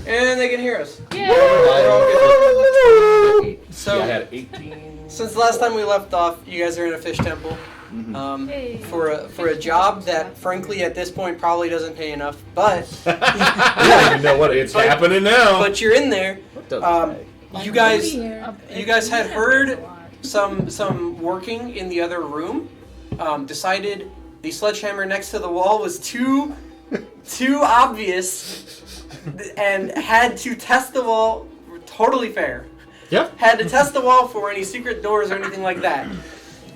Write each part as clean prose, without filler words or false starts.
And they can hear us. Yeah. So, I had 18. Since the last time we left off, you guys are in a fish temple. For a job that, frankly, at this point probably doesn't pay enough, but You know what? It's happening now. But you're in there. You guys had heard some working in the other room. Decided the sledgehammer next to the wall was too obvious, and had to test the wall. Totally fair. Yep. Had to test the wall for any secret doors or anything like that.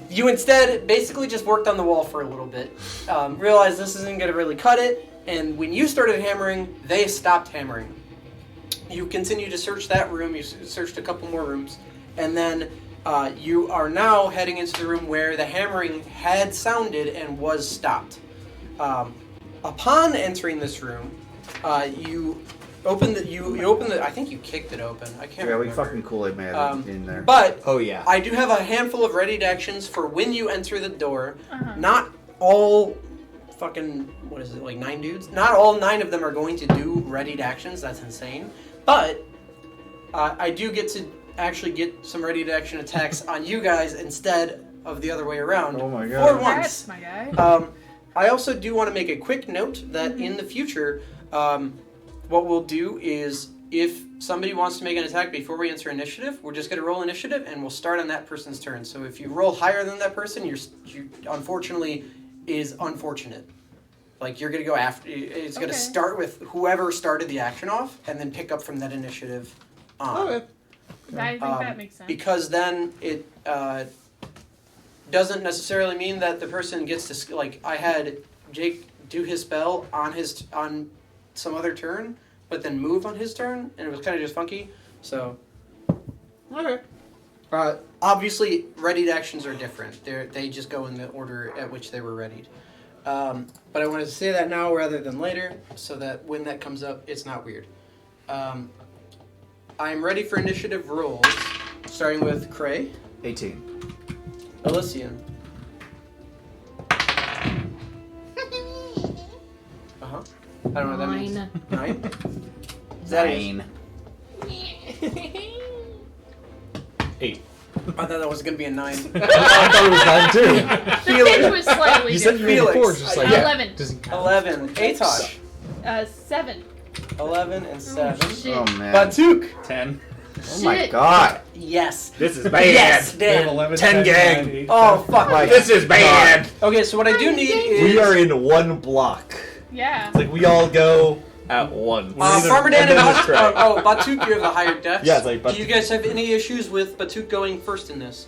You instead basically just worked on the wall for a little bit. Realized this isn't going to really cut it, and when you started hammering, they stopped hammering. You continue to search that room, you searched a couple more rooms, and then you are now heading into the room where the hammering had sounded and was stopped. Upon entering this room, you open the. I think you kicked it open. I can't remember. Yeah, we fucking Kool-Aid man in there. But oh yeah, I do have a handful of readied actions for when you enter the door. Not all fucking, what is it, like 9 dudes? Not all 9 of them are going to do readied actions. That's insane. But I do get to actually get some readied action attacks on you guys instead of the other way around. Oh my god. For once. That's my guy. I also do want to make a quick note that in the future, what we'll do is, if somebody wants to make an attack before we enter initiative, we're just going to roll initiative, and we'll start on that person's turn. So if you roll higher than that person, you unfortunately is unfortunate. Like, you're going to go after. It's going to start with whoever started the action off, and then pick up from that initiative on. Okay. I think that makes sense. Because then it doesn't necessarily mean that the person gets to, like, I had Jake do his spell on some other turn, but then move on his turn, and it was kind of just funky. So, Okay. obviously, readied actions are different. They just go in the order at which they were readied. But I wanted to say that now rather than later, so that when that comes up, it's not weird. I'm ready for initiative rolls, starting with Cray. 18. Elysian. I don't know what that means. 9? Is that 9. 8. I thought that was going to be a 9. I thought it was 9 too. It was slightly You said you different. made 4, just like 11. Doesn't count. 11. Atosh. 7. 11 and 7. Shit. Oh man. Batuk. 10. Oh my Shit. god. Yes. This is bad. Yes, We have Dan. 11, 10 gang. 9, 8, Oh, fuck. Like, This is bad. Okay, so what I do need is... We are in one block. Yeah. It's like we all go at once. Farmer Dan And and then it's Craig. Batuk, you have the higher dex. Yeah, it's like Do you guys have any issues with Batuk going first in this?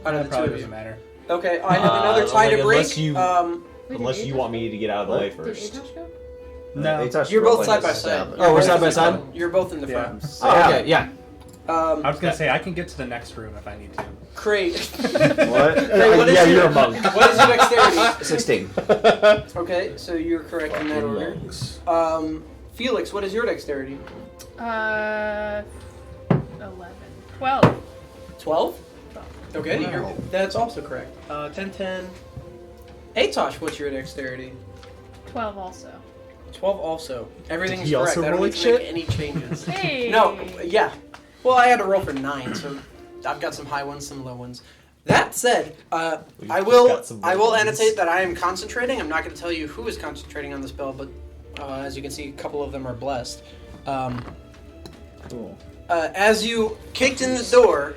Out of That the probably two of doesn't you. matter. Okay, I have another tie to break. unless you- Wait, Unless did you Atosh want me to get out of the way Did first. Atosh go? No. Atosh You're rolled both like side by a side. stab. Oh, we're side by side? You're both in the Yeah. front. Oh, okay, yeah. I was going to say, I can get to the next room if I need to. Cray. What? What is Yeah, your- you're a monk. What is your dexterity? 16. Okay, so you're correct in that order. Felix, what is your dexterity? 11. 12. 12? Okay, Wow. that's also correct. 10, 10. Atosh, what's your dexterity? 12 also. 12 also. Everything's Did he correct. also I don't roll need like to make shit? any changes. Hey! No, yeah. Well, I had to roll for 9, so I've got some high ones, some low ones. That said, I just will got some low ones. annotate that I am concentrating. I'm not going to tell you who is concentrating on the spell, but as you can see, a couple of them are blessed. Cool. As you kicked in the door,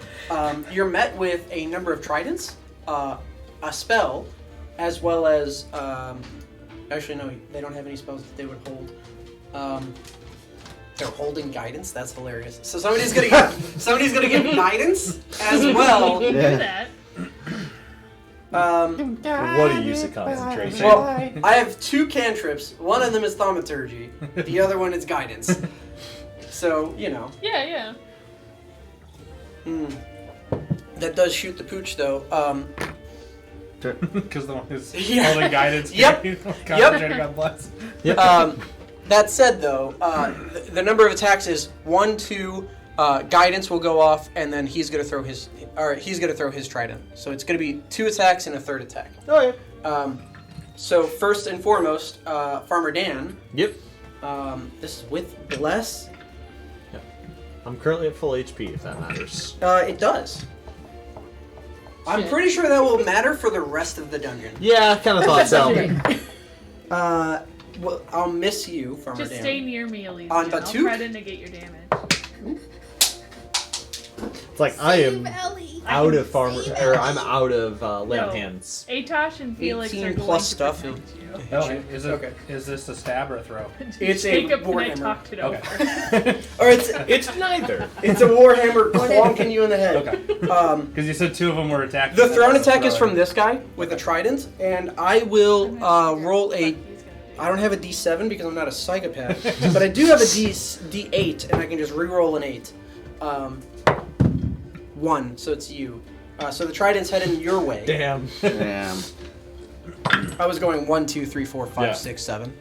you're met with a number of tridents, a spell, as well as... actually, no, they don't have any spells that they would hold. They're holding guidance? That's hilarious. So somebody's gonna get guidance as well. You can Yeah. do that. What a use of concentration. Well, I have 2 cantrips. One of them is thaumaturgy. The other one is guidance. So, you know. Yeah. That does shoot the pooch, though. Because the one who's Yeah. holding guidance. Yep. Concentrating on bless. That said, though, the number of attacks is 1, 2. Guidance will go off, and then he's gonna throw his trident. So it's gonna be 2 attacks and a 3rd attack. Oh, yeah. So first and foremost, Farmer Dan. Yep. This is with Bless. I'm currently at full HP, if that matters. It does. I'm Shit. pretty sure that will matter for the rest of the dungeon. Yeah, kind of thought so. Well, I'll miss you, Farmer Just Dan. stay near me, Elysian. On I'll Batook? try to negate your damage. It's like I am out of farmer, or I'm out of lamp hands. Atosh and Felix 18 are going plus to stuff. protect you. Oh, is it? Okay. Is this a stab or a throw? It's a Jacob and I warhammer. talked it Okay. over. Or it's Neither. it's a warhammer clonking you in the head. Okay. Because you said 2 of them were attacking. the thrown That's attack is throwing. from this guy with a trident, and I will roll a. I don't have a D7 because I'm not a psychopath, but I do have a D8, and I can just re-roll an 8. 1, so it's you. So the trident's heading your way. Damn. Damn. I was going 1, 2, 3, 4, 5, Yeah. 6, 7.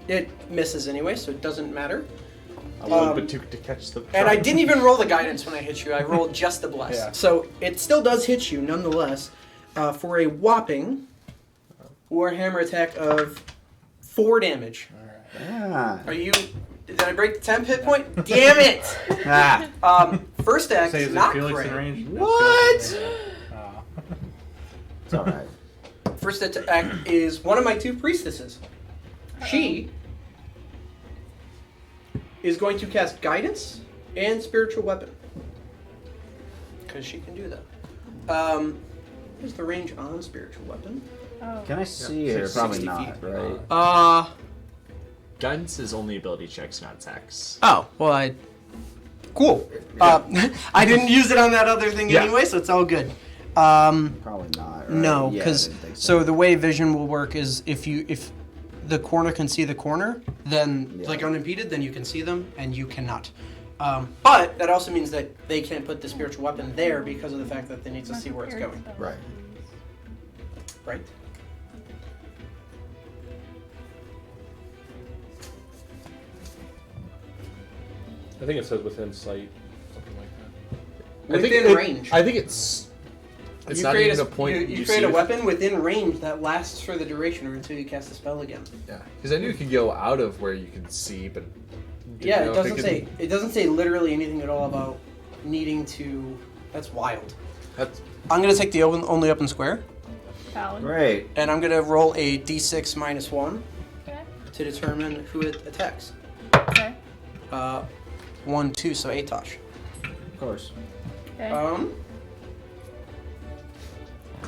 It misses anyway, so it doesn't matter. I wanted Batook to catch the. And I didn't even roll the guidance when I hit you. I rolled just the bless. Yeah. So it still does hit you, nonetheless, for a whopping Warhammer attack of 4 damage. Yeah. Are you? Did I break the temp hit point? Damn it! Ah. First act Say, is is not Felix great. in range? What? Oh. It's alright. First attack is one of my 2 priestesses. She is going to cast guidance and spiritual weapon because she can do that. What's the range on spiritual weapon? Oh. Can I see her? 60 Probably feet. not, right? Guidance is only ability checks, not attacks. Oh, well, cool. I didn't use it on that other thing anyway, so it's all good. Probably not. Right? No, Yeah, I because didn't think so the way vision will work is if the corner can see the corner, then Yeah. like unimpeded, then you can see them, and you cannot. But that also means that they can't put the spiritual weapon there because of the fact that they need to see where it's going. Right. Right? I think it says within sight, something like that. Within range. I think it's You not create even a point. You see create a it. weapon within range that lasts for the duration or until you cast the spell again. Yeah, because I knew it could go out of where you can see, but didn't Yeah, know it if doesn't could- say. It doesn't say literally anything at all about needing to. That's wild. That's I'm gonna take the only open square, Paladin. Great. and I'm gonna roll a d6 minus 1 Okay. to determine who it attacks. Okay. 1, 2, so Atosh. Of course. Okay.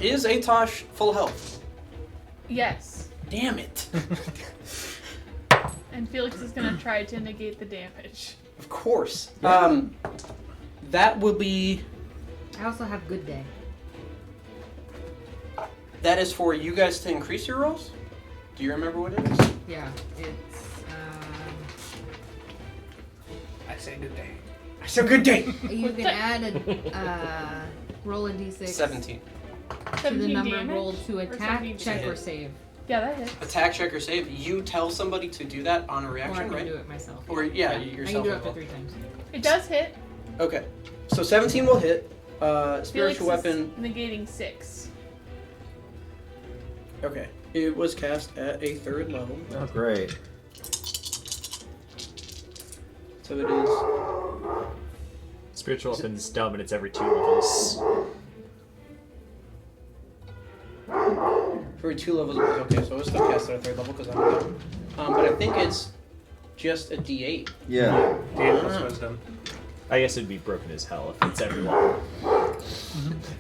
Is Atosh full health? Yes. Damn it. And Felix is gonna try to negate the damage. Of course. That will be. I also have good day. That is for you guys to increase your rolls? Do you remember what it is? Yeah, it's I say good day. I said good day. you can add a roll a d6 17. to the 17 number damage? rolled to attack, 17 check, or damage? save. Yeah, that hits. Attack, check, or save. You tell somebody to do that on a Or I reaction, can right? do it myself. Or, yeah, I yourself. can do it as up to well. 3 times. It does hit. Okay. So 17 will hit. Felix Spiritual weapon. is negating 6. Okay. It was cast at a 3rd level. Oh, great. So it is. Spiritual weapon's dumb, and it's every 2 levels. For 2 levels, it was okay. So it was still cast at a 3rd level because I'm dumb. But I think it's just a d8. Yeah. D8 plus wisdom. I guess it'd be broken as hell if it's every level.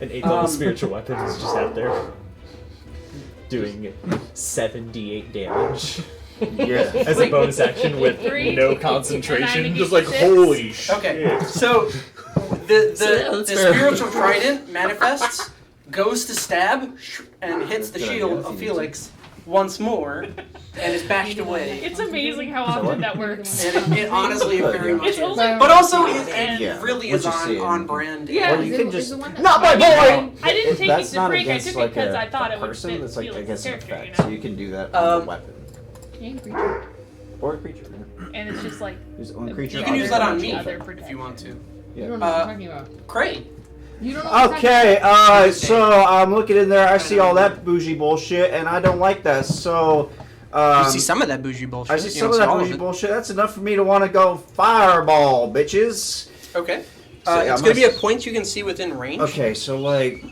An 8th level spiritual weapon is just out there doing 7d8 damage Yeah. as a bonus action with 3, no and I concentration. negate Just like 6. holy shit. Okay. So the that's the fair. spiritual trident manifests, goes to stab, and hits the Good idea. shield of Felix once more, and is bashed away. It's amazing how often that works. And it honestly very much It's is. only But also, and- it really What is you see on in- brand. Yeah. Or you Is can it- just. is the one that- Not my boy! I didn't take That's it to not break. I against took like it because a I thought it would person. fit That's like Felix's against an character, effect. you So know? you can do that on the weapon And creature. or a creature. Yeah. And it's just like Use own creature. You can use that on me Other if you want to. You Yeah. don't know what I'm talking about. Cray. You don't know what I'm talking Okay, about. so I'm looking in there, I see all that bougie bullshit, and I don't like that, so, You see some of that bougie bullshit. I see You some don't of see that all bougie bullshit. That's enough for me to want to go fireball, bitches. Okay. So, yeah, it's going to be a point you can see within range. Okay, so like.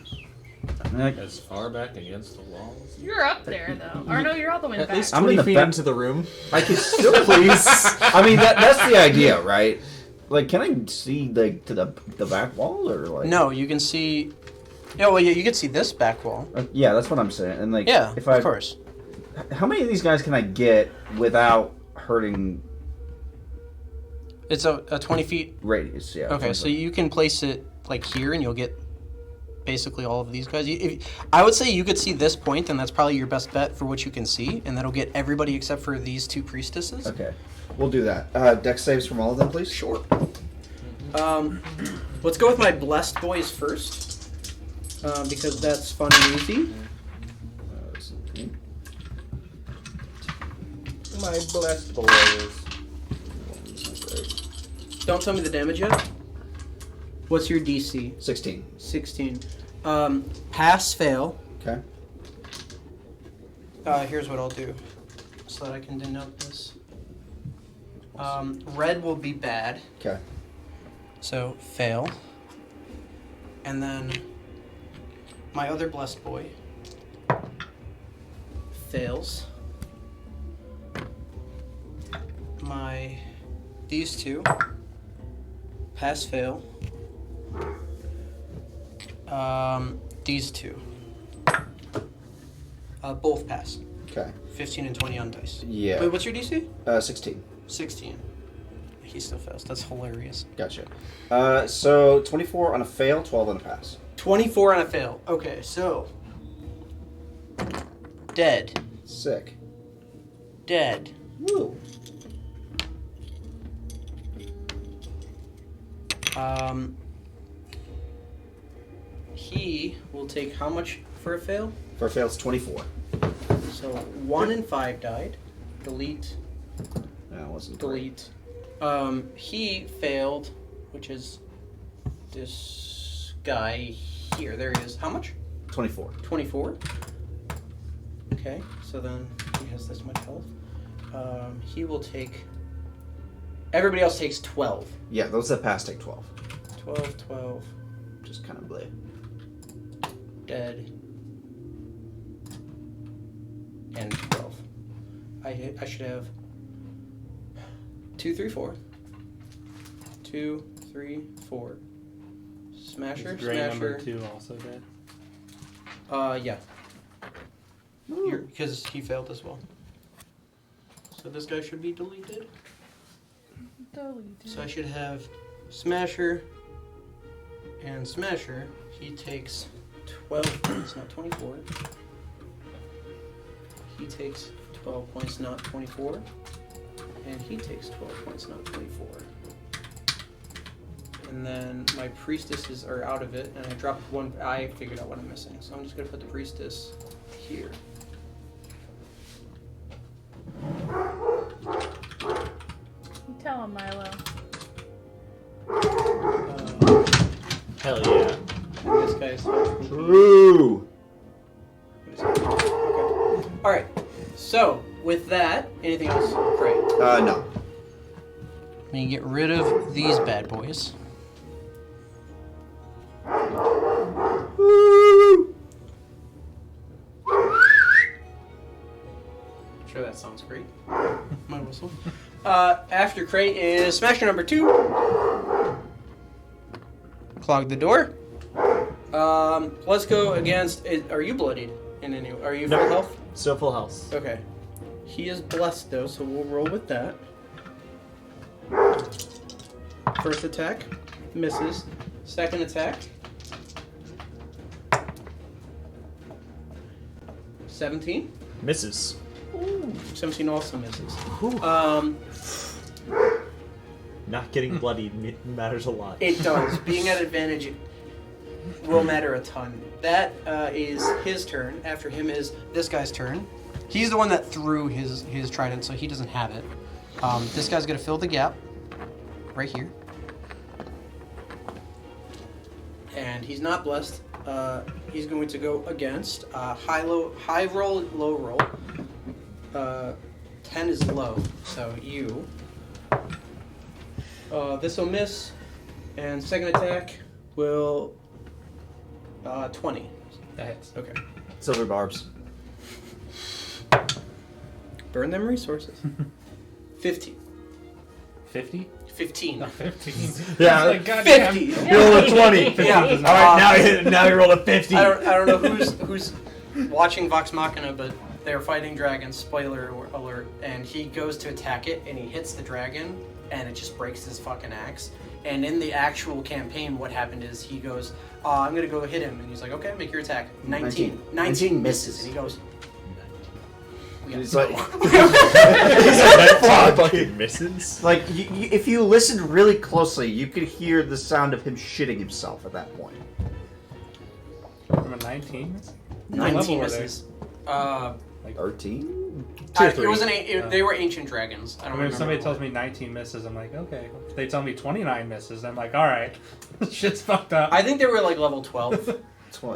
As far back against the walls. You're up there though. Or no, you're all the way At back. least I'm 20 in the feet back. into the room. I can still please. I mean, that's the idea, right? Like, can I see like to the back wall or like? No, you can see. Yeah, well, yeah, you can see this back wall. Yeah, that's what I'm saying. And like, Yeah, if of course. How many of these guys can I get without hurting It's a 20 feet. radius? Yeah. Okay, so you can place it like here, and you'll get basically all of these guys. I would say you could see this point, and that's probably your best bet for what you can see, and that'll get everybody except for these two priestesses. Okay, we'll do that. Dex saves from all of them, please. Sure. Let's go with my blessed boys first, because that's fun and easy. My blessed boys. Don't tell me the damage yet. What's your DC? 16. 16. Pass, fail. Okay. Here's what I'll do, so that I can denote this. Red will be bad, Okay. so fail. And then my other blessed boy fails. These two pass, fail. These two both pass. Okay. 15 and 20 on dice. Yeah. Wait, what's your DC? 16. 16. He still fails. That's hilarious. Gotcha. So 24 on a fail, 12 on a pass. 24 on a fail. Okay, so dead. Sick. Dead. Woo. He will take how much for a fail? For a fail, it's 24. So 1 and 5 died. Delete. No, it wasn't great. Delete. He failed, which is this guy here. There he is. How much? 24. 24. Okay, so then he has this much health. He will take. Everybody else takes 12. Yeah, those that pass take 12. 12. Just kind of bleh. Dead. And 12. I should have 2, 3, 4. 2, 3, 4. Smasher, Is Gray smasher. number 2 also dead? Yeah. Because he failed as well. So this guy should be deleted. So I should have Smasher and Smasher. He takes 12 points, not 24. He takes 12 points, not 24. And he takes 12 points, not 24. And then my priestesses are out of it, and I dropped one. I figured out what I'm missing, so I'm just gonna put the priestess here. You tell him, Milo. Hell yeah. And this guy's. True. Okay. Alright, so with that, anything else? Great. No. Let me get rid of these bad boys. Woo! Sure, that sounds great. My whistle. After Crate is Smasher number 2. Clog the door. Let's go against. Are you bloodied in any? Are you full health? Still full health. Okay. He is blessed though, so we'll roll with that. First attack misses. Second attack. 17. Misses. 17 also misses. Not getting bloodied matters a lot. It does. Being at advantage will matter a ton. That is his turn. After him is this guy's turn. He's the one that threw his trident, so he doesn't have it. This guy's going to fill the gap right here. And he's not blessed. He's going to go against high roll, low roll. 10 is low, so you. This will miss, and second attack will 20. That hits. Okay. Silver barbs. Burn them resources. 15. 50? 15. No, 15. Yeah. Like, goddamn. 50. You rolled a 20. Yeah. All right, now you rolled a 50. I don't know who's watching Vox Machina, but they're fighting dragons. Spoiler alert! And he goes to attack it, and he hits the dragon, and it just breaks his fucking axe. And in the actual campaign, what happened is he goes, "I'm gonna go hit him," and he's like, "Okay, make your attack." 19 misses, and he goes. He's like, That fucking misses. like if you listened really closely, you could hear the sound of him shitting himself at that point. From a 19? 19 were they? misses. 13? It was they were ancient dragons. I don't I mean, remember. if somebody tells what. me 19 misses, I'm like, okay. If they tell me 29 misses, I'm like, alright. Shit's fucked up. I think they were like level 12.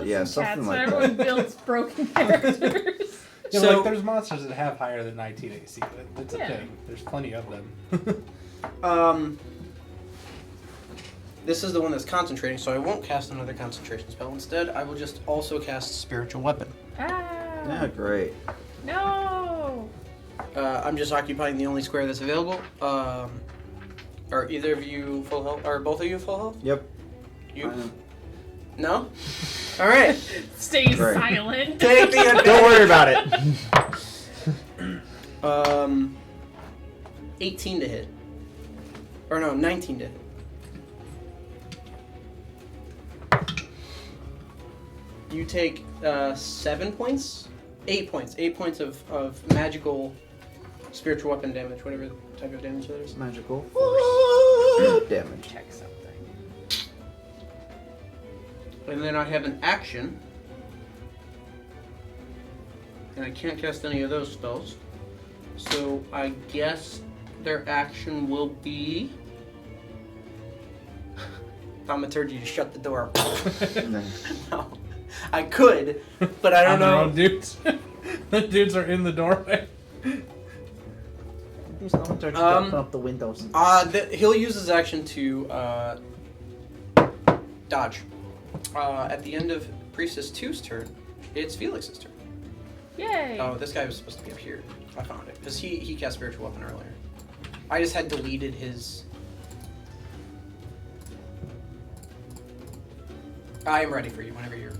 Yeah, Cats, something so like everyone that. builds broken characters. Yeah, So- like, there's monsters that have higher than 19 AC. That's a Yeah. thing. There's plenty of them. This is the one that's concentrating, so I won't cast another concentration spell. Instead, I will just also cast Spiritual Weapon. Yeah, great. No. I'm just occupying the only square that's available. Are either of you full health? Are both of you full health? Yep. You? No? Alright. Stay Right. silent. Take the advantage. Don't worry about it. 18 to hit. Or no, 19 to hit. You take 7 points? 8 points. 8 points of magical spiritual weapon damage, whatever type of damage that is. Magical damage. Check something. And then I have an action. And I can't cast any of those spells. So I guess their action will be thaumaturgy to shut the door. No. I could, but I don't On their know. own dudes. The dudes are in the doorway. Open up the windows. He'll use his action to dodge. At the end of Priestess 2's turn, it's Felix's turn. Yay. Oh, this guy was supposed to be up here. I found it. Because he cast Spiritual Weapon earlier. I just had deleted his... I am ready for you whenever you're...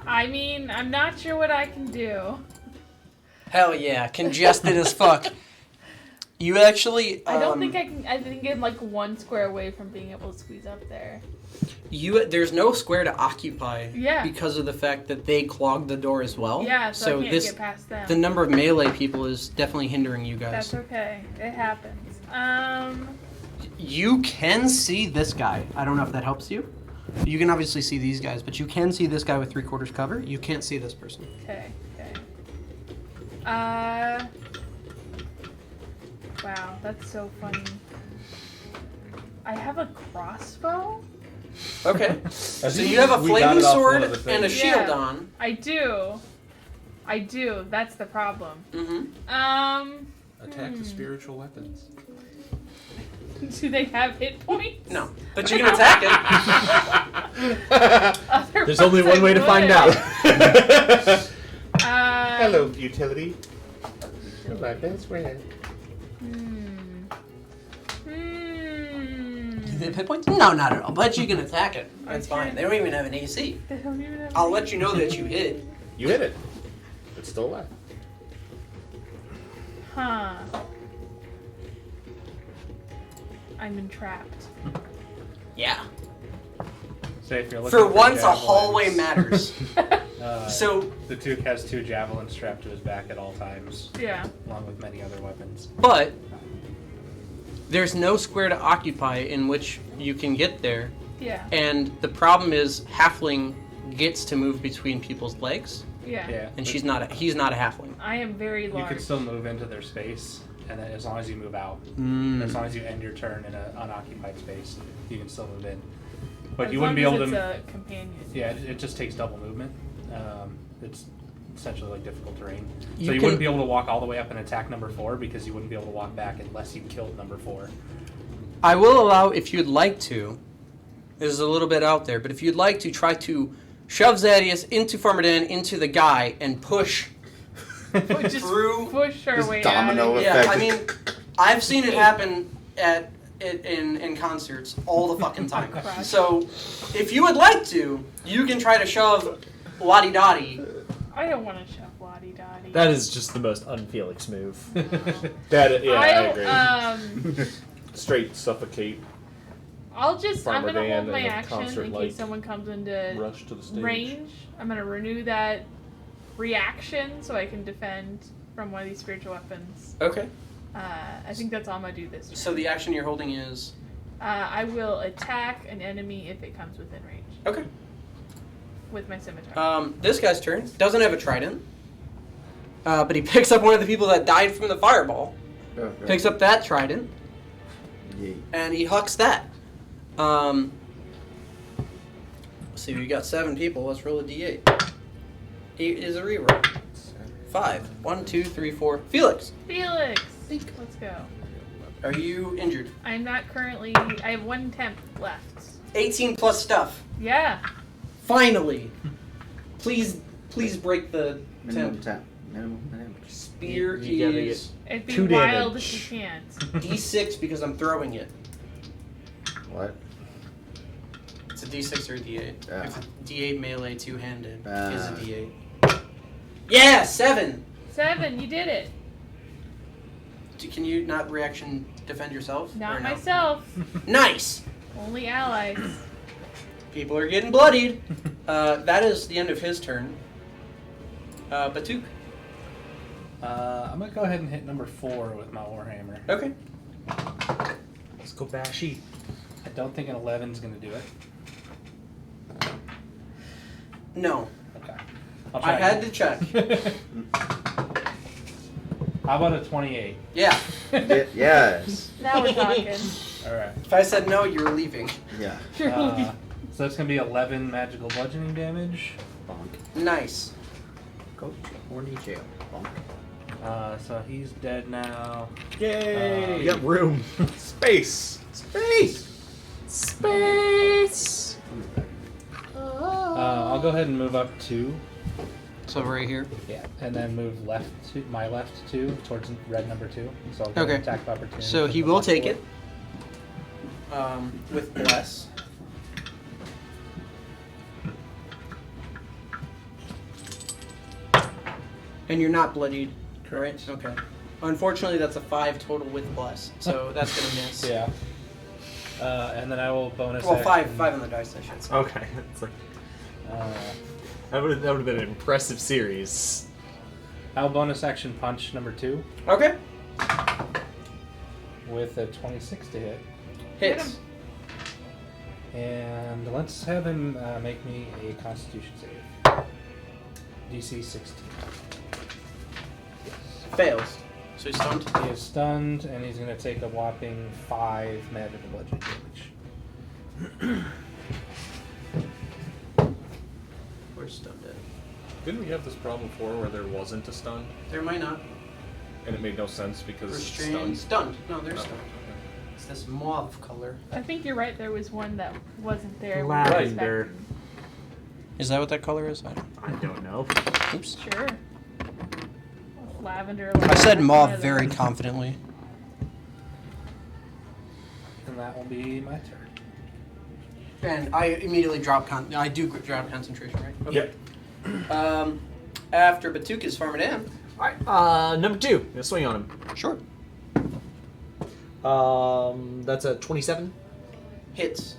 I mean, I'm not sure what I can do. Hell yeah, congested as fuck. You actually... I don't think I can. I think I'm like one square away from being able to squeeze up there. There's no square to occupy Yeah. because of the fact that they clogged the door as well. Yeah, so I can't this get past them. the number of melee people is definitely hindering you guys. That's okay. It happens. You can see this guy. I don't know if that helps you. You can obviously see these guys, but you can see this guy with 3/4 cover. You can't see this person. Okay. Wow, that's so funny. I have a crossbow? Okay. I So think you have a we got flaming it off one sword of the and a things. shield Yeah. on. I do. That's the problem. Mm-hmm. Attack the spiritual weapons. Do they have hit points? No, but you can attack it. Otherwise There's only I one way to would. find out. Hello, utility. You're my best friend. Do they have hit points? No, not at all. But you can attack it. That's Okay. fine. They don't even have an AC. They don't even have I'll let you know that you hit. You hit it. It's still alive. Huh. I'm entrapped. Yeah. So if you're looking For once, a javelins, hallway matters. So the Duke has 2 javelins strapped to his back at all times, Yeah. along with many other weapons. But there's no square to occupy in which you can get there. Yeah. And the problem is Halfling gets to move between people's legs, Yeah. Yeah, and he's not a halfling. I am very you large. can still move into their space, and then as long as you move out, as long as you end your turn in an unoccupied space, you can still move in. But As you wouldn't be long able as to. it's a companion. Yeah, it just takes double movement. It's essentially like difficult terrain. You So you can- wouldn't be able to walk all the way up and attack number 4 because you wouldn't be able to walk back unless you killed number 4. I will allow, if you'd like to, this is a little bit out there, but if you'd like to try to shove Zadius into Farmer Dan, into the guy, and push Just through. push our Just way domino out of Yeah, here. I mean, I've seen it happen in concerts all the fucking time. Crush. So, if you would like to, you can try to shove Lottie Dottie. I don't want to shove Lottie Dottie. That is just the most un-Felix move. That, yeah, I agree. I'll, Straight suffocate, I'm Farmer gonna Dan hold my and a action in concert-like case someone comes into rush to the stage. range. I'm gonna renew that reaction so I can defend from one of these spiritual weapons. Okay. I think that's all I'm gonna do this turn. So the action you're holding is. I will attack an enemy if it comes within range Okay. with my scimitar. This guy's turn. Doesn't have a trident. But he picks up one of the people that died from the fireball. Picks up that trident. Yeah. And he hucks that. Let's see, we got 7 people. Let's roll a d8. 8 is a reroll. 5. 1, 2, 3, 4. Felix, Felix! Let's go. are you injured? I'm not currently. I have 1 temp left. 18 plus stuff. Yeah. Finally. Please break the Minimum temp. 10. Minimum. Spear You gotta is It'd be 2 wild damage. if you can't. d6 because I'm throwing it. What? It's a d6 or a d8. Yeah. If it's d8 melee two-handed is a Ah. d8. Yeah, 7. 7, you did it. Can you not reaction defend yourself? Not Or no? myself. Nice. Only allies. People are getting bloodied. That is the end of his turn. Batuk. I'm going to go ahead and hit number 4 with my Warhammer. Okay. Let's go Bashy. I don't think an 11's going to do it. No. Okay. I had to check. How about a 28? Yeah. Yes. Now we're talking. Alright. If I said no, you were leaving. Yeah. So that's going to be 11 magical bludgeoning damage. Bonk. Nice. Go to horny jail. Bonk. So he's dead now. Yay! We got room. Space! Space. Space! I'll go ahead and move up 2. So right here. Yeah. And then move left to my left 2 towards red number 2. So I'll go Okay. attack of opportunity. So from he the will left take foot. it. With bless. And you're not bloodied, right? Okay. Unfortunately, that's a 5 total with bless, so that's gonna miss. Yeah. And then I will bonus. Well, action. 5 on the dice, I should say. Okay. It's like, that would have been an impressive series. I'll bonus action punch number 2 Okay. with a 26 to hit. Hits. And let's have him make me a Constitution save. DC 16. Yes. Fails. So he's stunned. He is stunned, and he's going to take a whopping 5 magical bludgeoning damage. Where's stunned at? Didn't we have this problem before where there wasn't a stun? There might not. And it made no sense because it's Restrained. stunned? Stunned. No, there's Oh, stunned. okay. It's this mauve color. I think you're right. There was one that wasn't there. we were Lavender. expecting. Is that what that color is? I don't know. Oops. Sure. Lavender. I said one mauve of very those. confidently. And that will be my turn. And I immediately drop I do drop concentration, right? Yep. After Batuk is Farmer Dan. Alright, number 2. Gonna swing on him. Sure. That's a 27. Hits.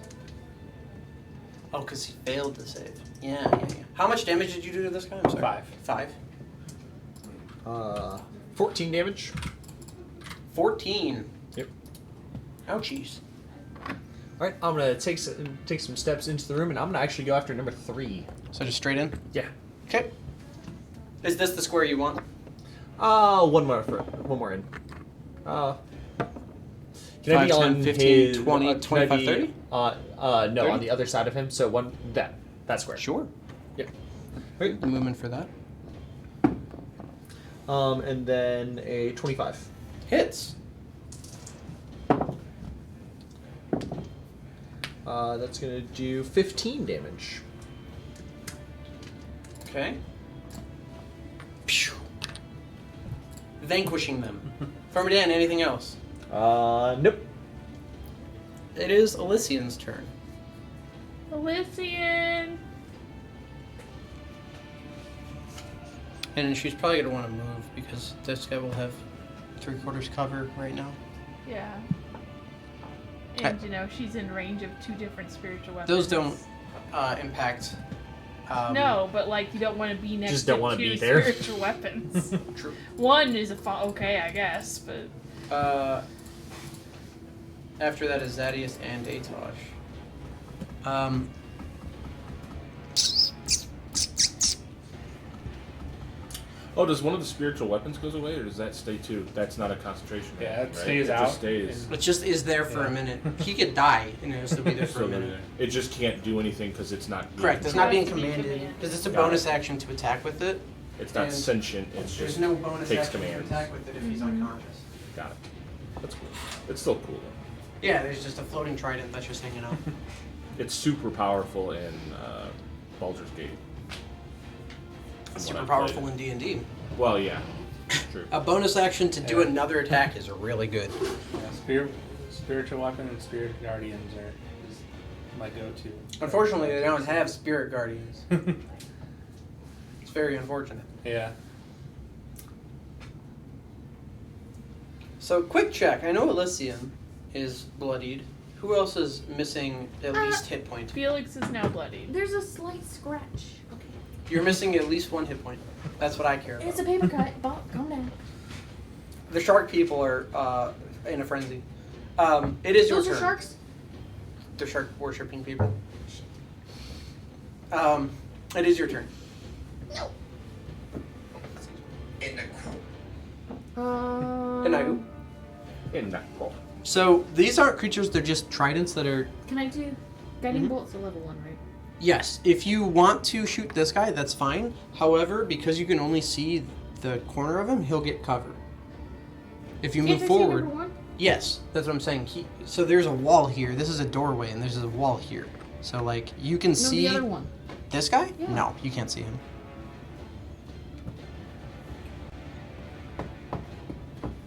Oh, because he failed to save. Yeah. How much damage did you do to this guy? I'm sorry. 5. 5. 14 damage. 14. Yep. Ouchies. Alright, I'm gonna take some steps into the room, and I'm gonna actually go after number 3. So just straight in? Yeah. Okay. Is this the square you want? One more in. Can I 5, be 10, on 15, his, 20, can I 25, be, 30? No, 30? on the other side of him. So that square. Sure. Yeah. The movement for that. And then a 25. Hits. That's going to do 15 damage. Okay. Phew. Vanquishing them. Farmadan, anything else? Nope. It is Elysian's turn. Elysian! And she's probably going to want to move because this guy will have 3/4 cover right now. Yeah. And, you know, she's in range of 2 different spiritual weapons. Those don't impact. No, but, like, you don't want to be next Just to don't wanna 2 be there. spiritual weapons. True. One is okay, I guess, but... After that is Zadius and Atosh. Oh, does one of the spiritual weapons goes away, or does that stay too? That's not a concentration. Yeah, it right? stays it out. Just stays. It just is there for a minute. He could die and it'll still be there for a So minute. it just can't do anything because it's not. being Correct. It's not being Has to be commanded commanded. because it's a Got bonus it. action to attack with it. It's not and sentient. It's There's just no bonus takes action commands. to attack with it if he's unconscious. Got it. That's cool. It's still cool though. Yeah, there's just a floating trident that's just hanging out. It's super powerful in Baldur's Gate. From Super what I powerful played. in D&D. Well, yeah, true. A bonus action to do Yeah. another attack is really good. Yeah, spiritual weapon and spirit guardians is my go-to. Unfortunately, they don't have spirit guardians. It's very unfortunate. Yeah. So, quick check. I know Elysian is bloodied. Who else is missing at least hit point? Felix is now bloodied. There's a slight scratch. Okay. You're missing at least 1 hit point. That's what I care about. It's a paper cut. Bob, calm down. The shark people are in a frenzy. It is your Those turn. are sharks? The shark worshipping people. It is your turn. No. And I. In that ball. So these aren't creatures; they're just tridents that are. Can I do guiding bolts at level 1, right? Yes, if you want to shoot this guy, that's fine. However, because you can only see the corner of him, he'll get cover. If you move Can't I see forward, number 1? yes, that's what I'm saying. So there's a wall here. This is a doorway, and there's a wall here. So like you can No, see the other one. this guy. Yeah. No, you can't see him.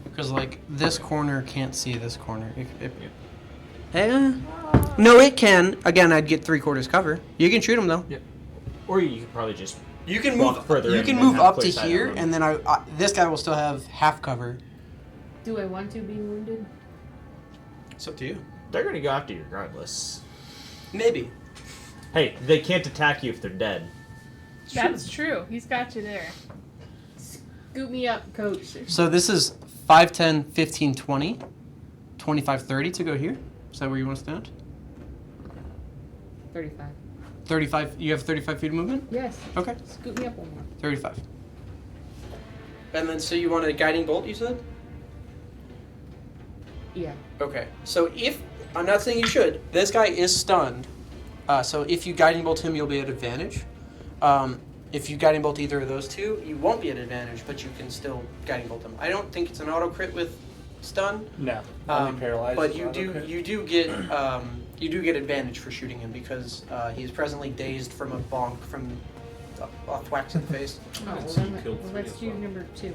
Because like this corner can't see this corner. No, it can. Again, I'd get 3/4 cover. You can shoot him though. Or you could probably just You can walk move further You in can and move have up to clear sight here, on him. and then this guy will still have half cover. Do I want to be wounded? It's up to you. They're going to go after you regardless. Maybe. Hey, they can't attack you if they're dead. That's true. He's got you there. Scoop me up, coach. So this is 5, 10, 15, 20, 25, 30 to go here. Is that where you want to stand? 35. 35. You have 35 feet of movement. Yes. Okay. Scoop me up one more. 35. And then, so you want a guiding bolt? You said. Yeah. Okay. So if I'm not saying you should, this guy is stunned. So if you guiding bolt him, you'll be at advantage. If you guiding bolt either of those two, you won't be at advantage, but you can still guiding bolt him. I don't think it's an auto crit with stun. No. Only paralyzed. But is you auto crit. do get advantage for shooting him because he's presently dazed from a bonk from a thwack to the face. Oh, well, so you then killed well, three let's as do well. number 2.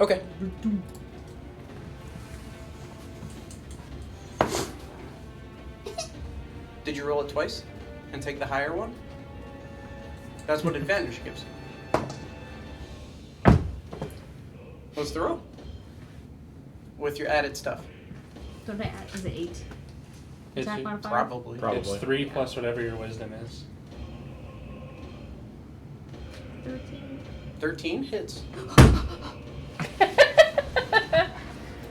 Okay. Did you roll it twice and take the higher one? That's what advantage gives you. What's the roll? With your added stuff. Don't I add? Is it 8? It's, Attack modifier? Probably. it's 3 plus whatever your wisdom is. 13. 13 hits. Yeah.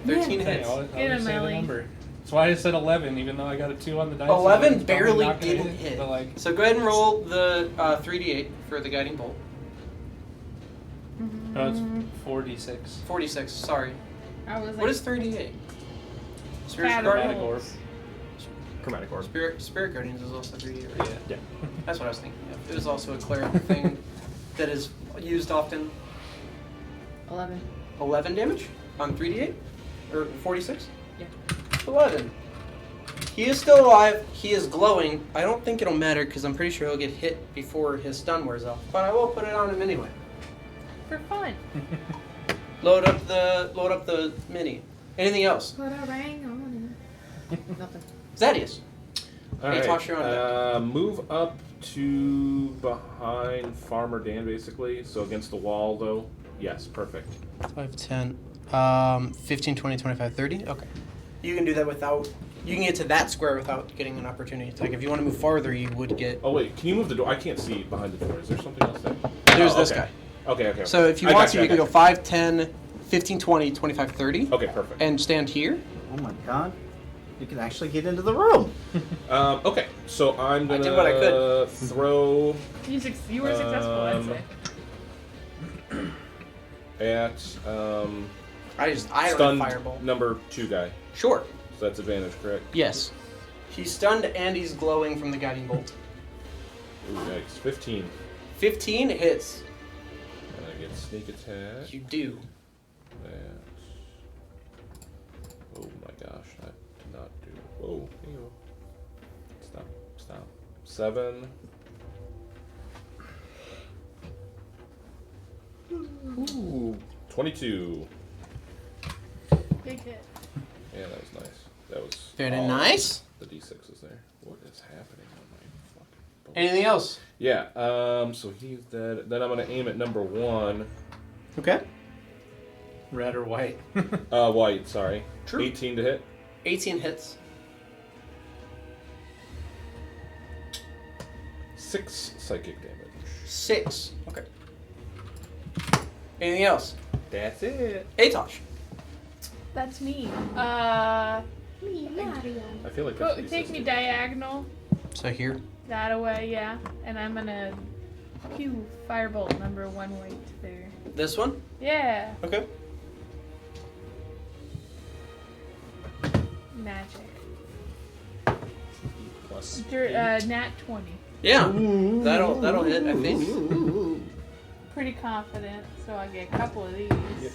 13 Hey, hits. I'll Get him, say the Ellie. number. That's why I said 11, even though I got a 2 on the dice. 11 It's probably barely not gonna didn't hit. But like, So go ahead and roll the 3d8 for the guiding bolt. no, it's 4d6. 46, sorry. I was like, What is 3d8? Spirit Bad Guardian? Chromatic orb. Chromatic orb. Spirit Guardians is also 3d8, right? Yeah. That's what I was thinking of. It was also a clerical thing that is used often. 11. 11 damage on 3d8? Or 46? Yeah. 11. He is still alive. He is glowing. I don't think it'll matter because I'm pretty sure he'll get hit before his stun wears off. But I will put it on him anyway. For fun. Load up the mini. Anything else? Put a ring on it. Nothing. Zadius. All Hey, right. toss your own deck. Move up to behind Farmer Dan, basically. So against the wall, though. Yes, perfect. 5, 10, 15, 20, 25, 30. Okay. You can do that without... You can get to that square without getting an opportunity attack. If you want to move farther, you would get... Oh, wait. Can you move the door? I can't see behind the door. Is there something else there? There's Oh, this okay. guy. Okay. So if you I want got to, I you can got go 5, 10, 15, 20, 25, 30. Okay, perfect. And stand here. Oh my god. You can actually get into the room. Okay, so I'm I gonna did what I could. throw You were successful, I'd say. at I don't have stunned fireball. number 2 guy. Sure. So that's advantage, correct? Yes. He's stunned and he's glowing from the guiding bolt. Ooh, yikes. 15. 15 hits. And I get sneak attack. You do. That. Oh my gosh, I did not do. Whoa, ew. Stop. 7. Ooh. 22. Big hit. Yeah, that was nice. That was Very all nice. The D6 is there. What is happening on my fucking boat? Anything else? Yeah, so he's dead. Then I'm gonna aim at number 1. Okay. Red or white? White, sorry. True. 18 to hit. 18 hits. 6 psychic damage. 6. Okay. Anything else? That's it. Atosh. That's me. Me, Mario. I feel like Go, that's take me D6. diagonal. So here. That away, yeah. And I'm gonna pew firebolt number 1 white there. This one? Yeah. Okay. Magic. Plus Nat 20. Yeah. That'll hit, I think. Pretty confident, so I get a couple of these. Yep.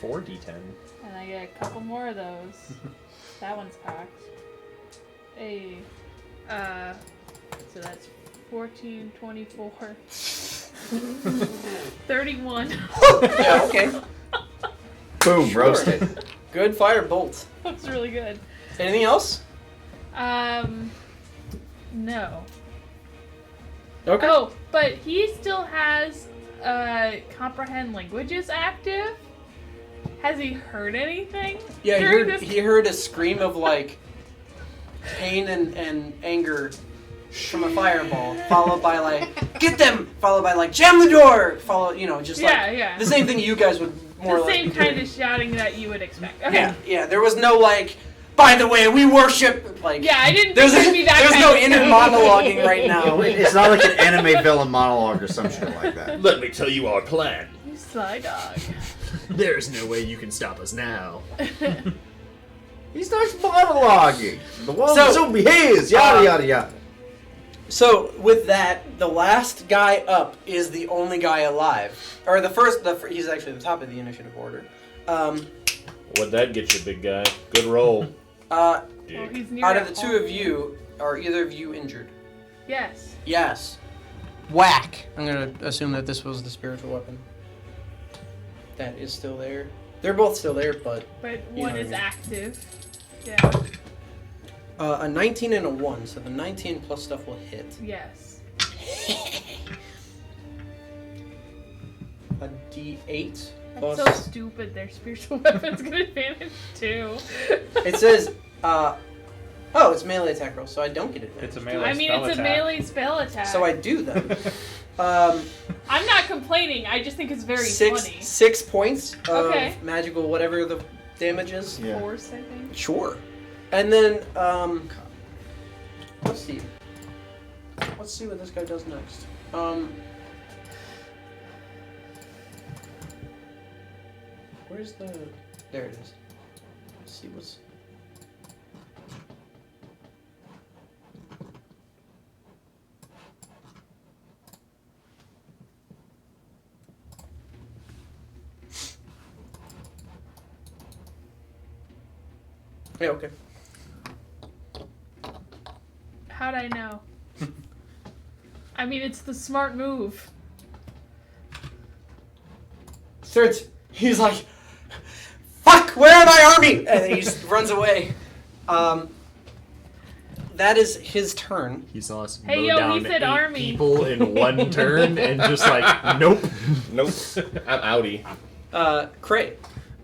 4d10. And I get a couple more of those. That one's cocked. Hey. So that's 14, 24, 31. Yeah, okay. Boom, Sure. roasted. Good fire bolt. That's really good. Anything else? No. Okay. Oh, but he still has comprehend languages active. Has he heard anything? Yeah, during this? he heard a scream of like pain and anger from a fireball, followed by like get them, followed by like jam the door, just like Yeah. the same thing you guys would more The or less same be kind doing. of shouting that you would expect. Okay. Yeah. There was no like. By the way, we worship like. Yeah, I didn't There's think it'd be that there's kind no of inner stuff. monologuing right now. It's not like an anime villain monologue or some shit like that. Let me tell you our plan. You sly dog. There's no way you can stop us now. He starts monologuing. The world So- so behaves. Yada yada yada. So with that, the last guy up is the only guy alive, or he's actually the top of the initiative order. What'd that get you, big guy? Good roll. Well, he's near Out a of the two hole. of you, are either of you injured? Yes. Yes. Whack. I'm gonna assume that this was the spiritual weapon. That is still there. They're both still there, but But You one know what I is mean. active. Yeah. a 19 and a 1, so the 19 plus stuff will hit. Yes. A D8 That's plus. so stupid. Their spiritual weapons get advantage too. It says, it's melee attack roll, so I don't get advantage. It's a melee I mean, spell it's a attack. melee spell attack. So I do then. I'm not complaining. I just think it's very funny. 6 points of Okay. magical whatever the damage is. Yeah. Force, I think. Sure. And then, let's see. Let's see what this guy does next. Where's the... There it is. Let's see what's... Yeah, okay. How'd I know? I mean, it's the smart move. He's like, fuck, where are my army? And then he just runs away. That is his turn. He saw us Hey, mow yo, down he said 8 army. people in one turn and just like, nope. Nope. I'm outie. Cray.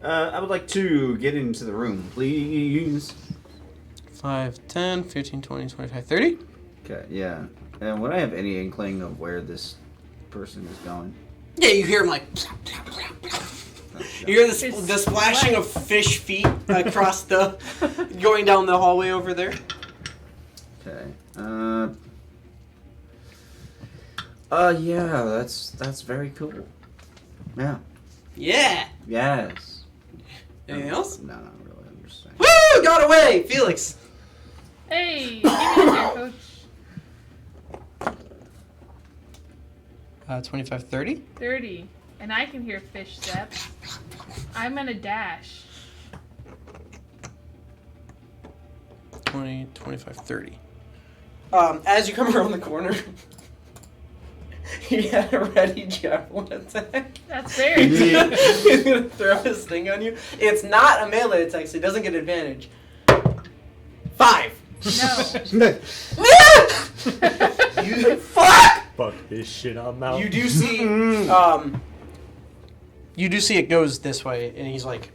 I would like to get into the room, please. 5, 10, 15, 20, 25, 30. Okay, yeah. And would I have any inkling of where this person is going? Yeah, you hear him like. You hear It's the splashing of fish feet across going down the hallway over there. Okay. Yeah, that's very cool. Yeah. Yeah. Yes. Anything else? No, not really understand. Woo! Got away! Felix. Hey, give me a coach. 25, 30. 30. And I can hear fish steps. I'm gonna dash. 20, 25, 30. As you come around the corner, he had a ready javelin attack. That's very He's gonna throw his thing on you. It's not a melee attack, so he doesn't get advantage. 5. No. You fuck! Fuck this shit, I'm out. You do see, it goes this way, and he's like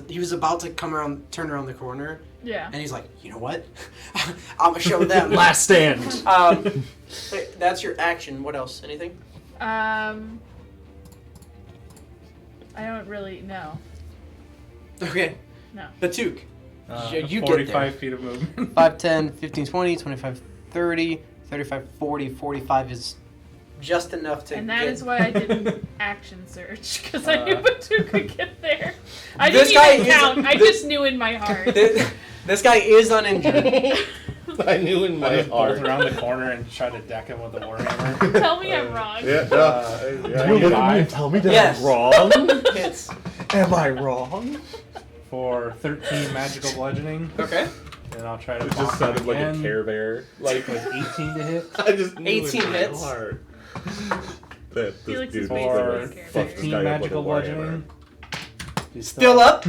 he was about to turn around the corner, Yeah. and he's like, you know what? I'm gonna show them. Last stand. That's your action. What else? Anything? I don't really know. Okay. No. Batuk. You get 45 there. feet of movement. 5, 10, 15, 20, 25, 30, 35, 40, 45 is just enough to And that get... is why I didn't action search, because I knew Batu could get there. I This didn't guy even is- count. I just knew in my heart. This guy is uninjured. I knew in I my just bolt heart. around the corner and try to deck him with a warhammer. Tell me I'm wrong. Yeah, You look at me and tell me that Yes. I'm wrong? Hits. Am I wrong? For 13 magical bludgeoning, Okay. and I'll try to It block just sounded him like a again Care Bear. Like, with 18 to hit. I just knew 18 in my hits. heart that Felix this is dude basically was For gonna Care Bear. fuck this 15 guy up with a magical warhammer. bludgeoning. He's Still up?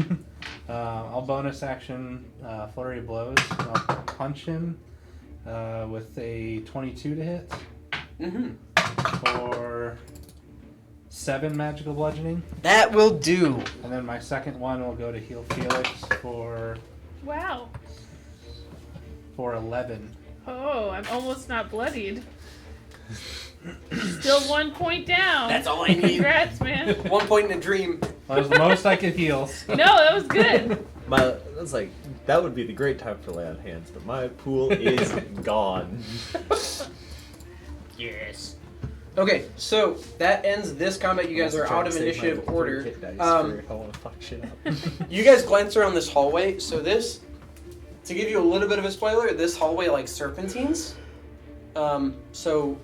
I'll bonus action flurry of blows. And I'll punch him with a 22 to hit Mm-hmm. for 7 magical bludgeoning. That will do. And then my second one will go to heal Felix Wow. for 11. Oh, I'm almost not bloodied. Still 1 point down. That's all I need. Congrats, man. 1 point in a dream. That was the most I could heal. No, that was good. That's like, that would be the great time for lay on hands, but my pool is gone. Yes. Okay, so that ends this combat. You guys are out of initiative order. I want to fuck shit up. You guys glance around this hallway. So this, to give you a little bit of a spoiler, this hallway like serpentines. So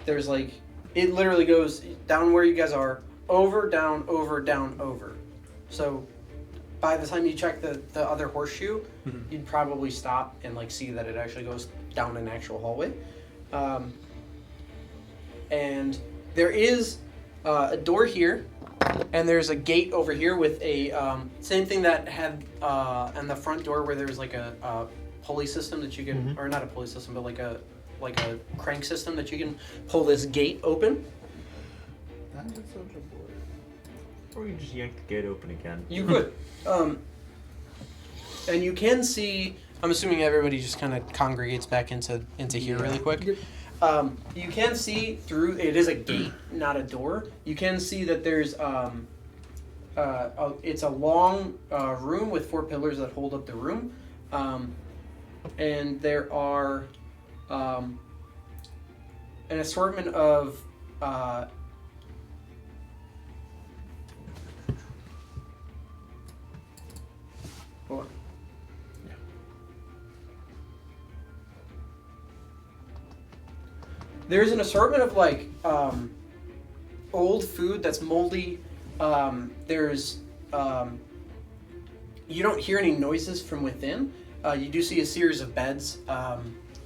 there's like, it literally goes down where you guys are, over, down, over. So by the time you check the other horseshoe, you'd probably stop and like see that it actually goes down an actual hallway. And there is a door here, and there's a gate over here with a same thing that had on the front door where there's like a pulley system that you can, or not a pulley system, but like a crank system that you can pull this gate open. Or you just yank the gate open again. You could, and you can see. I'm assuming everybody just kind of congregates back into here really quick. You can see through. It is a gate, not a door. You can see that there's it's a long room with 4 pillars that hold up the room, and there are an assortment of hold on. There's an assortment of like old food that's moldy. There's You don't hear any noises from within. You do see a series of beds.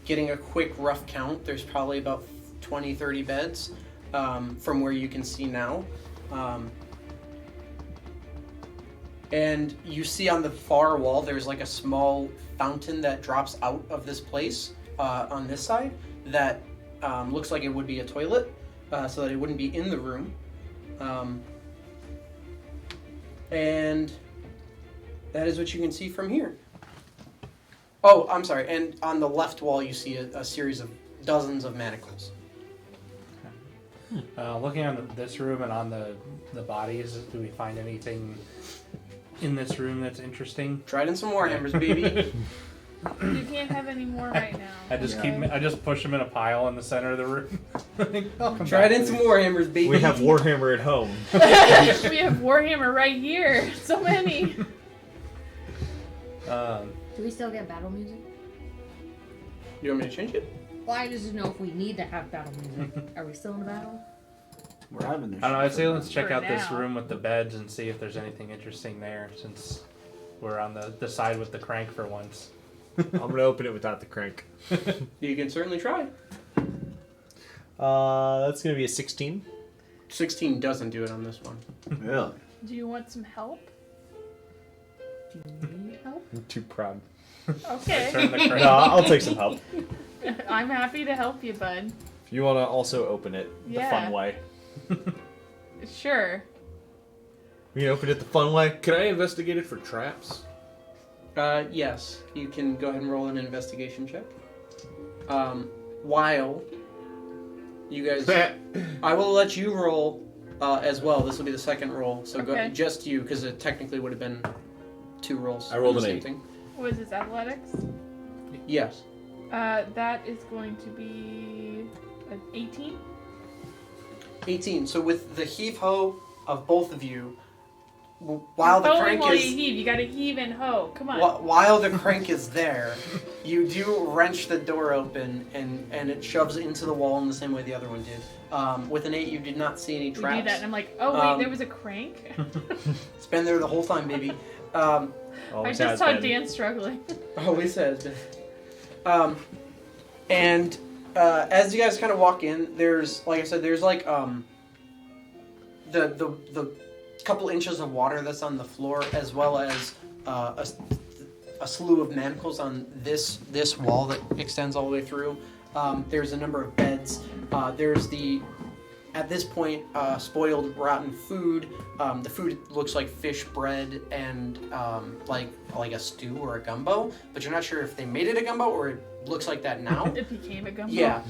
Getting a quick rough count, there's probably about 20, 30 beds from where you can see now. And you see on the far wall, there's like a small fountain that drops out of this place on this side that looks like it would be a toilet, so that it wouldn't be in the room. And that is what you can see from here. Oh, I'm sorry. And on the left wall, you see a series of dozens of manacles. Looking on this room and on the bodies, do we find anything in this room that's interesting? Tried in some warhammers, baby. You can't have any more right now. I just push them in a pile in the center of the room. Tried in some warhammers, baby. We have Warhammer at home. We have Warhammer right here. So many. Do we still get battle music? You want me to change it? Well, I just know if we need to have battle music. Are we still in a battle? We're having this. I don't know. I'd say let's check For out this now. room with the beds and see if there's anything interesting there, since we're on the side with the crank for once. I'm gonna open it without the crank. You can certainly try. That's gonna be a 16. 16 doesn't do it on this one. Really? Do you want some help? Do you need help? I'm too proud. Okay. Turn the crank. No, I'll take some help. I'm happy to help you, bud. If you wanna also open it the Yeah. fun way. Sure. We can open it the fun way. Can I investigate it for traps? Yes. You can go ahead and roll an investigation check. While you guys... I will let you roll as well. This will be the second roll. So Okay. go just you, because it technically would have been 2 rolls. I rolled on the an same 8. thing. What is this, athletics? Yes. That is going to be an 18. 18. So with the heave-ho of both of you, while the You're crank while is... you heave. You gotta heave and hoe. Come on. While the crank is there, you do wrench the door open, and it shoves into the wall in the same way the other one did. With an 8, you did not see any We traps. do that, and I'm like, oh wait, there was a crank. It's been there the whole time, baby. I Always just has saw been. Dan struggling. Always has been. And as you guys kind of walk in, there's, like I said, there's like the couple inches of water that's on the floor, as well as a slew of manacles on this wall that extends all the way through. There's a number of beds. There's at this point, spoiled, rotten food. The food looks like fish bread and like a stew or a gumbo, but you're not sure if they made it a gumbo or it looks like that now. It became a gumbo. Yeah.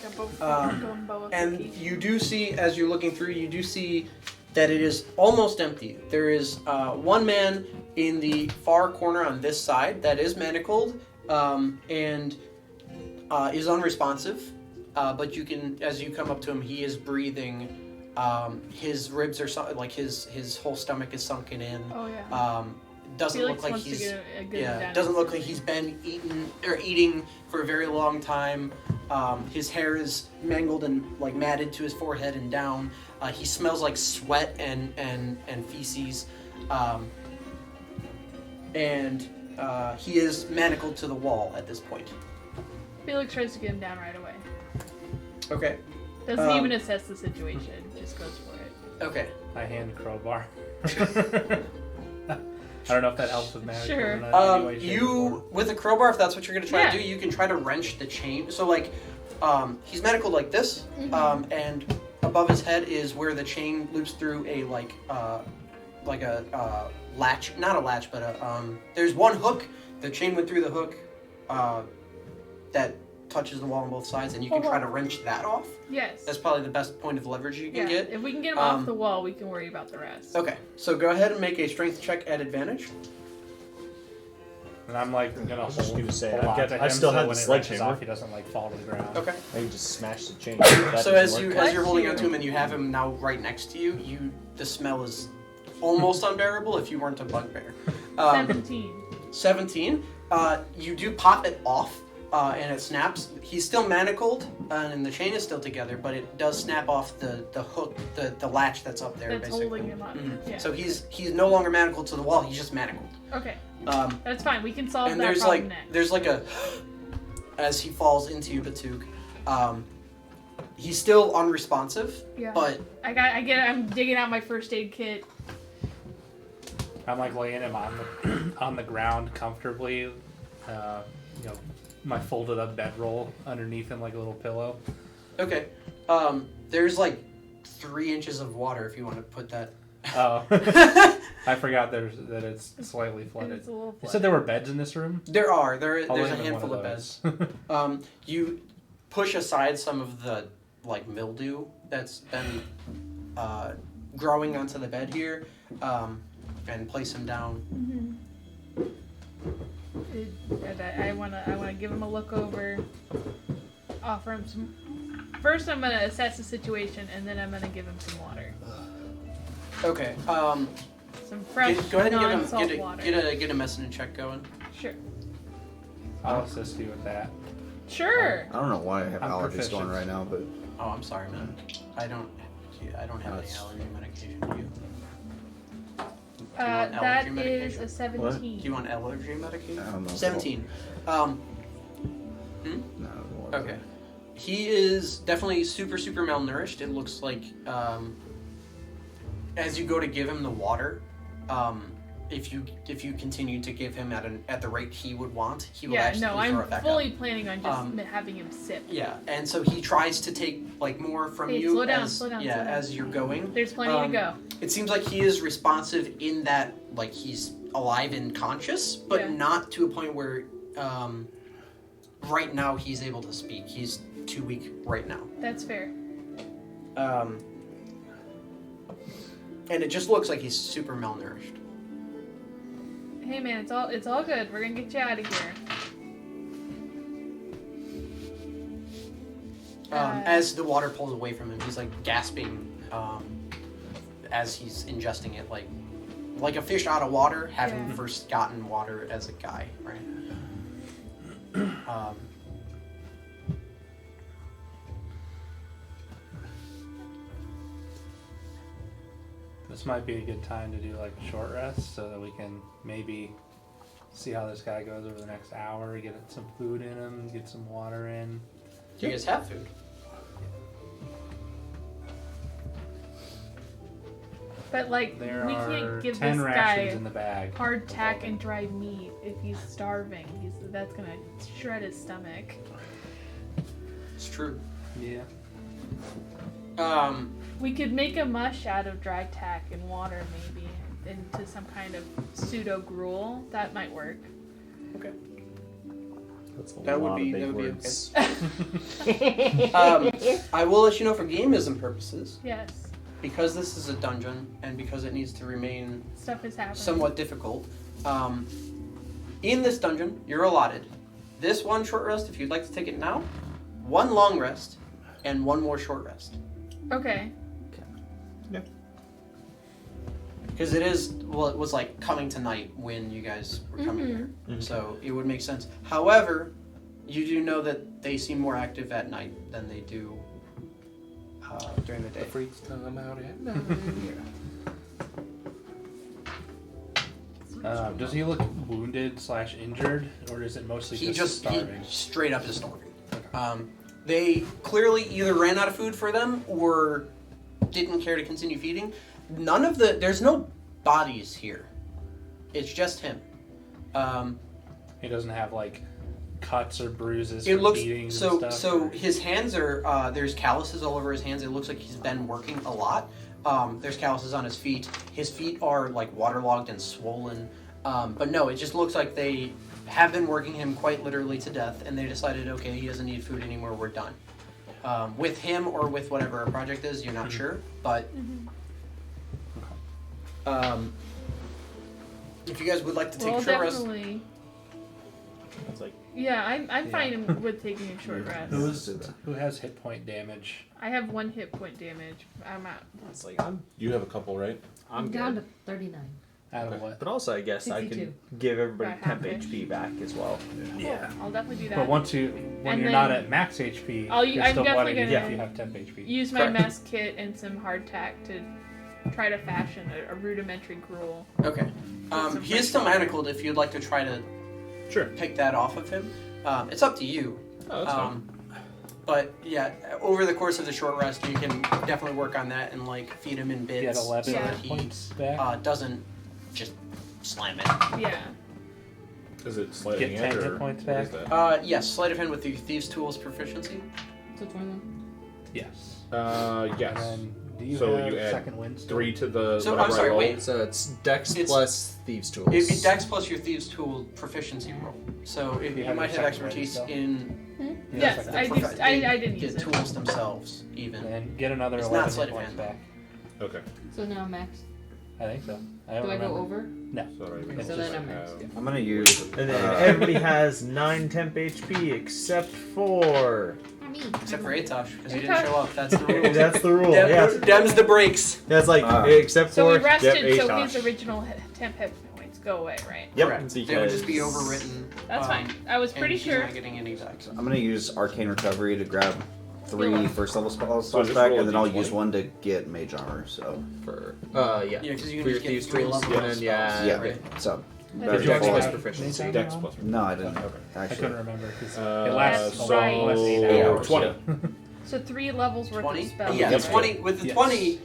Gumbo And you do see, as you're looking through, you do see that it is almost empty. There is one man in the far corner on this side that is manacled and is unresponsive. But you can, as you come up to him, he is breathing. His ribs are like his whole stomach is sunken in. Oh yeah. Doesn't Felix look like wants to he's get a good doesn't look like dinosaur. he's been eating for a very long time. His hair is mangled and like matted to his forehead and down. He smells like sweat and feces, and he is manacled to the wall at this point. Felix tries to get him down right away. Okay. Doesn't even assess the situation. Just goes for it. Okay. I hand crowbar. I don't know if that helps with magic. Sure. Or not in any way, shape, or You form. with a crowbar, if that's what you're gonna try Yeah. to do, you can try to wrench the chain. So like, he's manacled like this, and above his head is where the chain loops through a like a latch, not a latch, but there's one hook. The chain went through the hook that touches the wall on both sides, and you can try to wrench that off. Yes. That's probably the best point of leverage you can yeah. get. If we can get him off the wall, we can worry about the rest. Okay, so go ahead and make a strength check at advantage. And I'm like gonna was just hold, gonna say, hold I've on got- to I him still so have when the it wrenches sledgehammer. off, he doesn't like fall to the ground. Okay. I can just smash the chain. That So doesn't as work. you're holding onto him and you have him now right next to you, the smell is almost unbearable if you weren't a bugbear. 17. 17. You do pop it off, and it snaps. He's still manacled, and the chain is still together, but it does snap off the hook, the latch that's up there. That's basically. holding him up. Mhm. Yeah. So he's no longer manacled to the wall. He's just manacled. Okay. Um, That's fine. We can solve and that there's problem next. there's like a as he falls into you, Batuk. He's still unresponsive, Yeah. but I get it. I'm digging out my first aid kit. I'm like laying him on the on the ground comfortably, you know, my folded up bedroll underneath him like a little pillow. okay. There's like 3 inches of water if you want to put that. Oh, I forgot that it's slightly flooded. It's a little You flooded. said there were beds in this room? There's I'll a lay him in handful one of beds. those. You push aside some of the like mildew that's been growing onto the bed here, and place him down. I wanna give him a look over. Offer him some. First, I'm gonna assess the situation, and then I'm gonna give him some water. Okay. Some fresh, Go ahead and non-salt water. get a medicine check going. Sure. I'll assist you with that. Sure. I don't know why I have I'm allergies proficient. going right now, but Oh, I'm sorry, man. I don't have any That's- allergy medication. Do you? Do you want That allergy is medication? a 17. Do you want allergy medication? I don't know. 17. no. Okay. He is definitely super malnourished. It looks like as you go to give him the water, if you continue to give him at the rate he would want, he will Yeah, actually no, throw I'm it back fully up. planning on just having him sip. Yeah, and so he tries to take like more from Hey, you slow down, as slow down, yeah slow down. as you're going. There's plenty to go. It seems like he is responsive in that like he's alive and conscious, but Yeah. not to a point where right now he's able to speak. He's too weak right now. That's fair. And it just looks like he's super malnourished. Hey man, it's all good. We're gonna get you out of here. As the water pulls away from him, he's like gasping as he's ingesting it, like a fish out of water, having Yeah. first gotten water as a guy, right? This might be a good time to do like a short rest so that we can maybe see how this guy goes over the next hour, get some food in him, get some water in. Do you guys have food? But like, There we are can't give 10 this rations guy in the bag. hardtack and dried meat if he's starving. That's gonna shred his stomach. It's true. Yeah. We could make a mush out of dry tack and water, maybe, into some kind of pseudo gruel. That might work. Okay. That's a That would lot be- of big that would be words. I will let you know for gameism purposes, Yes, because this is a dungeon and because it needs to remain stuff is happening. somewhat difficult. In this dungeon, you're allotted this one short rest if you'd like to take it now, one long rest, and one more short rest. Okay. Because it was like coming tonight when you guys were coming here. Mhm. So it would make sense. However, you do know that they seem more active at night than they do during the day. The freaks come out at night. Does he look wounded / injured, or is it mostly He just starving? He straight up is starving. They clearly either ran out of food for them or didn't care to continue feeding. There's no bodies here. It's just him. He doesn't have like cuts or bruises It from looks beatings so. and stuff. So or- his hands are there's calluses all over his hands. It looks like he's been working a lot. There's calluses on his feet. His feet are like waterlogged and swollen. But no, it just looks like they have been working him quite literally to death, and they decided, okay, he doesn't need food anymore. We're done. With him or with whatever our project is, you're not sure, but. If you guys would like to take Well, a short rest, definitely. It's like, Yeah, I'm fine with taking a short rest. Who has hit point damage? I have 1 hit point damage. I'm out. it's like You have a couple, right? I'm down to 39. Out of what? But also, I guess I 62. can give everybody About temp half-ish. HP back as well. Yeah. I'll definitely do that. But when And you're then not at max HP, I'm you're still definitely bloody gonna if you have temp HP. use my Correct. mess kit and some hardtack to try to fashion a rudimentary gruel. Okay. Some He is still fresh water. manacled if you'd like to try to Sure. pick that off of him. It's up to you. Oh, that's fine. But yeah, over the course of the short rest, you can definitely work on that and like feed him in bits Get 11 so Yeah. that he points back. doesn't just slam it. Yeah. Is it sleight Get of 10 hand hit or points what is back. that? Yes, sleight of hand with your thieves' tools proficiency. So 21. Yes. Yes. And then do you So have you add second wind still? 3 to the. So, I'm whatever I sorry, roll. wait. So it's Dex It's- plus Thieves Tools. It'd be Dex plus your thieves' tool proficiency roll. So if You you have might your have second expertise wind in Yeah, Yes, second I wind. just I didn't the use it. tools themselves, even. And get another It's 11 not sleight hit of points hand. back. Okay. So now I'm max. I think so. I Do don't I remember. go over? Sorry. It's So just then I'm max. I'm gonna use. And then everybody has 9 temp HP except for. Not me. Except for Atosh, because he Atosh. didn't show up. That's the rule. That's the rule. Dem- Yeah. Dem's the breaks. That's like Ah. except So for. we rested, Yep, so Atosh. his original temp hit points go away, right? Yep. Correct. They would just be because- overwritten. That's fine. I was and pretty he's sure. not getting any back. I'm gonna use Arcane Recovery to grab 3 Cool. first level spells So just back, roll a and then I'll D20. use 1 to get Mage Armor. So For Yeah, yeah. because you For can your just get Thieves 3 Tools, level and spells. then yeah. yeah, right? so Did better you Dex already plus have proficiency. Mage Dex Armor plus. No, I didn't. I Actually, couldn't remember because it Uh, lasts That's a right. less 8 8 hours. hours. 20. So 3 levels worth 20? of spells. Yeah, Yep. the 20. With the Yes. 20,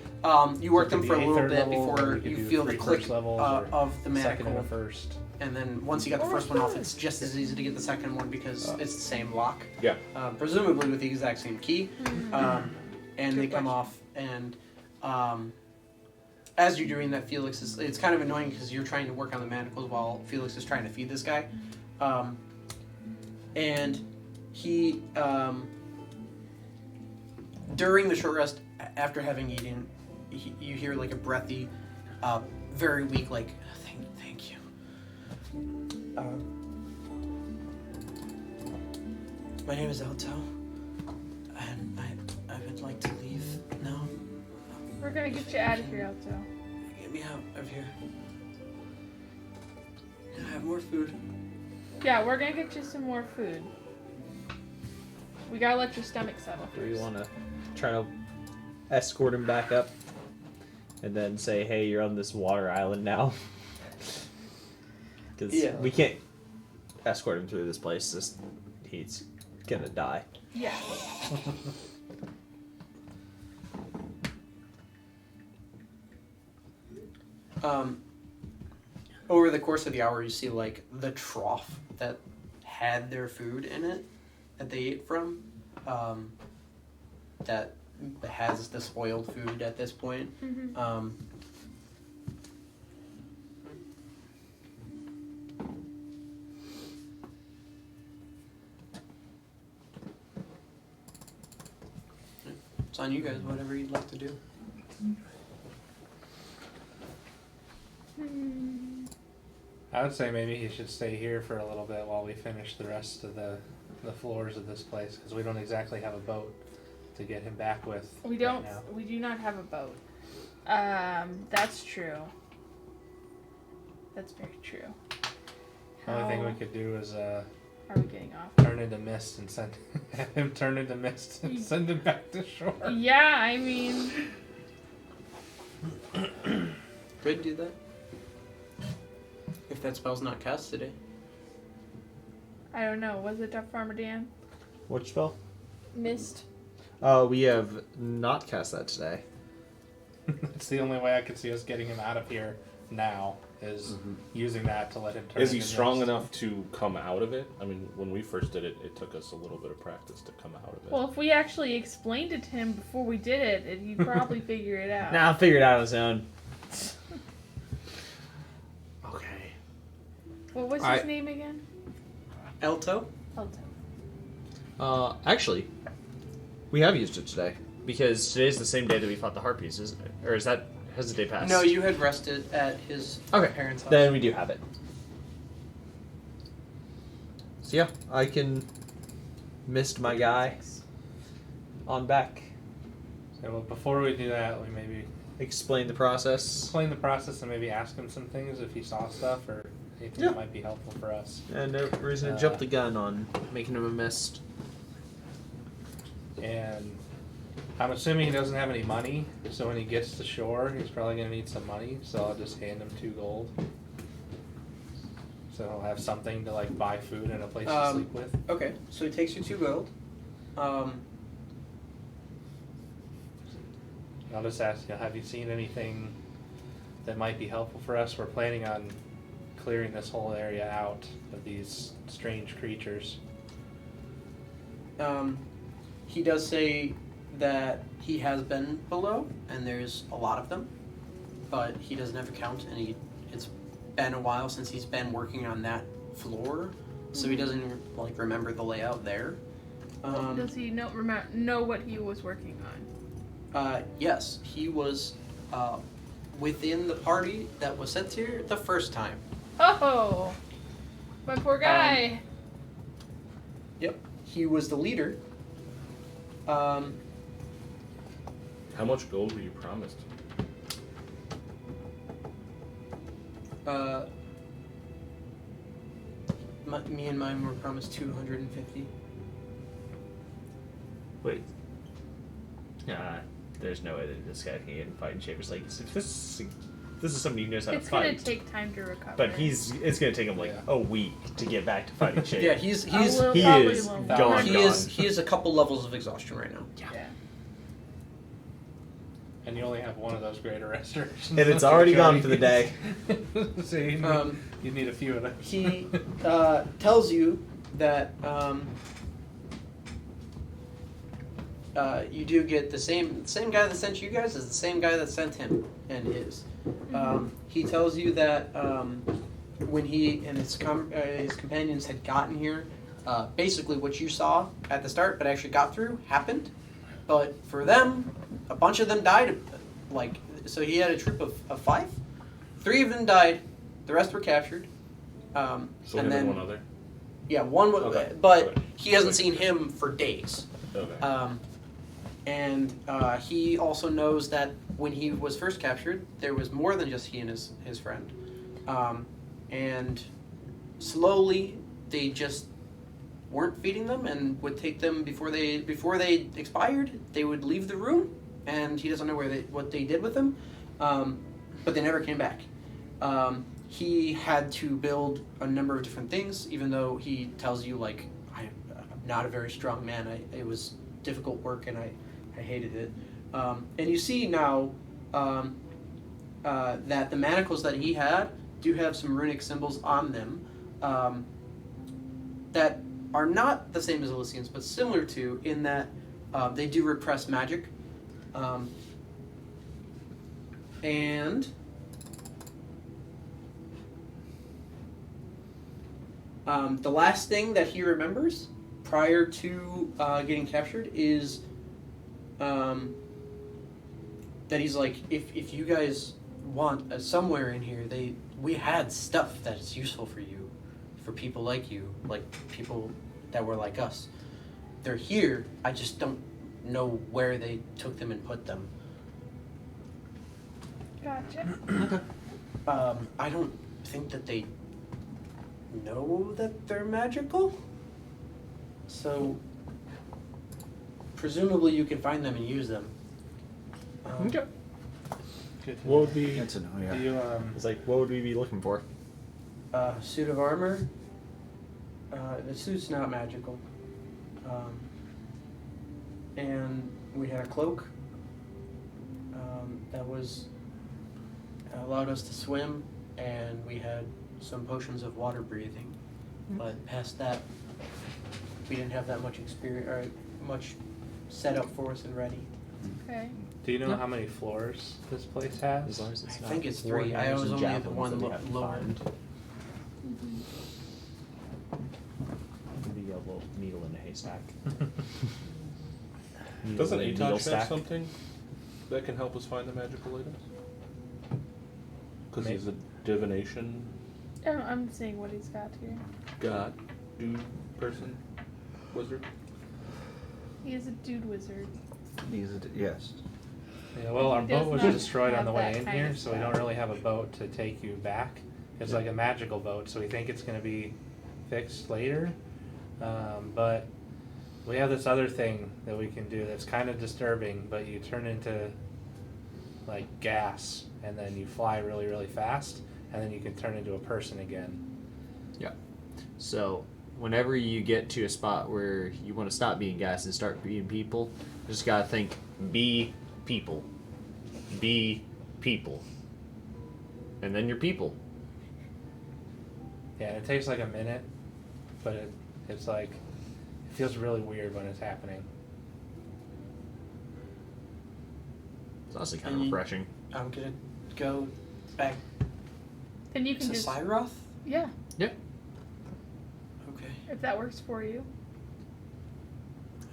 you work So it them could for a be little third bit level, or before you could you do feel the 3 click first levels, or of the second and a manacle. first. And then once you got the first one off, it's just as easy to get the second one because it's the same lock. Yeah. Presumably with the exact same key. And Good they come question. off, and as you're doing that, Felix is. It's kind of annoying because you're trying to work on the manacles while Felix is trying to feed this guy. And he, during the short rest, after having eaten, you hear like a breathy, very weak, like, thank you. My name is Alto, and I would like to leave now. We're gonna get you out of here, Alto. Get me out of here. Can I have more food? Yeah, we're gonna get you some more food. We gotta let your stomach settle Do we first. want to try to escort him back up, and then say, "Hey, you're on this water island now"? Because Yeah. we can't escort him through this place. He's gonna die. Yeah. Over the course of the hour, you see like the trough that had their food in it that they ate from, that has the spoiled food at this point. It's on you guys, whatever you'd like to do. I would say maybe he should stay here for a little bit while we finish the rest of the floors of this place, because we don't exactly have a boat to get him back with. We right don't. now. We do not have a boat. That's true. That's very true. The only thing we How could do is are we getting off? turn into mist and send have him turn into mist and send him back to shore. Yeah, I mean, Could do that. If that spell's not cast today. I don't know. Was it Duck Farmer Dan? Which spell? Mist. We have not cast that today. That's the only way I could see us getting him out of here now, is using that to let him turn Is he into strong mist. enough to come out of it? I mean, when we first did it, it took us a little bit of practice to come out of it. Well, if we actually explained it to him before we did it, he'd probably figure it out. Nah, I'll figure it out on his own. Okay. What was his name again? Elto? Alto. Actually, we have used it today because today's the same day that we fought the harpies, isn't it? Or is that has the day passed? No, you had rested at his Okay, parents' house. Then we do have it. So yeah, I can Missed my guy on back. So well, before we do that, we maybe explain the process. Explain the process and maybe ask him some things if he saw stuff or anything that might be helpful for us. And no reason to jump the gun on making him a mist. And I'm assuming he doesn't have any money, so when he gets to shore, he's probably going to need some money, so I'll just hand him 2 gold. So he'll have something to like buy food and a place to sleep with. Okay, so he takes you 2 gold. I'll just ask you, have you seen anything that might be helpful for us? We're planning on clearing this whole area out of these strange creatures. He does say that he has been below, and there's a lot of them, but he doesn't have a count, and it's been a while since he's been working on that floor, so he doesn't like remember the layout there. Does he know what he was working on? Yes, he was within the party that was sent here the first time. Oh, my poor guy. Yep, he was the leader. How much gold were you promised? Me and mine were promised 250. Wait. There's no way that this guy can get in fighting shape. It's like, if this is somebody who knows how It's to gonna fight. take time to recover. But it's gonna take him like a week to get back to fighting shape. Yeah, he probably is won't. gone. He is a couple levels of exhaustion right now. Yeah. And you only have one of those greater restorations. And it's already gone for the day. So you need a few of them. He tells you that you do get the same guy that sent you guys is the same guy that sent him and his. He tells you that when he and his companions had gotten here, basically what you saw at the start but actually got through happened. But for them, a bunch of them died. So he had a troop of 5. 3 of them died. The rest were captured. So and him then and one other? yeah, one was, Okay. but Okay. he hasn't seen him for days. Okay. And he also knows that when he was first captured, there was more than just he and his friend. And slowly, they just weren't feeding them and would take them before they expired. They would leave the room, and he doesn't know what they did with them. But they never came back. He had to build a number of different things, even though he tells you like I'm not a very strong man. It was difficult work, and I hated it. And you see now that the manacles that he had do have some runic symbols on them that are not the same as Elysians, but similar to, in that they do repress magic. And the last thing that he remembers prior to getting captured is that he's like, if you guys want somewhere in here, we had stuff that is useful for you, for people like you, like people that were like us. They're here. I just don't know where they took them and put them. Gotcha. I don't think that they know that they're magical. So presumably you can find them and use them. Okay. Good. What would be? That's a no, yeah. Do you, It's like, what would we be looking for? Suit of armor. The suit's not magical. And we had a cloak that allowed us to swim, and we had some potions of water breathing. But past that, we didn't have that much experience or much set up for us and ready. Okay. do you know how many floors this place has? As long as it's I not think it's 3. I warhammers was and only at the javelins one that we have to lower. find. Maybe a little needle in a haystack. Doesn't Needle Atosh have stack. something that can help us find the magical items? Because he's a divination Oh, I'm seeing what he's got here. god, dude, person, wizard. He is a dude wizard. Yes. Yeah, well, our He does boat was not destroyed on have the way that in kind here, of so we stuff. don't really have a boat to take you back. It's like a magical boat, so we think it's going to be fixed later. But we have this other thing that we can do that's kind of disturbing, but you turn into like gas, and then you fly really, really fast, and then you can turn into a person again. Yeah. So whenever you get to a spot where you want to stop being gas and start being people, you just gotta think, be people. Be people. And then you're people. Yeah, it takes like a minute, but it's like, it feels really weird when it's happening. It's honestly kind of And you- refreshing. I'm gonna go back Then you can to just Cyroth. yeah, Okay. if that works for you.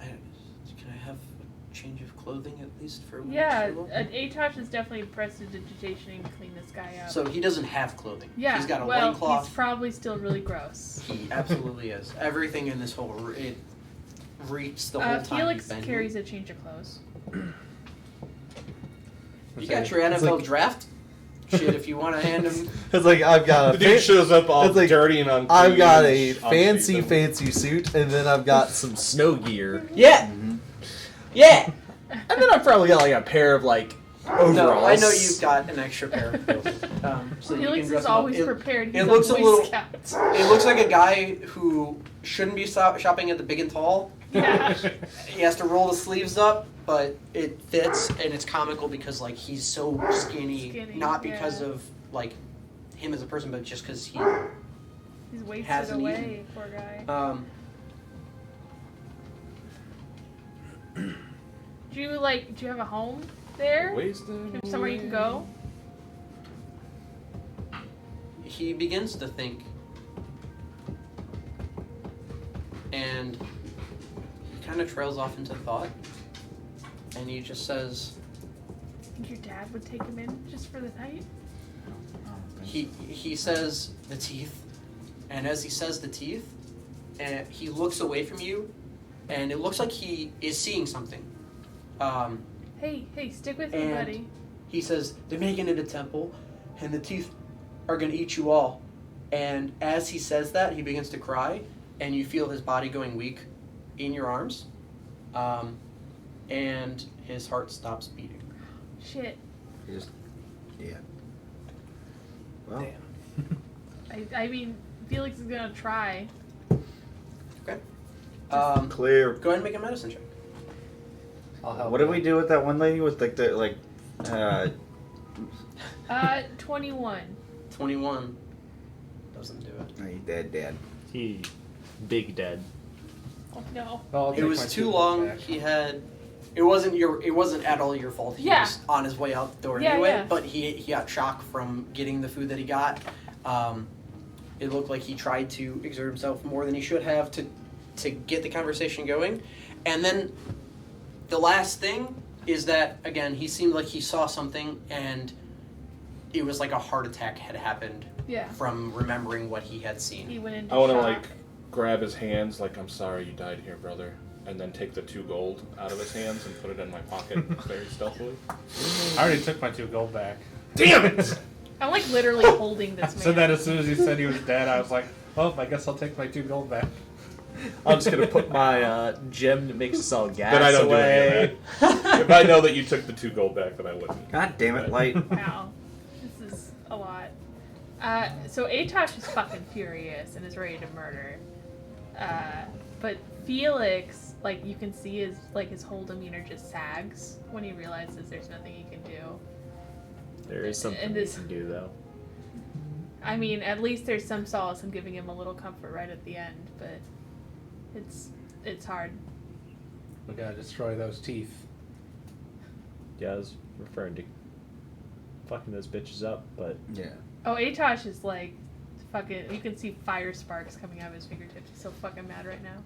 Can I have a change of clothing at least for? when Yeah, I show up? Atosh is definitely prestidigitation and clean this guy up. So he doesn't have clothing. yeah, He's got a well, loincloth. he's probably still really gross. He absolutely is. Everything in this whole it reeks the whole time. Felix he's been carries a change of clothes. here. You got your NFL draft. Shit, if you want to hand him. It's like I've got The dude shows up all it's like, dirty and unclean. I've got a and fancy, unseasoned. fancy suit, and then I've got some, Some snow gear. Yeah. Yeah. And then I've probably got like a pair of like overalls. No, I know you've got an extra pair of clothes. So you Felix can dress is him up. always It- prepared. He's it looks a Boy little- Scout. It looks like a guy who shouldn't be shopping at the Big and Tall. Yeah. He has to roll the sleeves up, but it fits, and it's comical because like he's so skinny, not because yeah. of like him as a person, but just because he. He's wasted Hasn't away, poor guy. Do you have a home there? Wasted. Somewhere you can go? He begins to think, and he kind of trails off into thought, and he just says, Think your dad would take him in just for the night? he says the teeth, and as he says the teeth, and he looks away from you, and it looks like he is seeing something. Hey, stick with me, And buddy. he says they're making it a temple, and the teeth are gonna eat you all. And as he says that, he begins to cry, and you feel his body going weak in your arms, and his heart stops beating. Shit. Yeah. Well, I mean, Felix is gonna try. Okay. clear. Go ahead and make a medicine check. I'll help. What did we do with that one lady with like the like? 21. 21 doesn't do it. Oh, you dead, Dad. He big dead. Oh no. Well, I'll It take my was too 2 long. back. He had. It wasn't at all your fault. He Yeah. was on his way out the door Yeah, anyway. yeah. But he got shocked from getting the food that he got. It looked like he tried to exert himself more than he should have to get the conversation going. And then the last thing is that again he seemed like he saw something and it was like a heart attack had happened Yeah. from remembering what he had seen. He went into I want to shock. like grab his hands, like I'm sorry you died here, brother, and then take the 2 gold out of his hands and put it in my pocket very stealthily. I already took my 2 gold back. Damn it! I'm like literally holding I this man. said that as soon as he said he was dead. I was like, oh, I guess I'll take my 2 gold back. I'm just gonna put my gem that makes us all gas Then I don't away. do any of that. If I know that you took the 2 gold back, then I wouldn't. God damn it, Light. Wow. This is a lot. So Atosh is fucking furious and is ready to murder. But Felix, like, you can see his whole demeanor just sags when he realizes there's nothing he can do. There is something And we this- can do though. I mean, at least there's some solace in giving him a little comfort right at the end, but it's hard. We gotta destroy those teeth. Yeah, I was referring to fucking those bitches up, but Yeah. Oh, Atosh is like fucking. You can see fire sparks coming out of his fingertips. He's so fucking mad right now.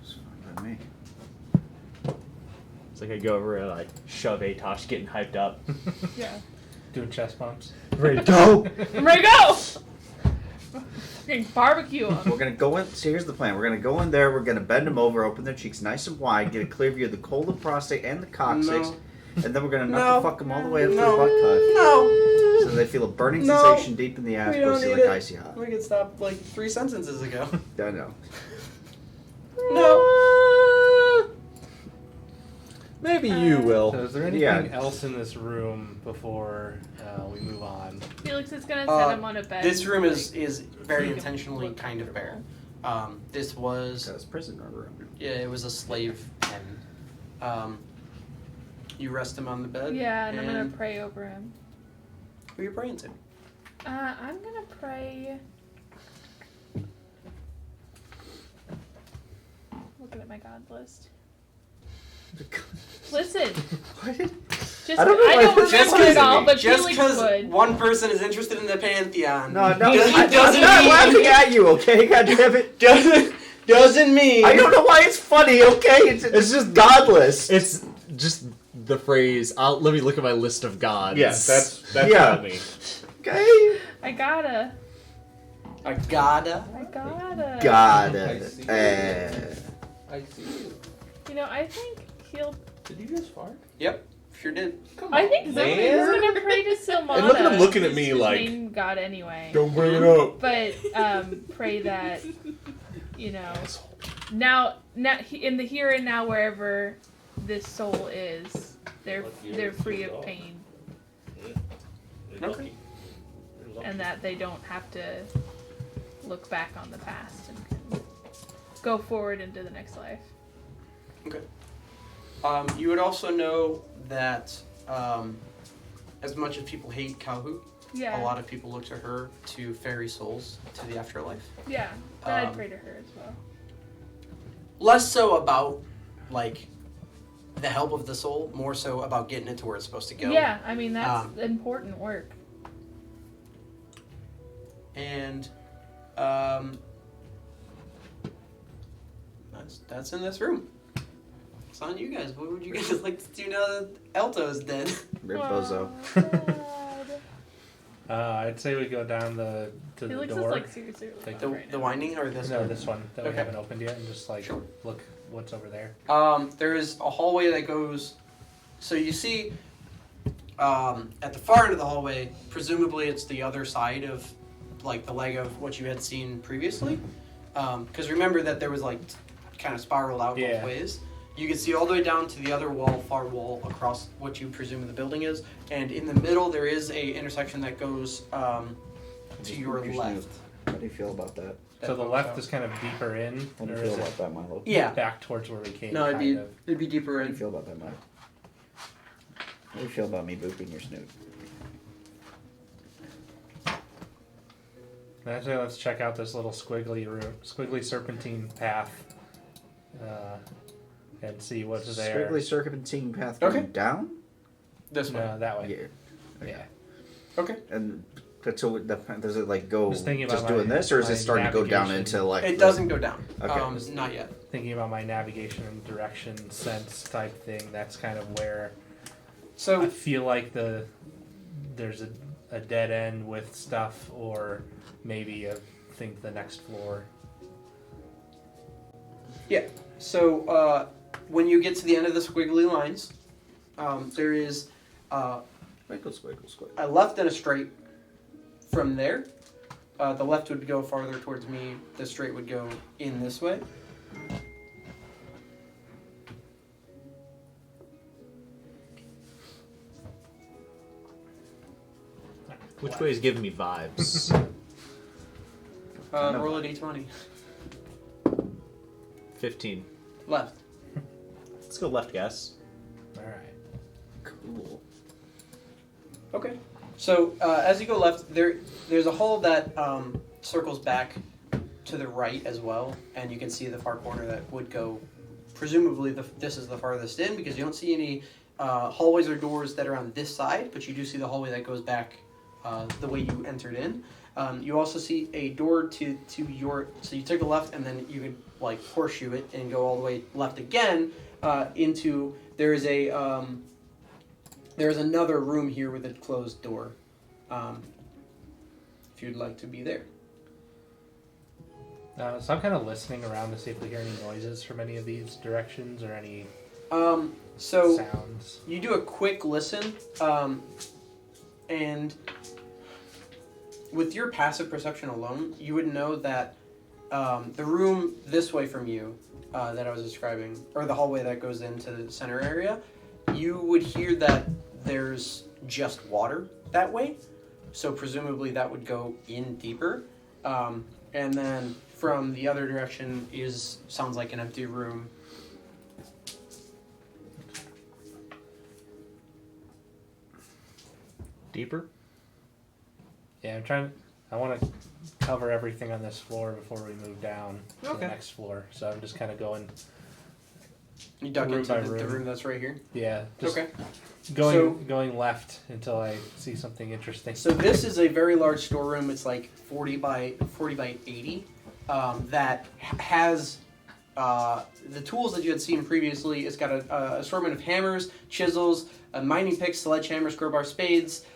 It's fine by me. it's like I go over and like shove Atosh getting hyped up. Yeah. Doing chest bumps. Ready to go? I'm ready to go. Fucking barbecue him. We're gonna go in. So here's the plan. We're gonna go in there. We're gonna bend them over, open their cheeks nice and wide, get a clear view of the colon, prostate, and the coccyx. No. and then we're gonna No. knock the fuck them all the way up to the No. butt cut, No, so they feel a burning No. sensation deep in the ass, we don't pussy need like it. icy hot. We could stop like 3 sentences ago. I know. No. Maybe you So will. is there anything Yeah. else in this room before we move on? Felix is gonna set him on a bed. This room is very make him intentionally look kind of bare. comfortable. This was Because prisoner room. yeah, it was a slave pen. You rest him on the bed. Yeah, and I'm gonna pray over him. Who are you praying to? I'm gonna pray. Looking at my god list. Listen, just I don't know why- remember it all, but just Felix because would. one person is interested in the pantheon, No, no, doesn't I'm not laughing at you, okay? God damn it. doesn't mean I don't know why it's funny, okay? It's just godless. It's just the phrase. Let me look at my list of gods. Yes, that's Yeah. not me. Okay. I gotta. a goda. God. I see. I see you. You know, I think he'll. Did you just fart? Yep, sure did. Come I on, think somebody's man. gonna pray to Silmana. And look at him looking at who's me his like, main god anyway. Don't bring it up. But pray that now in the here and now, wherever this soul is, they're free of pain, Okay. and that they don't have to look back on the past and can go forward into the next life. Okay. You would also know that as much as people hate Kauhu, Yeah. a lot of people look to her to ferry souls to the afterlife. Yeah. Then I'd Um, pray to her as well. Less so about like the help of the soul, more so about getting it to where it's supposed to go. Yeah, I mean that's Um, important work. And that's in this room. It's on you guys. What would you guys like to do now that Elto's dead? Rip Bozo. I'd say we go down to Felix the is door. like seriously really Like loud right The now. winding or this? No, one? this one that Okay. we haven't opened yet, and just like Sure. look what's over there. There is a hallway that goes. So you see, at the far end of the hallway, presumably it's the other side of, like the leg of what you had seen previously. Because remember that there was like kind of spiraled out Yeah. both ways. You can see all the way down to the other wall, far wall across what you presume the building is, and in the middle there is a intersection that goes to your left. How do you feel about that? So the left is kind of deeper in, How do or you is feel it about that, Milo? Yeah. back towards where we came? No, kind of. it'd be deeper How do you in. feel about that, Milo? How do you feel about me booping your snoot? Actually, let's check out this little squiggly serpentine path, and see what's there. Squiggly serpentine path Okay. going down? This way. No, that way. Yeah. Yeah. Okay. And so does it like go Just thinking just about doing my- this, or is my it starting to go down navigation. into like? It doesn't go down. Okay. Not yet. Thinking about my navigation and direction sense type thing. That's kind of where I So feel like there's a dead end with stuff, or maybe I think the next floor. yeah. So when you get to the end of the squiggly lines, there is Squiggle. a left and a straight from there. The left would go farther towards me. The straight would go in this way. Which way is giving me vibes? Roll a d20. 15. Left. Let's go left, guess. All right. Cool. Okay. So as you go left, there's a hole that circles back to the right as well, and you can see the far corner that would go. Presumably, this is the farthest in because you don't see any hallways or doors that are on this side, but you do see the hallway that goes back the way you entered in. You also see a door to your. So you took a left, and then you could like horseshoe it and go all the way left again into. There is a. There's another room here with a closed door. If you'd like to be there. So I'm kind of listening around to see if we hear any noises from any of these directions or any. So sounds. you do a quick listen, and with your passive perception alone, you would know that the room this way from you that I was describing, or the hallway that goes into the center area, you would hear that there's just water that way. So presumably that would go in deeper. And then from the other direction sounds like an empty room. Deeper? Yeah, I want to cover everything on this floor before we move down to the Okay. next floor. So I'm just kind of going. You duck Room into by the room. room that's right here. Yeah, just Okay. going left until I see something interesting. So this is a very large storeroom. It's like 40 by 80. That has the tools that you had seen previously. It's got a assortment of hammers, chisels, mining picks, sledgehammers, crowbar, spades,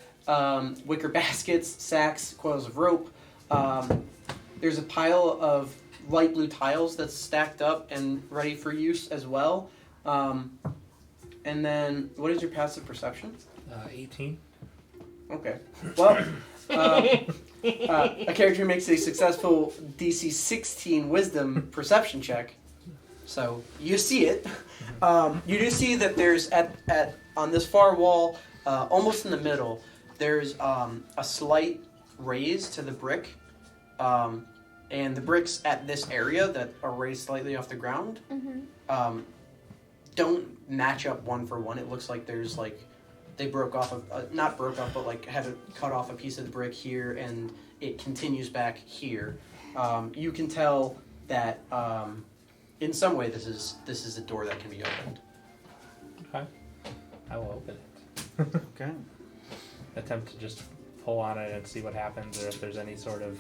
wicker baskets, sacks, coils of rope. There's a pile of light blue tiles that's stacked up and ready for use as well. And then, what is your passive perception? 18. Okay. Well, a character makes a successful DC 16 Wisdom perception check, so you see it. You do see that there's on this far wall, almost in the middle, there's a slight raise to the brick, and the bricks at this area that are raised slightly off the ground don't match up one for one. It looks like there's like they broke off not broke off, but like had cut off a piece of the brick here, and it continues back here. You can tell that in some way this is a door that can be opened. Okay. I will open it. Okay. Attempt to just pull on it and see what happens, or if there's any sort of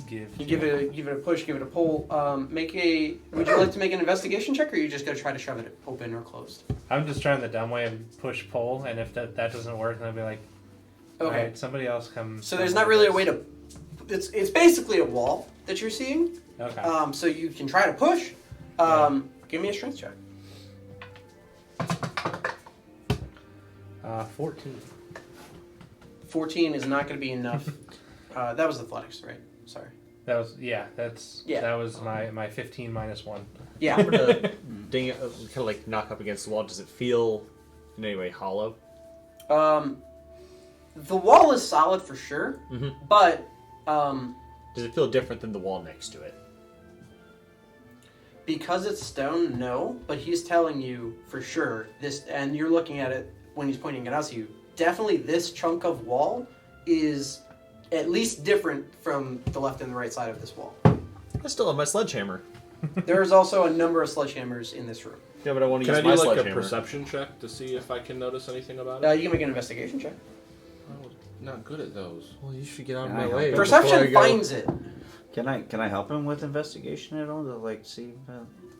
give. You give it a push, give it a pull. Would you like to make an investigation check, or are you just gonna try to shove it open or closed? I'm just trying the dumb way and push pull, and if that doesn't work, then I'll be like, Okay. alright, somebody else come. So there's not really a way to. It's basically a wall that you're seeing. Okay. So you can try to push. Give me a strength check. 14. 14 is not going to be enough. That was athletics, right? Sorry. That was that was my 15 minus 1. Yeah. I'm gonna ding it, kind of like knock up against the wall. Does it feel in any way hollow? The wall is solid for sure, but Does it feel different than the wall next to it? because it's stone, no. But he's telling you for sure this, and you're looking at it when he's pointing it out to you. Definitely, this chunk of wall is at least different from the left and the right side of this wall. I still have my sledgehammer. There is also a number of sledgehammers in this room. Yeah, but I want to Can I use do my like a sledgehammer. perception check to see if I can notice anything about it? You can make an investigation check. I'm not good at those. Well, you should get out of Can my I way. help? before I Perception go. finds it. Can I help him with investigation at all to like see?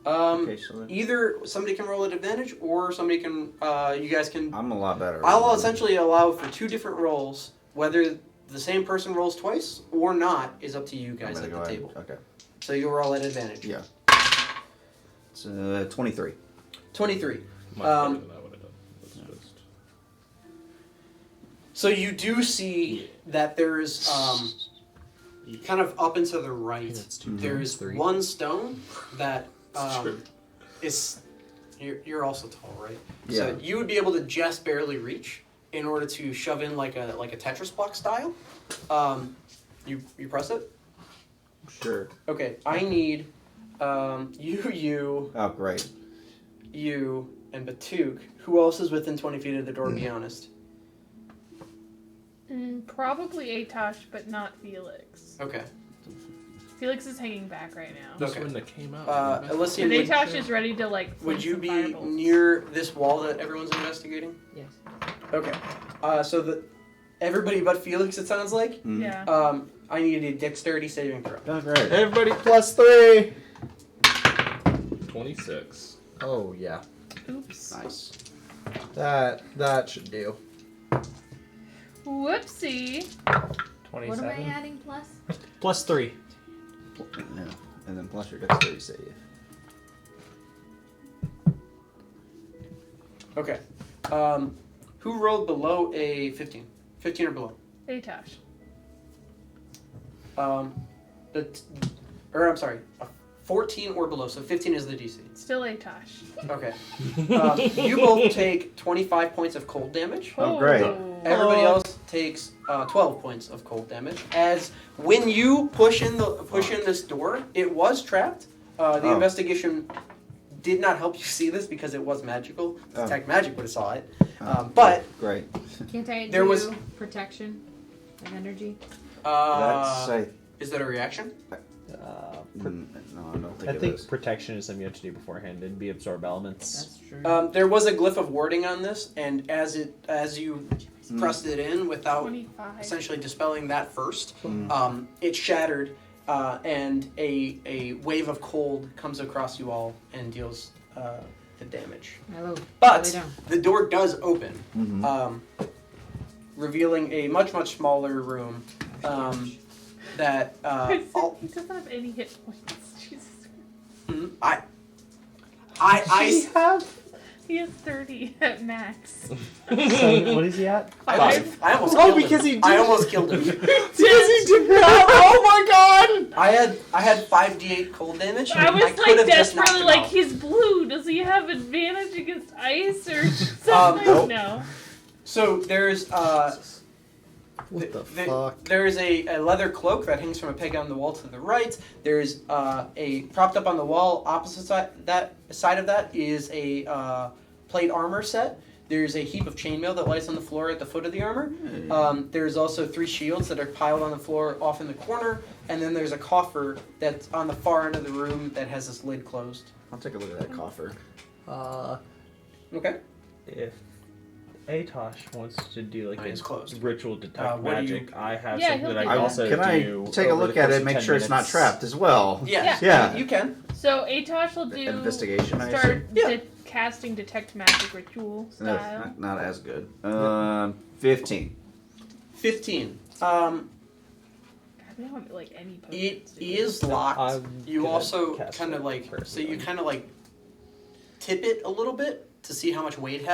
Either somebody can roll at advantage, or somebody can. You guys can. I'm a lot better. I'll essentially allow for 2 different rolls. Whether the same person rolls twice or not is up to you guys at the table. Okay. So you'll roll at advantage. Yeah. It's 23. 23. Much better than I would have done. Let's just... So you do see that there's kind of up and to the right. That's 2 There's 3. one stone that True. is. You're also tall, right? Yeah. So you would be able to just barely reach in order to shove in like a Tetris block style. You press it. Sure. Okay, I need you, Oh, great. you, and Batuk. Who else is within 20 feet of the door? Be honest. Probably Atosh, but not Felix. Okay. Felix is hanging back right now. This Okay. wouldn't have came out. Elysian, And would, Atosh is ready to like. would fling you some be firebolts. near this wall that everyone's investigating? Yes. Okay. So everybody but Felix, it sounds like. Yeah. I need a dexterity saving throw. Oh, great. Everybody +3. 26. Oh yeah. Oops. Nice. That should do. Whoopsie. 27. What am I adding plus? +3. Yeah. And then plus your dexterity save. Okay. Who rolled below a 15? 15 or below? Atosh. I'm sorry, a 14 or below, so 15 is the DC. Still Atosh. Okay. You both take 25 points of cold damage. Oh, great. Everybody else takes 12 points of cold damage. As when you push in this door, it was trapped. The investigation did not help you see this because it was magical. Detect Magic would have saw it. But great. Can't I There do was- protection of energy? Is that a reaction? No, I don't think I it think is. protection is something you have to do beforehand and be absorb elements. That's true. There was a glyph of warding on this, and as you pressed it in without 25. essentially dispelling that first, it shattered, and a wave of cold comes across you all and deals the damage. Hello. But Lay down. the door does open, revealing a much smaller room. That He doesn't have any hit points. Jesus. He has 30 at max. So, what is he at? I almost killed him. I almost killed him. Because he did not. Oh my god! I had 5d8 cold damage. I was could like have just knocked desperately him like, out. he's blue. Does he have advantage against ice or something? Nope. No. So there's What the fuck? There's a leather cloak that hangs from a peg on the wall to the right. There's a propped up on the wall opposite side of that is a plate armor set. There's a heap of chainmail that lies on the floor at the foot of the armor. There's also 3 shields that are piled on the floor off in the corner, and then there's a coffer that's on the far end of the room that has this lid closed. I'll take a look at that coffer. Okay. If Atosh wants to do like It's closed. ritual detect what do you- magic, I have Yeah, something he'll that I do can that. also Can I do. take a over look the at course it of and make 10 sure it's not minutes. trapped as well? Yeah. Yeah. You can. So Atosh will do Investigation, I start assume? casting detect magic ritual No, style. not as good. 15. 15. God, we don't have like any It potions. is locked. I'm You gonna also cast kind of it like personally. tip it a little bit to see how much weight it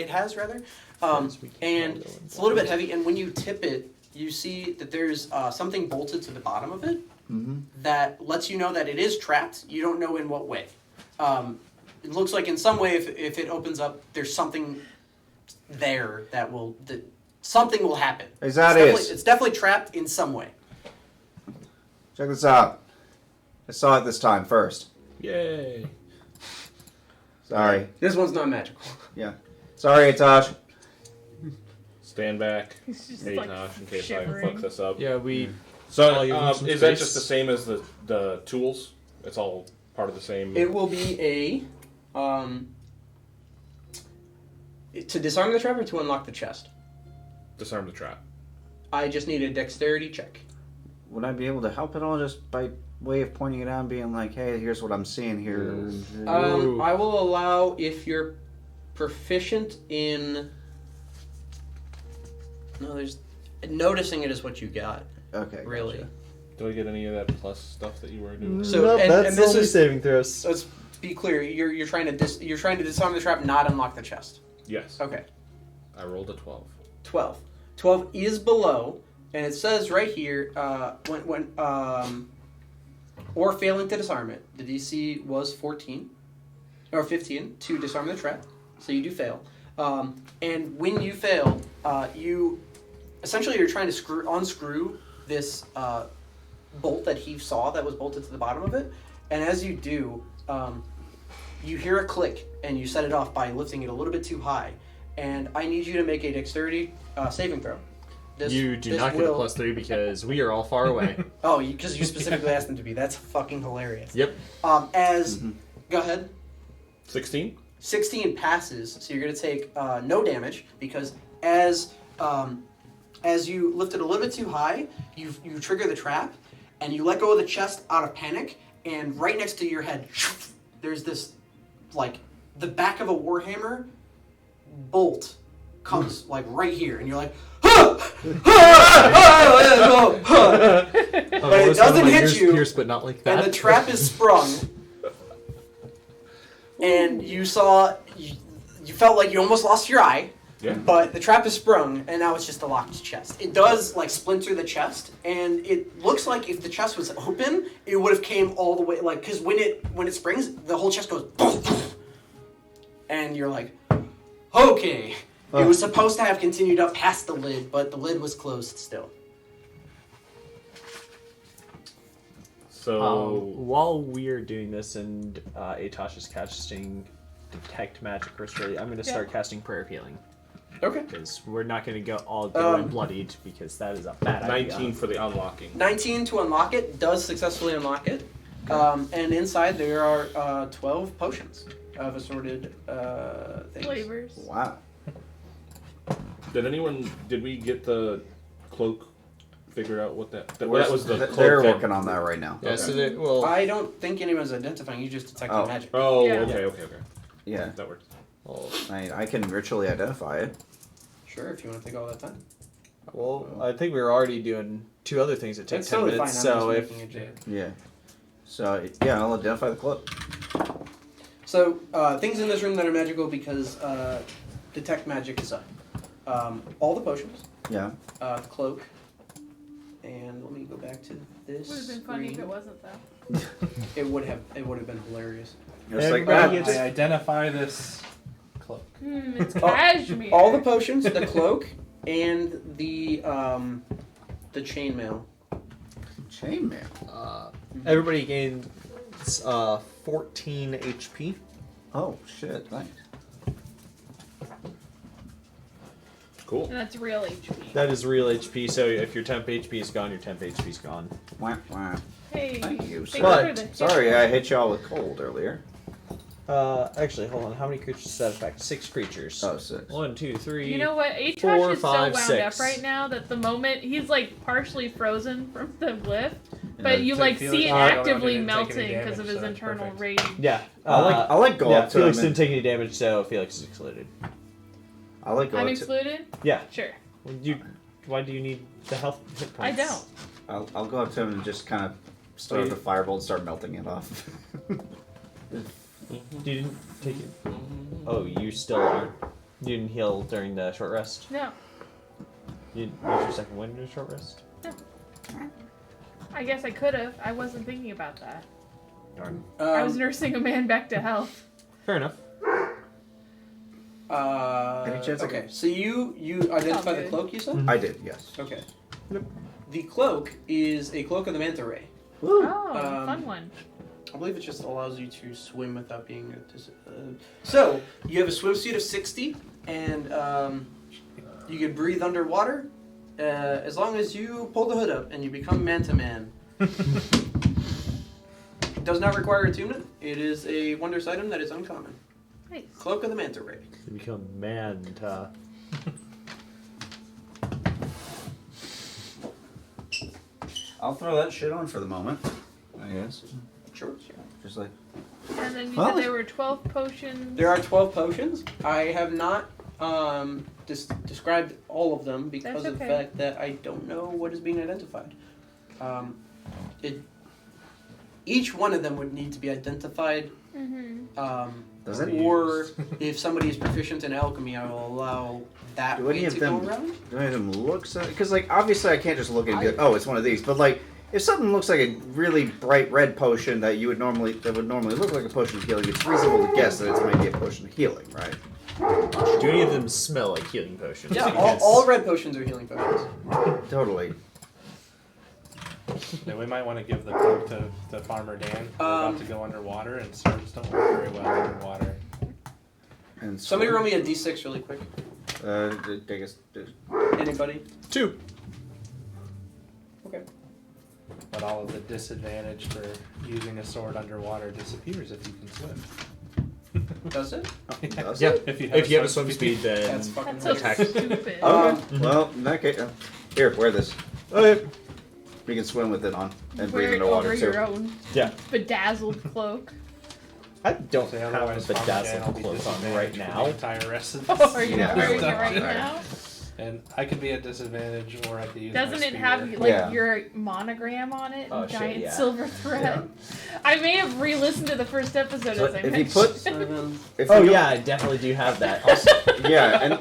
has rather, Yes, we can and all go in it's a little bit heavy. And when you tip it, you see that there's something bolted to the bottom of it that lets you know that it is trapped. You don't know in what way. It looks like in some way, if it opens up, there's something there that something will happen. Is that It's definitely trapped in some way. Check this out. I saw it this time first. Yay. Sorry. This one's not magical. Yeah. Sorry, Atosh. Stand back. He's just Hey, like Tosh, in case shivering. I fuck this up. Yeah, we. So, Oh, you need some is that space? just the same as the tools? It's all part of the same. It will be to disarm the trap or to unlock the chest. Disarm the trap. I just need a dexterity check. Would I be able to help at all just by way of pointing it out and being like, hey, here's what I'm seeing here? I will allow if you're proficient in. No, there's noticing it is what you got. Okay. Really. gotcha. Do I get any of that plus stuff that you were doing? So Nope, and that's this only is saving throws. let's be clear. You're trying to disarm the trap, not unlock the chest. Yes. Okay. I rolled a 12. 12. 12 is below, and it says right here, when or failing to disarm it. The DC was 14 or 15 to disarm the trap, so you do fail. And when you fail, you're trying to unscrew this bolt that he saw that was bolted to the bottom of it, and as you do, you hear a click, and you set it off by lifting it a little bit too high. And I need you to make a dexterity saving throw. You do not get a +3 because we are all far away. Oh, because you specifically asked them to be. That's fucking hilarious. Yep. Go ahead. 16? 16 passes, so you're going to take no damage because as you lift it a little bit too high, you trigger the trap, and you let go of the chest out of panic, and right next to your head, there's this, like, the back of a warhammer bolt comes, like, right here, and you're like, but it doesn't hit you, Pierce, but not like that. and the trap is sprung. And you saw you felt like you almost lost your eye. Yeah. But the trap is sprung, and now it's just a locked chest. It does like splinter the chest, and it looks like if the chest was open, it would have came all the way. Like, because when it springs, the whole chest goes, boom, boom, and you're like, okay. It was supposed to have continued up past the lid, but the lid was closed still. So While we're doing this and Atosh is casting Detect Magic Restraint, I'm going to start casting Prayer of Healing. Okay. Because we're not going to go all go bloodied, because that is a bad idea. 19 for the unlocking. 19 to unlock it, does successfully unlock it. And inside there are 12 potions of assorted things. Flavors. Wow. Did we get the cloak figured out what that Well, that was the cloak they're thing. working on that right now. Yeah, Okay. so they, well, I don't think anyone's identifying, you just detected Oh. magic. Oh, Yeah. okay. Yeah. That works. well, I can virtually identify it. Sure, if you want to take all that time. well, I think we were already doing 2 other things that take That's 10 totally minutes. fine. I'm So just if making a joke. Yeah. So, yeah, I'll identify the cloak. So, things in this room that are magical because detect magic is up. All the potions, Yeah. the cloak, and let me go back to this. Would have been funny if screen. it wasn't though. It would have been hilarious. It's like Everybody that. gets- I identify this cloak. It's cashmere. All the potions, the cloak, and the chainmail. Chainmail. everybody gains 14 HP. Oh, shit. Thanks. Cool. And that's real HP. That is real HP, so if your temp HP is gone, your temp HP is gone. Wah, wah. Hey, Thank you, thank sir. for the Sorry, I hit y'all with cold earlier. Actually, hold on. How many creatures does that affect? 6 creatures. Oh, 6. 1, 2, 3. You know what? Atosh 4, is 5, so wound 6. up right now that the moment he's like partially frozen from the lift, Yeah, but you so like Felix see it already actively didn't take any melting because damage, of his so internal perfect. rage. Yeah. I like go yeah, up to Felix him didn't and take any damage, so Felix is excluded. I like go I'm up to, excluded? Yeah. Sure. Why do you need the health hit I points? don't. I'll go up to him and just kind of start Wait. the fireball and start melting it off. You didn't take it. Oh, you still aren't. You didn't heal during the short rest? No. You used your second wind in a short rest? I guess I could have. I wasn't thinking about that. Darn. I was nursing a man back to health. Fair enough. Any chance I okay, can- so you identify the good. cloak, you said? I did, yes. Okay. The cloak is a cloak of the manta ray. Oh, Um, fun one. I believe it just allows you to swim without being so you have a swimsuit of 60, and you can breathe underwater as long as you pull the hood up and you become Manta Man. It does not require attunement. It is a wondrous item that is uncommon. Nice. Cloak of the Manta Ray. You become Manta. I'll throw that shit on for the moment, I guess. Sure. Just like, And then you Well, said there were 12 potions. There are 12 potions. I have not described all of them because That's of the okay. fact that I don't know what is being identified. Each one of them would need to be identified. does it Or if somebody is proficient in alchemy, I will allow that Do way any to of go them around. do any of them look so? Because like obviously I can't just look and go, oh, it's one of these. But like if something looks like a really bright red potion that would normally look like a potion of healing, it's reasonable to guess that it's maybe a potion of healing, right? Do any of them smell like healing potions? Yeah, Because- all red potions are healing potions. Totally. Yeah, we might want to give the cloak to Farmer Dan. We're about to go underwater, and swords don't work very well underwater. And Somebody roll me a d6 really quick. Take us. Anybody? 2. Okay. But all of the disadvantage for using a sword underwater disappears if you can swim. Does it? Does Yeah. it? If you If you have a swim speed, then That's fucking That's so hilarious. stupid. Well, in that case, here, wear this. Okay. We can swim with it on and breathe Wear it underwater over too. your own Yeah. bedazzled cloak. I don't So have otherwise, a Farmer Dan will bedazzled be cloak on disadvantaged right for now. the entire rest of Oh, this. are you Yeah. not wearing it right Sorry. now? And I could be at disadvantage or I could use Doesn't my it have spear. like Yeah. your monogram on it? Oh, in shit, giant yeah. silver thread. I may have re-listened to the first episode So as I if you mentioned. put- Seven. If Oh you yeah, I definitely do have that. yeah, and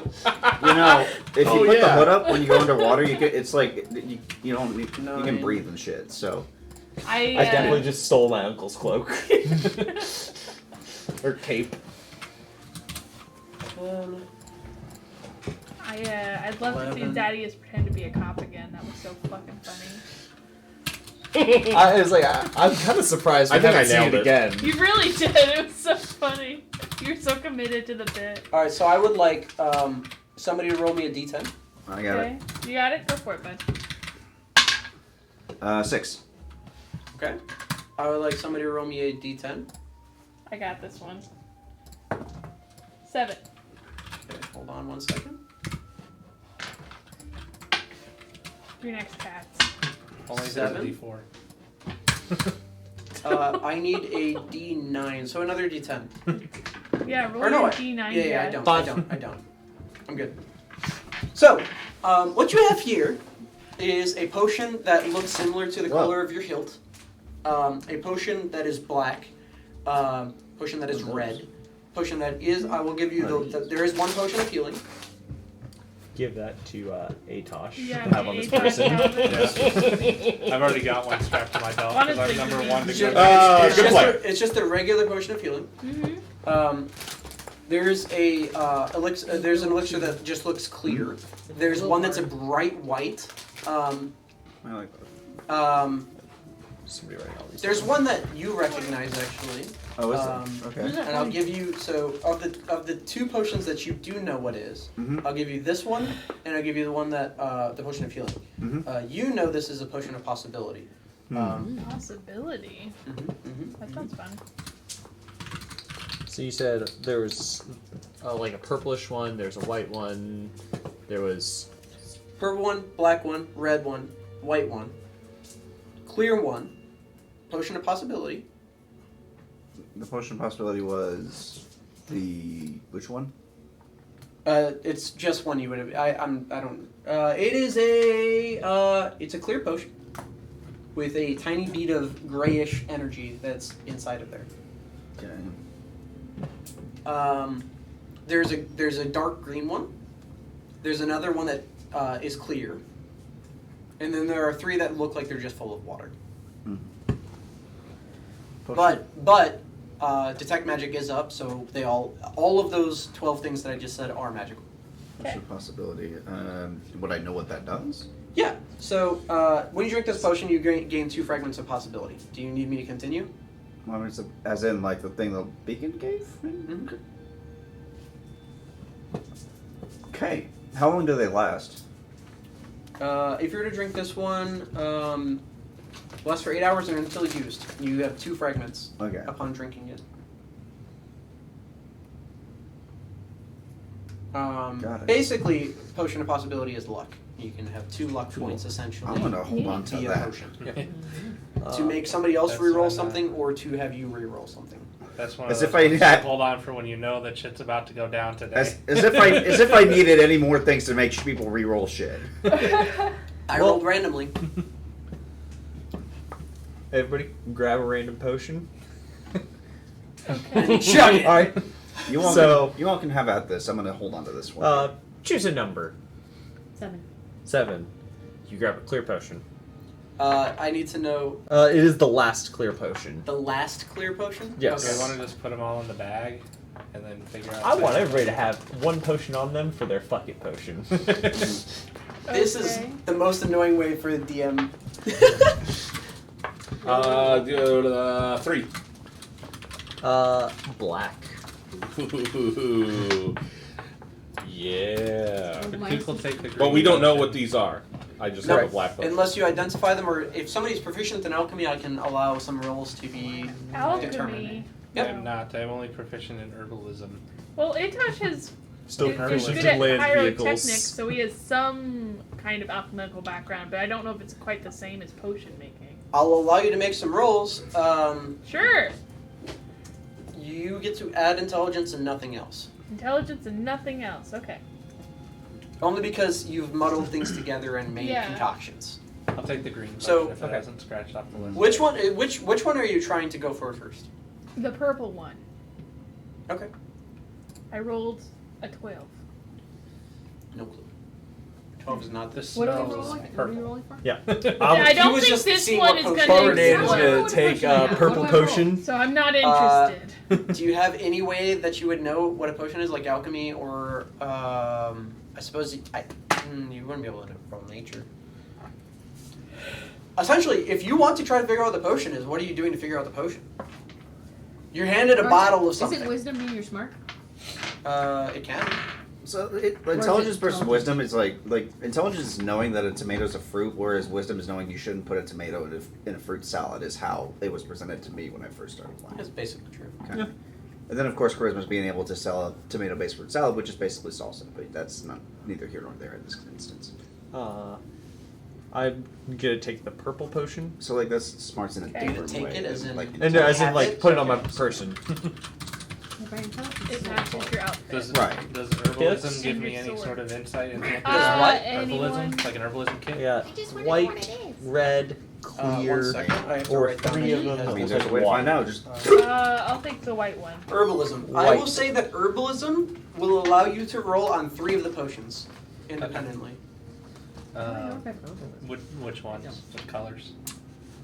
you know, if you Oh, put the yeah. hood up when you go underwater, you can. It's like you don't need, you Nine. can breathe and shit. So I I definitely just stole my uncle's cloak or cape. I'd love to see 11. Daddy pretend to be a cop again. That was so fucking funny. I was like, I'm kind of surprised we I think I haven't seen nailed it it. again. You really did. It was so funny. You're so committed to the bit. All right, so I would like somebody to roll me a d10. I got Okay, you got it. Go for it, bud. it. 6. Okay. I would like somebody to roll me a d10. I got this one. 7. Okay, hold on 1 second. Your next cats. Only Seven. D4. I need a d9, so another d10. Yeah, roll Or no, your I- D9. Yeah, I guy. don't. I don't. I'm good. So, what you have here is a potion that looks similar to the Whoa. color of your hilt, a potion that is black, potion that is red, potion that is. I will give you there is one potion of healing. Give that to Atosh Yeah, to have on this Atosh person. have it. I've already got one strapped to my belt One because is I'm the number one to It's go. just, good play. it's just a regular potion of healing. Mhm. There's a elixir. There's an elixir that just looks clear. There's one that's a bright white. I like that. Somebody writing all these There's down. one that you recognize actually, Oh, is Um, it? Okay. and I'll give you of the two potions that you do know what is. Mhm. I'll give you this one, and I'll give you the one that the potion of healing. Mhm. You know this is a potion of possibility. Possibility. That sounds fun. So you said there was like a purplish one, there's a white one, there was Purple one, black one, red one, white one, clear one, potion of possibility. The potion of possibility was the which one? It's just one you would have. I don't. It is a. It's a clear potion with a tiny bead of grayish energy that's inside of there. Okay. There's a dark green one. There's another one that is clear, and then there are 3 that look like they're just full of water. Potion- But detect magic is up, so they all of those 12 things that I just said are magical. Potion of possibility. Would I know what that does? Yeah. So when you drink this potion, you gain 2 fragments of possibility. Do you need me to continue? Well, I mean, as in like the thing the beacon gave? Mhm. Okay. How long do they last? If you were to drink this one, lasts for 8 hours and until used. You have 2 fragments Okay. upon drinking it. Got it. Basically, potion of possibility is luck. You can have 2 luck Cool. points essentially. I'm gonna hold on to via that. potion. To make somebody else That's re-roll what I'm something, or to have you re-roll something. That's one As of if those I ones had- you hold on for when you know that shit's about to go down today. As if I needed any more things to make people re-roll shit. I rolled randomly. Everybody, grab a random potion. And chug it. All right. You all, So- you all can have at this. I'm gonna hold on to this one. Choose a number. 7. 7. You grab a clear potion. I need to know It is the last clear potion. the last clear potion. Yes. Okay, I want to just put them all in the bag and then figure out. I want everybody to have one potion on them for their fuck it potion. This is the most annoying way for the DM. 3. Black. Yeah. People take the But we don't know what these are. I just No, have a black book. Unless you identify them, or if somebody's proficient in alchemy, I can allow some rolls to be Alchemy. determined. I'm not. I'm only proficient in herbalism. Well, Atosh is Still is proficient good in at land pyrotechnics, vehicles. so he has some kind of alchemical background, but I don't know if it's quite the same as potion making. I'll allow you to make some rolls. Sure. You get to add intelligence and nothing else. Intelligence and nothing else. Okay. Only because you've muddled things together and made Yeah. concoctions. I'll take the green So- potion if it hasn't scratched off the list. Which one? Which one are you trying to go for first? The purple one. Okay. I rolled a 12. No clue. 12 is not The this. What are we smells rolling? What are we purple. rolling for? Yeah. I don't was think just this seeing one what is potion- going to Barnard's What gonna potion take do I roll? purple What do I roll? potion. So I'm not interested. Do you have any way that you would know what a potion is, like alchemy, or I suppose you wouldn't be able to roll nature. Essentially, if you want to try to figure out what the potion is, what are you doing to figure out the potion? You're handed a bottle of something. Is it wisdom mean you're smart? It can. So is intelligence it versus intelligence? wisdom is like intelligence is knowing that a tomato is a fruit, whereas wisdom is knowing you shouldn't put a tomato in a fruit salad. Is how it was presented to me when I first started playing. That's basically true. Okay. Yeah. And then of course charisma is being able to sell a tomato-based fruit salad, which is basically salsa, but that's not neither here nor there in this instance. I'm gonna take the purple potion. So like that's smarts in a You're different gonna take way. it as than, in- like, And no, as in Have like it? put it on my Okay. person. By intelligence. It matches your outfit. Does Right. Does herbalism Yes. give And me your any sword. sort of insight into what? Anyone? herbalism? Like an herbalism kit? Yeah, I just wanna know what white, it is. red, One clear, second. I have to or write down three of the- them. I mean, Looks there's a like way to find water. out. Just I'll take the white one. Herbalism. I will White. say that herbalism will allow you to roll on 3 of the potions independently. Which ones? What colors?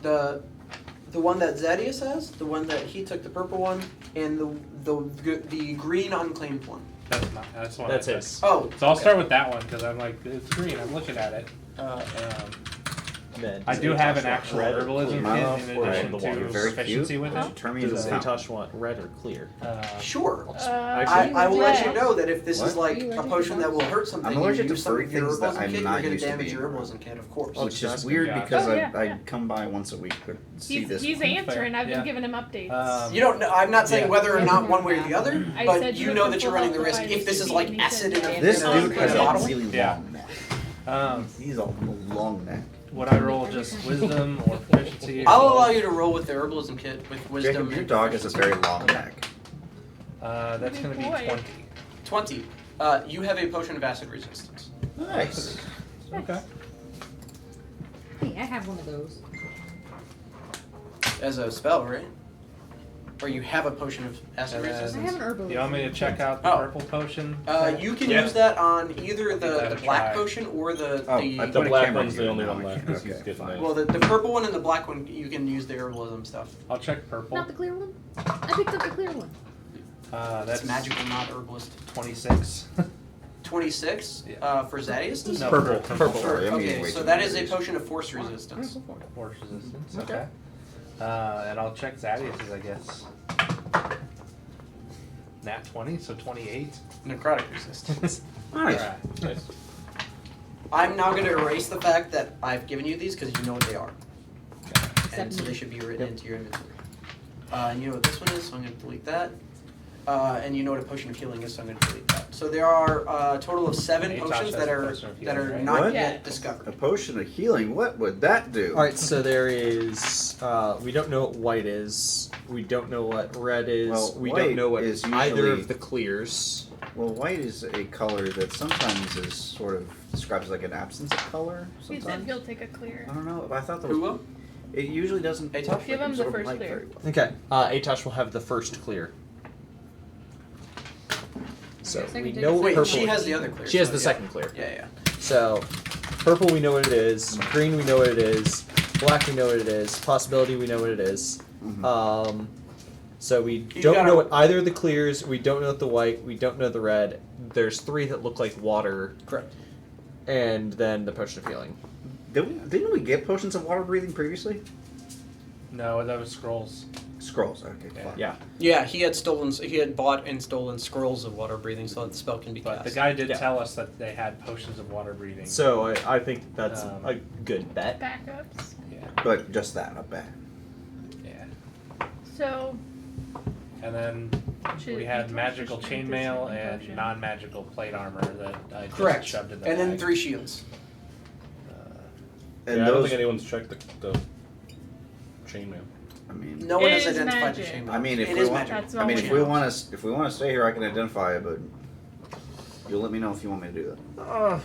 The one that Zadius has, the one that he took, the purple one, and the green unclaimed one. That's not. That's one. That's I took. his. Oh, So I'll okay. start with that one because I'm like, it's green. I'm looking at it. Then I do have an actual red or herbalism clear. kit Red in or addition the to water. Very proficiency cute. with it. Turn me into Does a town. Atosh want red or clear? Sure. Actually, I will let yeah. you know that if this is What? like a potion that will hurt something, I'm and allergic you to use some fruit of your things that herbalism I'm kit, not you're going used to to damage being your around. herbalism kit, of course. Oh, Which is just weird got it. because Oh, yeah, I yeah. come by once a week to see this. He's one. answering. I've been Yeah. giving him updates. You don't know. I'm not saying Yeah. whether or not one way or the other, I but said you you know have that to you're running the pull out risk. the If this is vitamin like C, and he acid said in a that. This Oh, dude has yeah. a really Yeah. long neck. Um, He's a long neck. would I roll just wisdom or proficiency? I'll allow you to roll with the herbalism kit with wisdom. Jacob, your and dog has a proficiency. very long neck. That's going to be Boy. 20. 20. You have a potion of acid resistance. Nice. Okay. Hey, I have one of those. As a spell, right? Or you have a potion of acid And then- I resistance. have an herbal. You want me to check out the Oh. purple potion? You can Yeah. use that on either the Gotta black try. potion or the Oh, I The put a black camera one's the here only now, one I left. can't- He's okay, getting fine. it. well, the purple one and the black one you can use the herbalism stuff. I'll check purple. Not the clear one? I picked up the clear one. That's That's magical, not herbalist. 26. 26 Yeah. for Zadius. No, Purple. Sorry, I'm Okay, eating way so too that many is a of these. potion of force resistance. Force resistance. Okay. And I'll check Zadius's, I guess. Nat 20, so 28. Necrotic resistance. Nice. Alright. Nice. I'm now going to erase the fact that I've given you these because you know what they are. And Except so me. they should be written into your inventory. And you know what this one is, so I'm going to delete that. And you know what a potion of healing is, so I'm going to delete that. So there are a total of 7 Hey, potions Josh, that that's a are potion of healing, right? not What? yet Yeah. A discovered. potion of healing. What would that do? All right, so there is. We don't know what white is. We don't know what red is. Well, we white don't know what is either usually- of the clears. Well, white is a color that sometimes is sort of described as like an absence of color. He said Sometimes. he'll take a clear. I don't know. I thought that Who was. will? It usually doesn't. Atosh? like, Give him the absorb first light clear. very well. Okay. Atosh will have the first clear. So Second we take know a Wait, purple. she has the other clear. She has so the yeah. second clear. Yeah, yeah. So, purple we know what it is. Green we know what it is. Black we know what it is. Possibility we know what it is. Mhm. So we You don't gotta- know what either of the clears. We don't know what the white. We don't know the red. There's 3 that look like water, Correct. and then the potion of healing. Didn't we get potions of water breathing previously? No, that was scrolls. Scrolls. Okay. Yeah. Fine. Yeah. Yeah, he had bought and stolen scrolls of water breathing so that the spell can be But cast. the guy did Yeah. tell us that they had potions of water breathing. So I think that's Um, a good bet. Backups. Yeah. But just that, not bad. Yeah. So And then should we had Atosh magical just drink this chainmail second and potion? non-magical plate armor that I just Correct. shoved in the And then bag. 3 shields. And Yeah, I don't those. think anyone's checked the chainmail. I mean. No one It has is identified magic. the chainmail. I mean, if It we is want, magic. That's I all mean, we if know. we want to stay here, I can identify it. But You'll let me know if you want me to do that. Uh,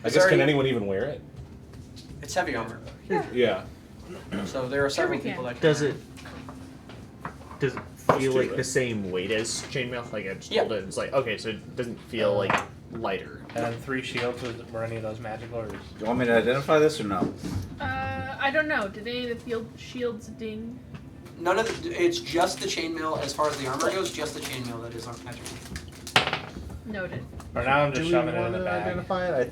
I guess, can anyone even wear it? It's heavy armor. Yeah. So there are several we can. people that can Does wear it feel do like it. the same weight as chainmail? Like I just Yeah. hold it, it's like okay, so it doesn't feel like lighter. And 3 shields, were any of those magical? Or Do you want me to identify this or no? I don't know. Did any of the field shields ding? None of the, it's just the chainmail as far as the armor goes, just the chainmail that is magical. Noted. or now I'm Do just we shoving it in want the to bag. identify it? I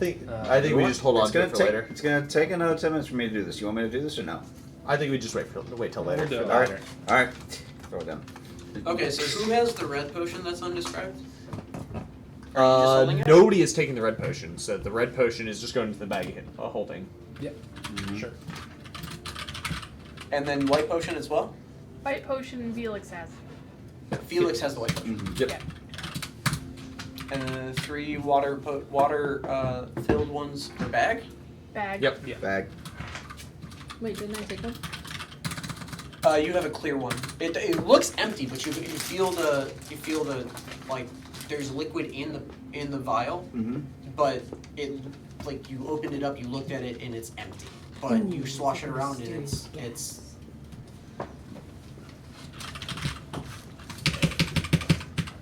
think we just hold on It's to gonna it for take. later. It's gonna take another 10 minutes for me to do this. You want me to do this or no? I think we just wait till later. We'll do it All right. later. All right. Throw it down. Okay, so who has the red potion that's undescribed? Are you just holding it? Nobody is taking the red potion, so the red potion is just going into the bag holding. Sure. And then white potion as well? White potion Felix has. Felix has the white potion. Yep. And 3 water filled ones per bag. Bag. Yep. Bag. Wait, didn't I take one? You have a clear one. It looks empty, but you feel the like there's liquid in the vial, Mm-hmm. but it like you opened it up, you looked at it, and it's empty. But you swash it around, and it's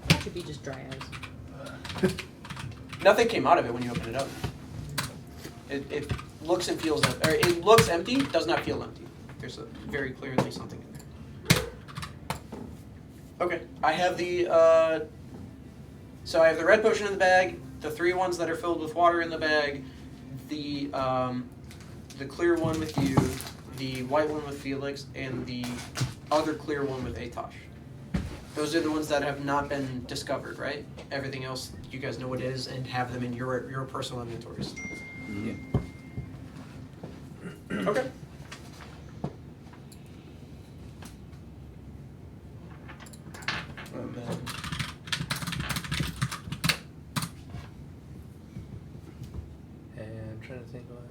That should be just dry eyes. nothing came out of it when you opened it up. It looks and feels or it looks empty, does not feel empty. There's very clearly something in there. Okay, I have the so I have the red potion in the bag, the 3 ones that are filled with water in the bag, the clear one with you, the white one with Felix, and the other clear one with Atosh. Those are the ones that have not been discovered, right? Everything else, you guys know what it is and have them in your personal inventories. Mm-hmm. Okay. And then And I'm trying to think what.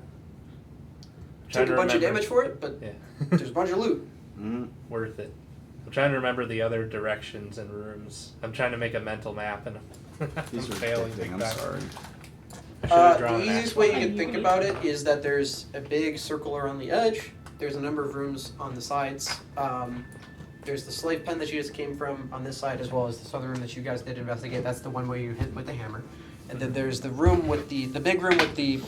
take a bunch of damage for it, but Yeah. there's a bunch of loot. Mm-hmm. Worth it. I'm trying to remember the other directions and rooms. I'm trying to make a mental map and These I'm are failing addicting, big I'm time. sorry. I should have drawn The an easiest way you actual can think about it is that there's a big circle around the edge. There's a number of rooms on the sides. There's the slave pen that you just came from on this side, as well as this other room that you guys did investigate. That's the one where you hit with the hammer. And then there's the room with the big room with the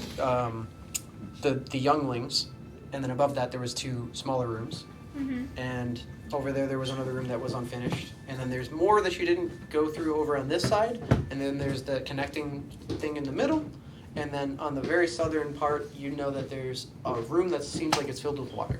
younglings. And then above that there was 2 smaller rooms. Mm-hmm. And over there was another room that was unfinished. And then there's more that you didn't go through over on this side. And then there's the connecting thing in the middle. And then on the very southern part, you know that there's a room that seems like it's filled with water.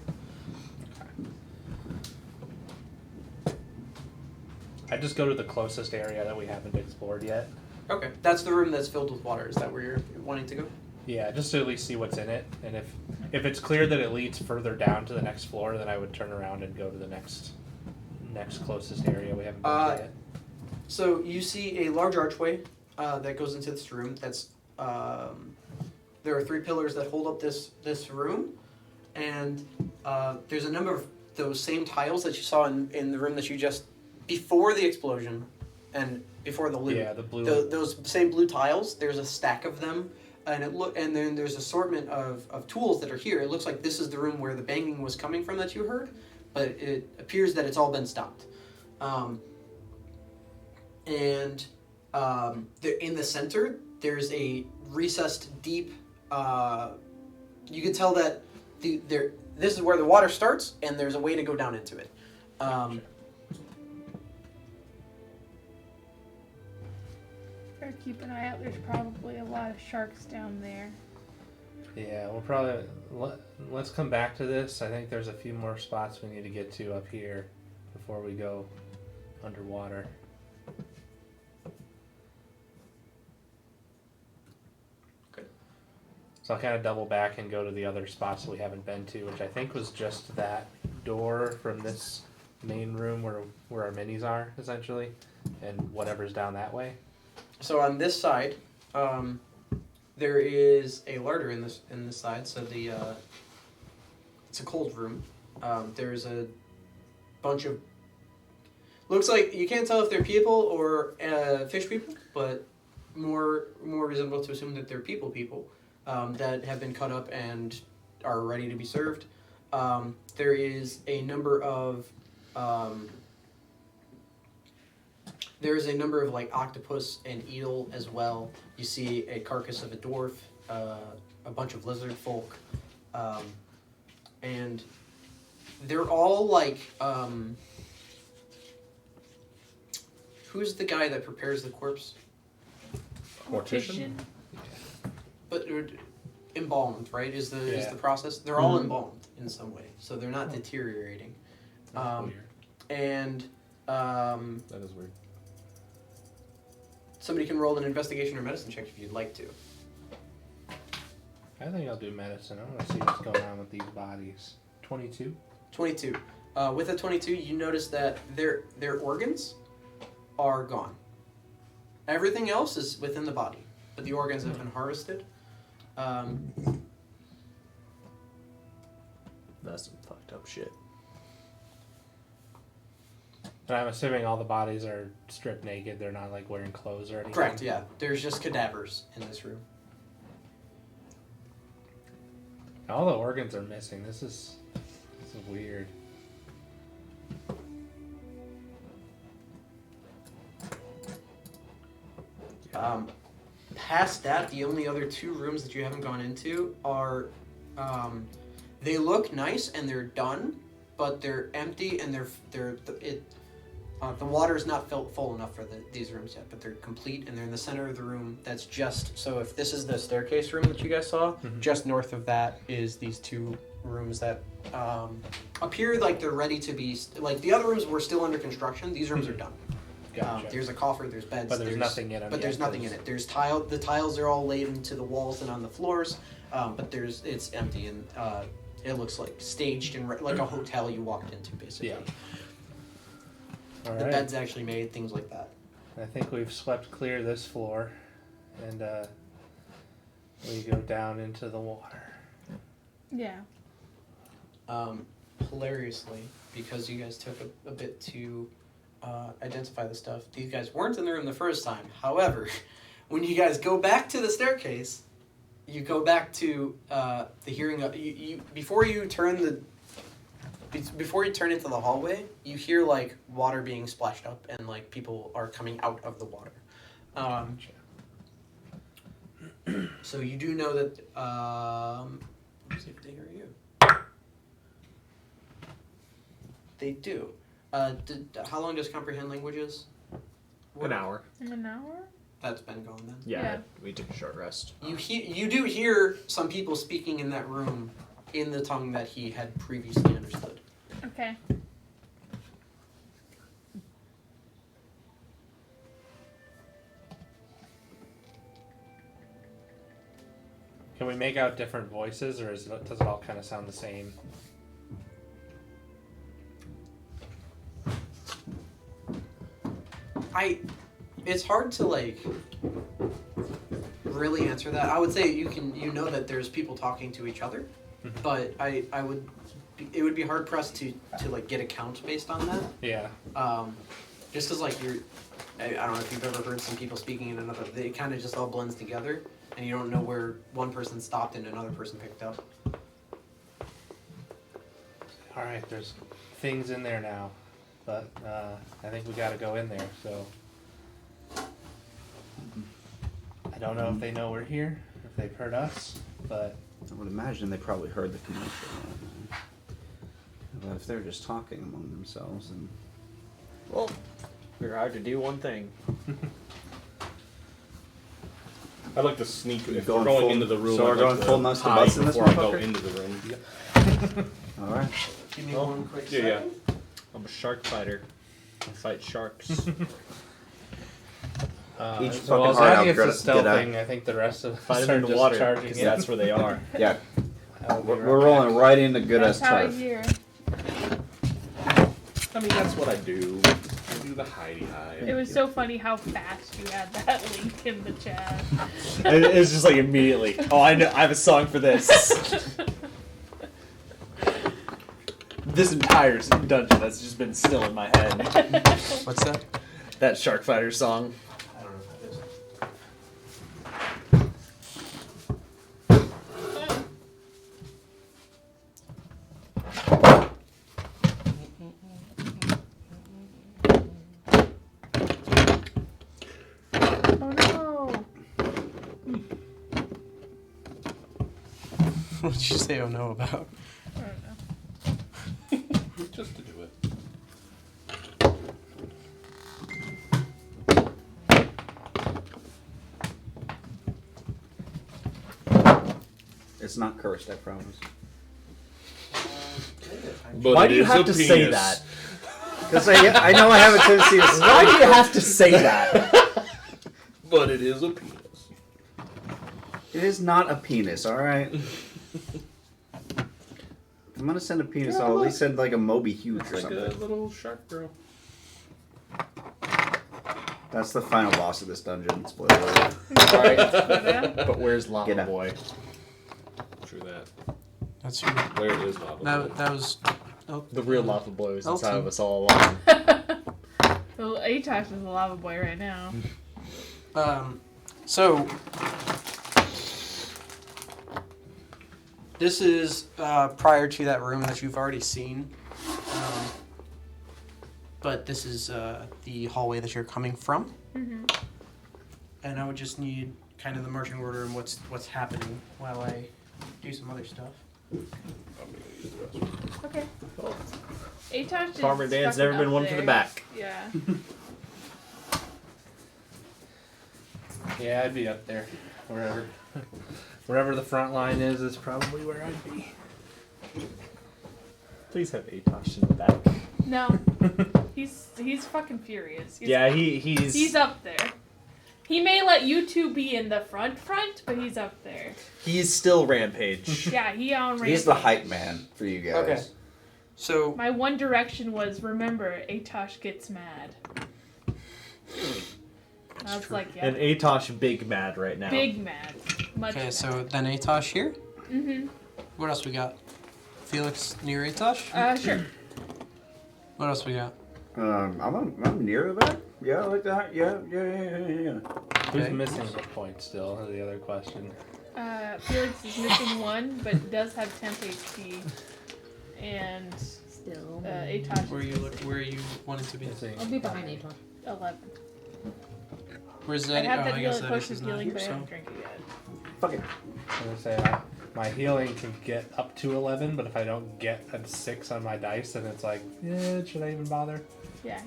I just go to the closest area that we haven't explored yet. Okay. That's the room that's filled with water. Is that where you're wanting to go? Yeah, just to at least see what's in it. And if it's clear that it leads further down to the next floor, then I would turn around and go to the next closest area we haven't been to yet. So you see a large archway that goes into this room. That's there are 3 pillars that hold up this room, and there's a number of those same tiles that you saw in the room that you just before the explosion and before the loot. Yeah, the blue. Those same blue tiles. There's a stack of them, and and then there's assortment of tools that are here. It looks like this is the room where the banging was coming from that you heard, but it appears that it's all been stopped. In the center, there's a recessed deep. You can tell that this is where the water starts, and there's a way to go down into it. Better keep an eye out. There's probably a lot of sharks down there. Yeah, we'll probably let's come back to this. I think there's a few more spots we need to get to up here before we go underwater. Okay. So I'll kind of double back and go to the other spots we haven't been to, which I think was just that door from this main room where our minis are, essentially, and whatever's down that way. So on this side, there is a larder in this side. So it's a cold room. There's a bunch of looks like you can't tell if they're people or fish people. but more reasonable to assume that they're people that have been cut up and are ready to be served. There is a number of like octopus and eel as well. You see a carcass of a dwarf, a bunch of lizard folk, and they're all like who's the guy that prepares the corpse? Mortician? But embalmed, right? Is the process? They're all embalmed in some way, so they're not deteriorating. That's weird. And That is weird. somebody can roll an investigation or medicine check if you'd like to. I think I'll do medicine. I want to see what's going on with these bodies. 22. 22. With a 22, you notice that their organs are gone. Everything else is within the body, but the organs have been harvested. That's some fucked up shit. And I'm assuming all the bodies are stripped naked. They're not like wearing clothes or anything. Correct, yeah. There's just cadavers in this room. All the organs are missing. This is weird. Past that, the only other two rooms that you haven't gone into are, they look nice and they're done, but they're empty and the water is not full enough for these rooms yet, but they're complete and they're in the center of the room. That's just, so if this is the staircase room that you guys saw, just north of that is these two rooms that appear like they're ready to be, like the other rooms were still under construction, these rooms are done. Gotcha. There's a coffer, there's beds. But there's nothing in them But yet, there's nothing in it. There's the tiles are all laid into the walls and on the floors, but it's empty and it looks like staged and like a hotel you walked into, basically. Yeah. All The right. bed's actually made, things like that. I think we've swept clear this floor, and we go down into the water. Yeah. Hilariously, because you guys took a bit to identify the stuff, these guys weren't in the room the first time. However, when you guys go back to the staircase, you go back to the hearing of before you turn into the hallway, you hear like water being splashed up and like people are coming out of the water. So you do know that. Let's see if they hear you. They do. How long does comprehend languages work? An hour. An hour? That's been going then. Yeah, we took a short rest. You do hear some people speaking in that room in the tongue that he had previously understood. Okay. Can we make out different voices, or does it all kind of sound the same? It's hard to like really answer that. I would say you know that there's people talking to each other, but it would be hard pressed to like get a count based on that. Yeah. Just as like I don't know if you've ever heard some people speaking in another. They kind of just all blends together, and you don't know where one person stopped and another person picked up. All right. There's things in there now, but I think we got to go in there. So I don't know if they know we're here, if they've heard us, but I would imagine they probably heard the commotion. But if they're just talking among themselves, and Well, we're out to do one thing. I'd like to sneak if Going we're going full- into the room. so we're I'd like going to full nuts to hide butts in this before I go motherfucker? into the room. all right. Give me Oh, one quick yeah, second. I'm a shark fighter. I fight sharks. Each so fucking while hard out, Zaddy gets get the stealth out. thing, I think the rest of Fight us them are in the just water, charging because in. that's where they are. Yeah, I'll be we're right rolling right into good That's ass how I turf. hear. I mean, that's what I do. I do the hidey hide. It was so funny how fast you had that link in the chat. It was just like immediately. Oh, I know. I have a song for this. This entire dungeon that's just been still in my head. What's that? That Shark Fighter song. I don't know if that is. Oh no! What did you say? Oh no about? I don't know. Just to do it. It's not cursed, I promise. But Why it do you is have a to say penis. that? Because I know I have a tendency to. Why do you have to say that? But it is a penis. It is not a penis, alright? I'm gonna send a penis, I'll at least send like a Moby Huge It's or like a something. little shark girl. That's the final boss of this dungeon. Spoiler alert. Alright, Yeah. but where's Lava Get out. Boy? True that. That's true. Where is Lava? That was. Oh, The real Lava Boy was inside Elton. of us all along. Well, Atosh is a lava boy right now. So this is prior to that room that you've already seen, but this is the hallway that you're coming from. Mm-hmm. And I would just need kind of the marching order and what's happening while I do some other stuff. I'm gonna use the restroom. Okay. Atosh is Farmer Dan's fucking never been up one for the there. back. Yeah. Yeah, I'd be up there. Wherever the front line is probably where I'd be. Please have Atosh in the back. No. He's fucking furious. Yeah, he's He's up there. He may let you two be in the front, but he's up there. he's still Rampage. Yeah, he on Rampage. He's the hype man for you guys. Okay. So My one direction was, remember, Atosh gets mad. I was true. like, yeah, And Atosh big mad right now. big mad. Much okay, mad. so then Atosh here. Mm-hmm. What else we got? Felix near Atosh. Sure. What else we got? I'm near the back. Yeah, I like that. Yeah. Who's Okay. missing the point still? Is the other question. Felix is missing one, but does have temp HP. And Still. Atosh Where is you look? Where you wanted to be? Missing. I'll be behind Atosh. 11. Where's I that? have Oh, that I guess healing that potion is not healing, here, but I so. haven't drank it yet. Fuck it. I'm gonna say my healing can get up to 11, but if I don't get a 6 on my dice, then it's like, should I even bother? Yeah.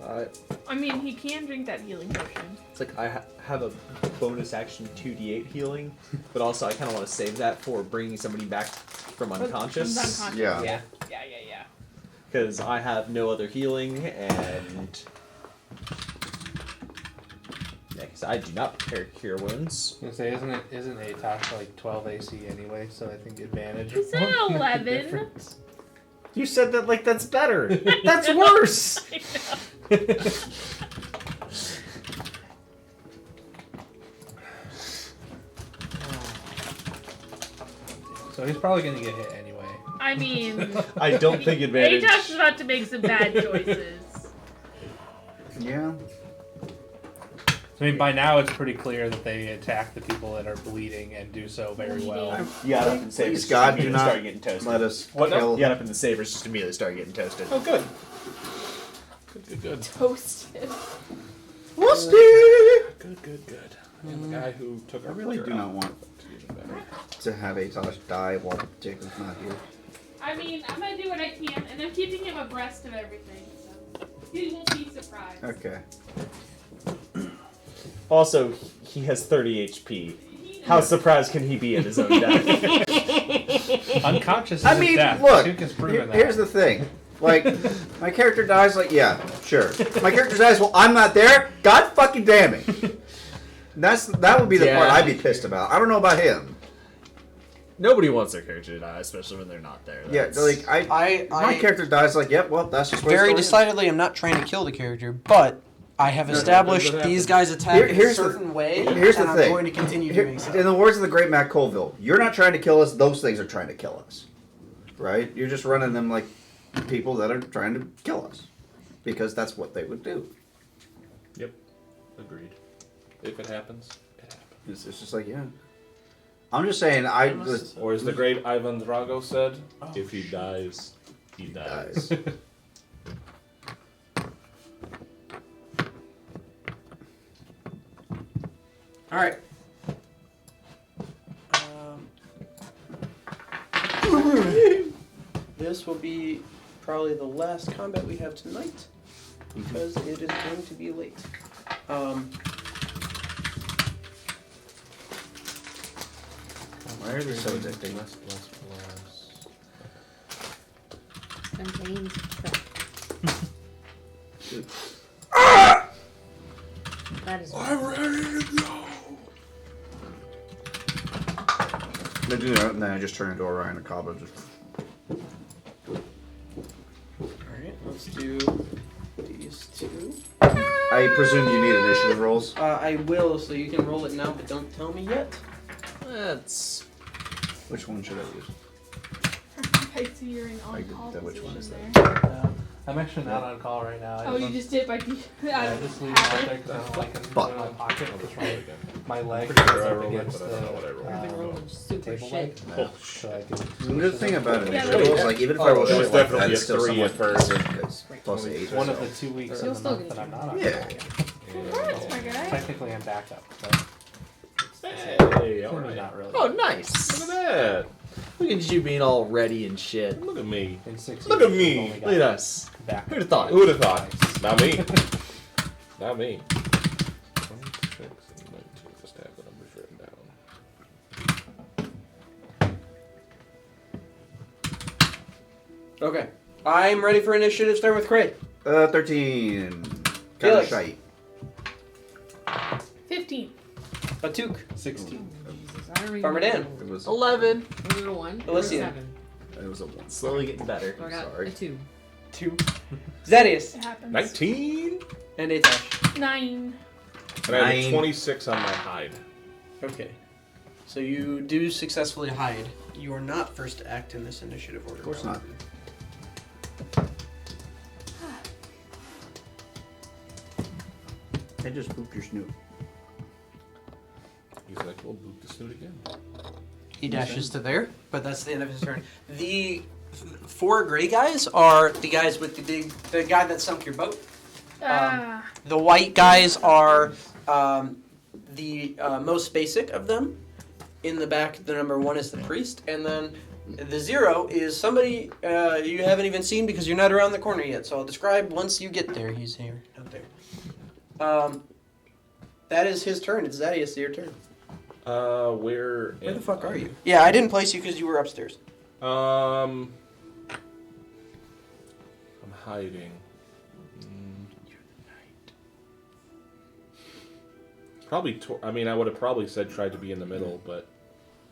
Uh, I mean, he can drink that healing potion. it's like I have a bonus action 2d8 healing, but also I kind of want to save that for bringing somebody back from But unconscious. he's unconscious. Yeah. Yeah. Because I have no other healing, and yeah, because I do not prepare cure wounds. I was gonna say, isn't Atosh like 12 AC anyway? So I think advantage. He's at won't make a 11. difference. You said that like that's better. That's worse. I know. So he's probably gonna get hit anyway. I mean, I don't think advantage. Atosh is about to make some bad choices. Yeah. I mean, by now it's pretty clear that they attack the people that are bleeding and do so very well. You got up and savers. Please, God, just do immediately not start getting toasted. let us What now? kill. You got up and the savers just immediately start getting toasted. Oh, good. Good. Toasted. Good. And the guy who took I our really picture do out not want is even better. to have Atosh die while Jacob's not here. I mean, I'm gonna do what I can, and I'm keeping him abreast of everything, so he won't be surprised. Okay. Also, he has 30 HP. How surprised can he be at his own death? Unconscious is I his mean, death. look, Duke has proven that. here's the thing. Like, my character dies, like, yeah, sure. My character dies, well, I'm not there. God fucking damn it. That would be the Yeah. part I'd be pissed about. I don't know about him. Nobody wants their character to die, especially when they're not there. Yeah, That's- like, my I character dies, like, yep, well, that's just where very the story decidedly am not trying to kill the character, but I have established these guys attack in a Here's the- certain way, here's the and thing. I'm going to continue Here- doing so. In the words of the great Matt Colville, you're not trying to kill us, those things are trying to kill us. Right? You're just running them like people that are trying to kill us. Because that's what they would do. Yep. Agreed. If it happens, it happens. It's just like, yeah. I'm just saying, Or as the great Ivan Drago said, if he dies, he dies. All right. This will be probably the last combat we have tonight because it is going to be late. Why are they so addicting? Campaigns. That is. I'm ready to go. And then I just turn into Orion and Kaba. Alright, let's do these two. I presume you need initiative rolls. I will, so you can roll it now, but don't tell me yet. That's. Which one should I use? I see you're in I did on-call that. Which one position is there. I'm actually not on call right now. Oh, you just did it by I just leave my deck down like in Fuck. my pocket because my leg Pretty is sure I up rolled it, against but I don't know what I rolled. I've been rolling super table shit. leg. So I can The good thing about Yeah, initiative rolls, like even if I roll it shit was like that, definitely it's a still 3 somewhat at first. decent, 'cause plus 8 It's or one so. of the 2 weeks You'll in the still month get that I'm it. not on Yeah. Congrats, my guy. Technically, I'm back up. So Hey, it's alright. not really. Oh, nice. Look at that. Look at you being all ready and shit. Look at me. In 6 Look years, at me. I've only Look at got us. back Who'd have thought? Who would have thought? Not me. Not me. 26 and 19. Just have the numbers written down. Okay. I'm ready for initiative, starting with Craig. 13. Kind of Felix. shite. 15. Batuk. 16. Jesus, I don't even Farmer Dan. It was 11. Was it a 1? Elysian. 7. It was a 1. Slowly getting better. So I got Sorry. a 2. 2. Zadius. It happens. 19? And Atash. 9. And I have a 9. 26 on my hide. Okay. So you do successfully hide. You are not first to act in this initiative order. Of course not. I just pooped your snoot. He's like, we'll boot the snoot again. He dashes to there, but that's the end of his turn. The 4 gray guys are the guys with the guy that sunk your boat. The white guys are the most basic of them. In the back, the number 1 is the priest, and then the 0 is somebody you haven't even seen because you're not around the corner yet. So I'll describe once you get there. He's here, not there. That is his turn. It's Zadius, your turn. Where the fuck are you? Yeah, I didn't place you because you were upstairs. I'm hiding. Probably. I mean, I would have probably said tried to be in the middle, but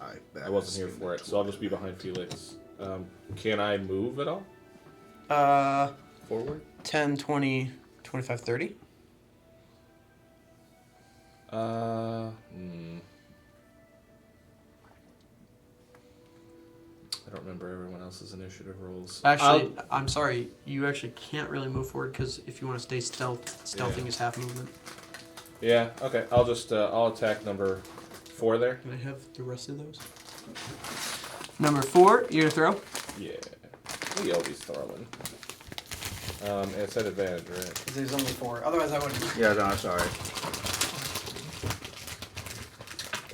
I wasn't here for it, so I'll just be behind Felix. Can I move at all? Forward? 10, 20, 25, 30. I don't remember everyone else's initiative rolls. Actually, I'm sorry. You actually can't really move forward because if you want to stay stealthing is half movement. Yeah. Okay. I'll just I'll attack number 4 there. Can I have the rest of those? Number 4, you're gonna throw. Yeah. We always throwing. And it's at advantage, right? Because there's only 4. Otherwise, I wouldn't. Yeah, no, sorry.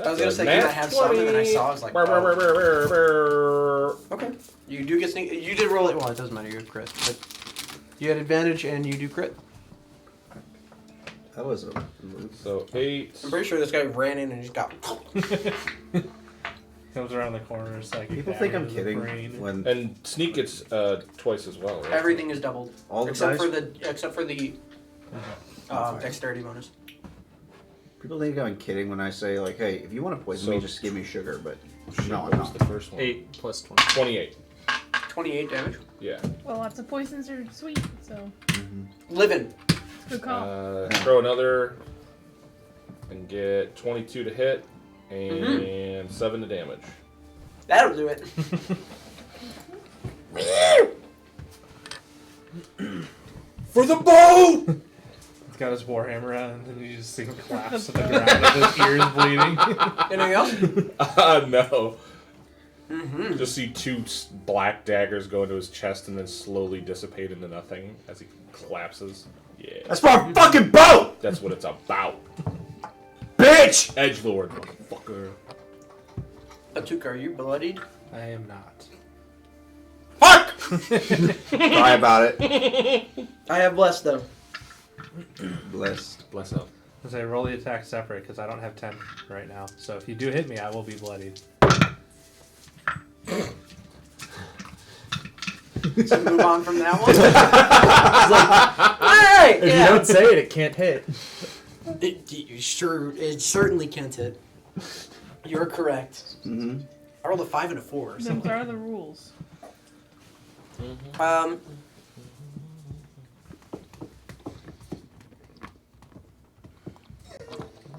I was gonna say, can I have some? And then I saw, I was like, oh. Okay. You do get sneak. You did roll it. Well, it doesn't matter. You have crit, but you had advantage, and you do crit. That was a. So 8. I'm pretty sure this guy ran in and just got. Comes around the corner. It's like People think I'm kidding when And sneak gets twice as well, right? Everything is doubled. all the except dice. for the dexterity bonus. People think I'm kidding when I say like, "Hey, if you want to poison me, So- just give me sugar." But Shit, no, I'm what was not. the first one? 8 plus 20. 28. 28 damage. Yeah. Well, lots of poisons are sweet, so Living. good call. Throw another and get 22 to hit and 7 to damage. That'll do it. For the boat! It's got his warhammer out, and then you just see him collapse to the ground with his ears bleeding. Anything else? No. Mm-hmm. Just see two black daggers go into his chest and then slowly dissipate into nothing as he collapses. Yeah. That's my fucking boat! That's what it's about. Bitch! Edgelord, motherfucker. Atuk, are you bloodied? I am not. Fuck! Cry about it. I have blessed though. Blessed. Bless up. As I roll the attack separate, because I don't have 10 right now. So if you do hit me, I will be bloodied. So move on from that one. Alright! If you don't say it, it can't hit. It certainly can't hit. You're correct. Mm-hmm. I rolled a 5 and a 4. So. Those are the rules.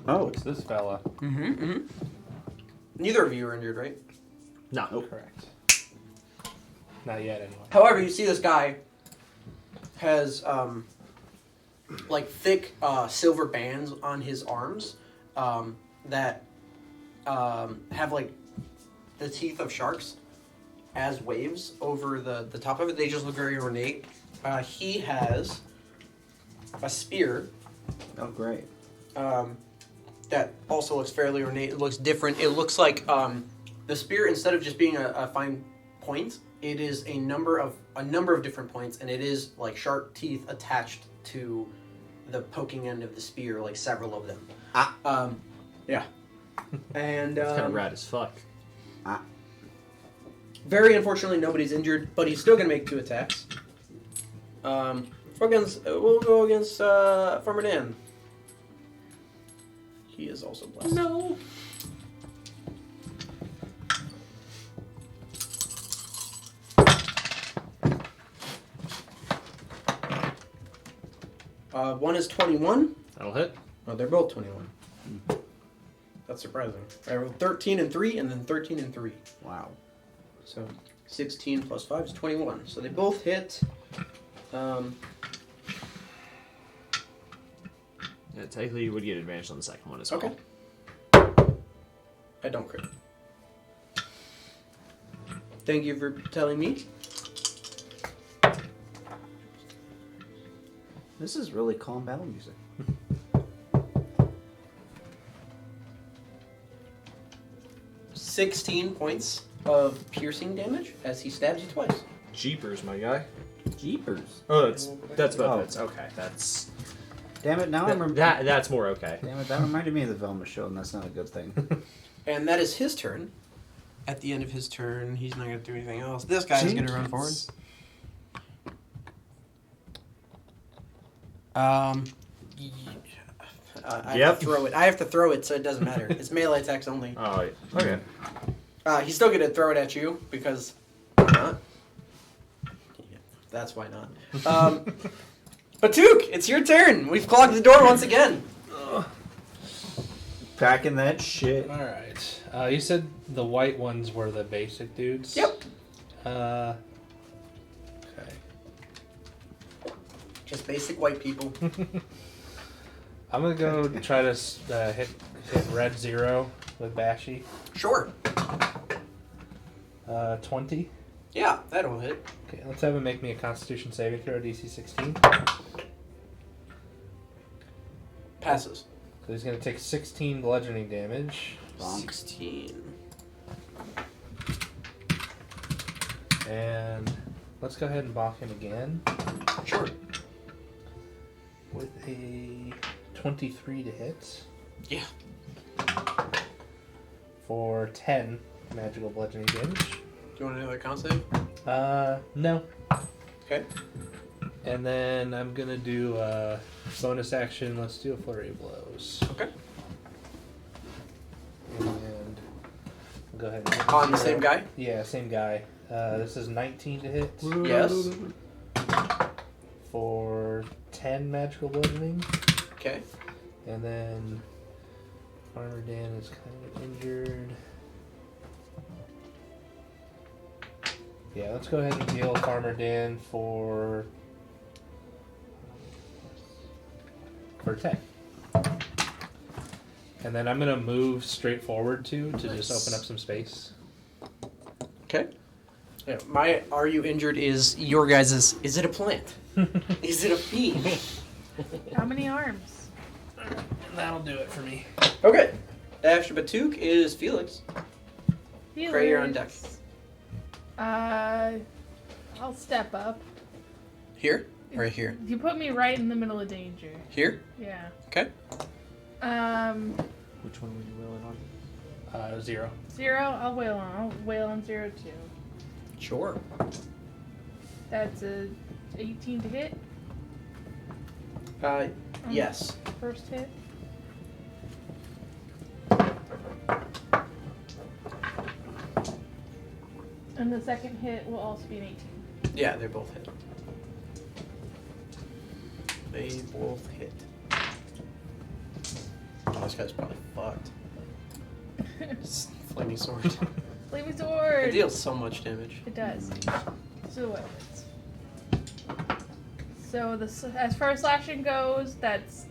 Oh. What's this fella? Neither of you are injured, right? No. Correct. Not yet, anyway. However, you see this guy has like thick silver bands on his arms that have like the teeth of sharks as waves over the top of it. They just look very ornate. He has a spear Oh, great. that also looks fairly ornate. It looks different. It looks like the spear, instead of just being a fine point, it is a number of different points, and it is like sharp teeth attached to the poking end of the spear, like several of them. Yeah. And It's kind of rad as fuck. very unfortunately, nobody's injured, but he's still gonna make 2 attacks. We'll go against Farmer Dan. He is also blessed. No. One is 21. That'll hit. Oh, they're both 21. That's surprising. I rolled 13 and 3, and then 13 and 3. Wow. So 16 plus 5 is 21. So they both hit. Yeah, technically, you would get advantage on the second one as well. Okay. I don't crit. Thank you for telling me. This is really calm battle music. 16 points of piercing damage as he stabs you twice. Jeepers, my guy. Jeepers. Oh, that's both Oh. hits. Okay, that's Damn it, now I'm that's more okay. Damn it, that reminded me of the Velma show, and that's not a good thing. And that is his turn. At the end of his turn, he's not going to do anything else. This guy is going to run forward. I have to throw it. I have to throw it, so it doesn't matter. It's melee attacks only. Oh, okay. He's still going to throw it at you because why not? Yeah, that's why not. Batuk, it's your turn. We've clogged the door once again. Packing that shit. All right. You said the white ones were the basic dudes? Yep. Okay. Just basic white people. I'm going to go try to hit red 0 with Bashy. Sure. 20. Yeah, that'll hit. Okay, let's have him make me a Constitution saving throw, DC 16. Passes. So he's going to take 16 bludgeoning damage. 16. And let's go ahead and bonk him again. Sure. With a 23 to hit. Yeah. For 10 magical bludgeoning damage. Do you want another con save? No. Okay. And then I'm going to do a bonus action. Let's do a flurry of blows. Okay. And we'll go ahead and On the same guy? Yeah, same guy. This is 19 to hit. Yes. For 10 magical bludgeoning. Okay. And then Farmer Dan is kind of injured. Yeah, let's go ahead and heal Farmer Dan for for attack. And then I'm gonna move straight forward to just open up some space. Okay. Yeah, my "Are you injured?" is your guys's. Is it a plant? Is it a fiend? How many arms? And that'll do it for me. Okay. After Batuk is Felix. Pray you're on deck. I'll step up. Here? Right here. You put me right in the middle of danger. Here? Yeah. Okay. Which one were you willing on? 0. 0. I'll wail on. I'll wail on 0 too. Sure. That's a 18 to hit. Yes. First hit. And the second hit will also be an 18. Yeah, they both hit. They both hit. Oh, this guy's probably fucked. Flaming sword. Flaming It sword! deals so much damage. It does. So what hits? So as far as slashing goes, that's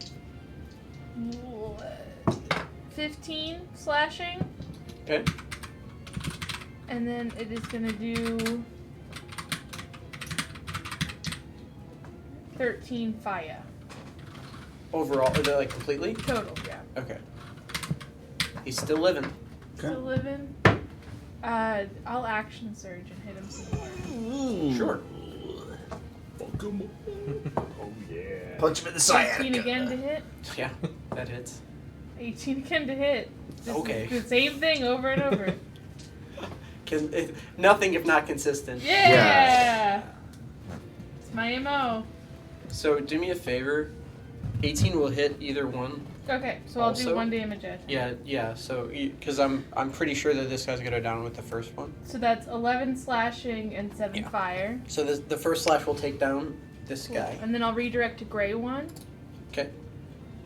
15 slashing. Okay. And then it is gonna do 13 fire. Overall, are they like completely? Total, yeah. Okay. He's still living. Still living. I'll action surge and hit him some more. Sure. Oh yeah. Punch him in the 18 sciatica. again to hit. Yeah, that hits. 18 again to hit. Just Okay. the same thing over and over. Nothing if not consistent. Yeah! It's my MO. So do me a favor. 18 will hit either one. Okay, so I'll do Also- 1 damage at a time. Yeah. So because I'm pretty sure that this guy's gonna go down with the first one. So that's 11 slashing and 7 Yeah. fire. So the first slash will take down this guy. And then I'll redirect to gray one. Okay.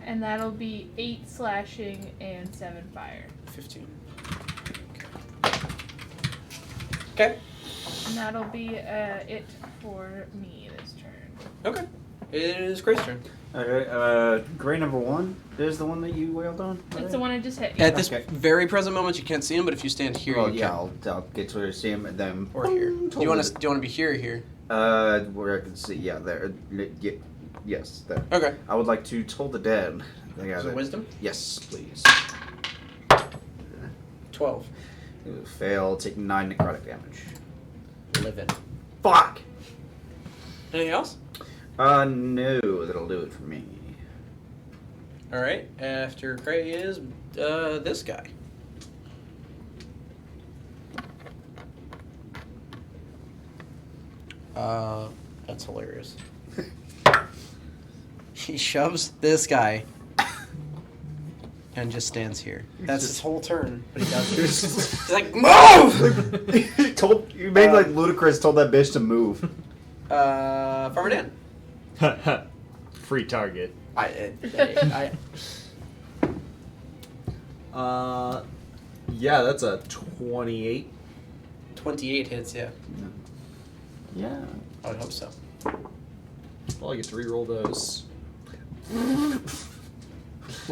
And that'll be 8 slashing and 7 fire. 15. Okay. And that'll be it for me this turn. Okay. It is Grace's turn. Okay, gray number 1 is the one that you wailed on? It's the one I just hit. At this Okay. very present moment, you can't see him, but if you stand here, Well, you yeah, can. I'll get to where I see him and then. Or here. Do you want to be here or here? Where I can see, yeah, there. Yes, there. Okay. I would like to toll the dead. Is it wisdom? Yes, please. 12. You fail, take 9 necrotic damage. Live in. Fuck! Anything else? No, that'll do it for me. All right. After Gray is this guy. That's hilarious. He shoves this guy and just stands here. That's his whole turn, but he doesn't. He's like, move! You made like Ludacris told that bitch to move. Farmer Dan. Free target. Yeah, that's a 28. 28 hits, yeah. Yeah. I would hope so. Well, I get to reroll those.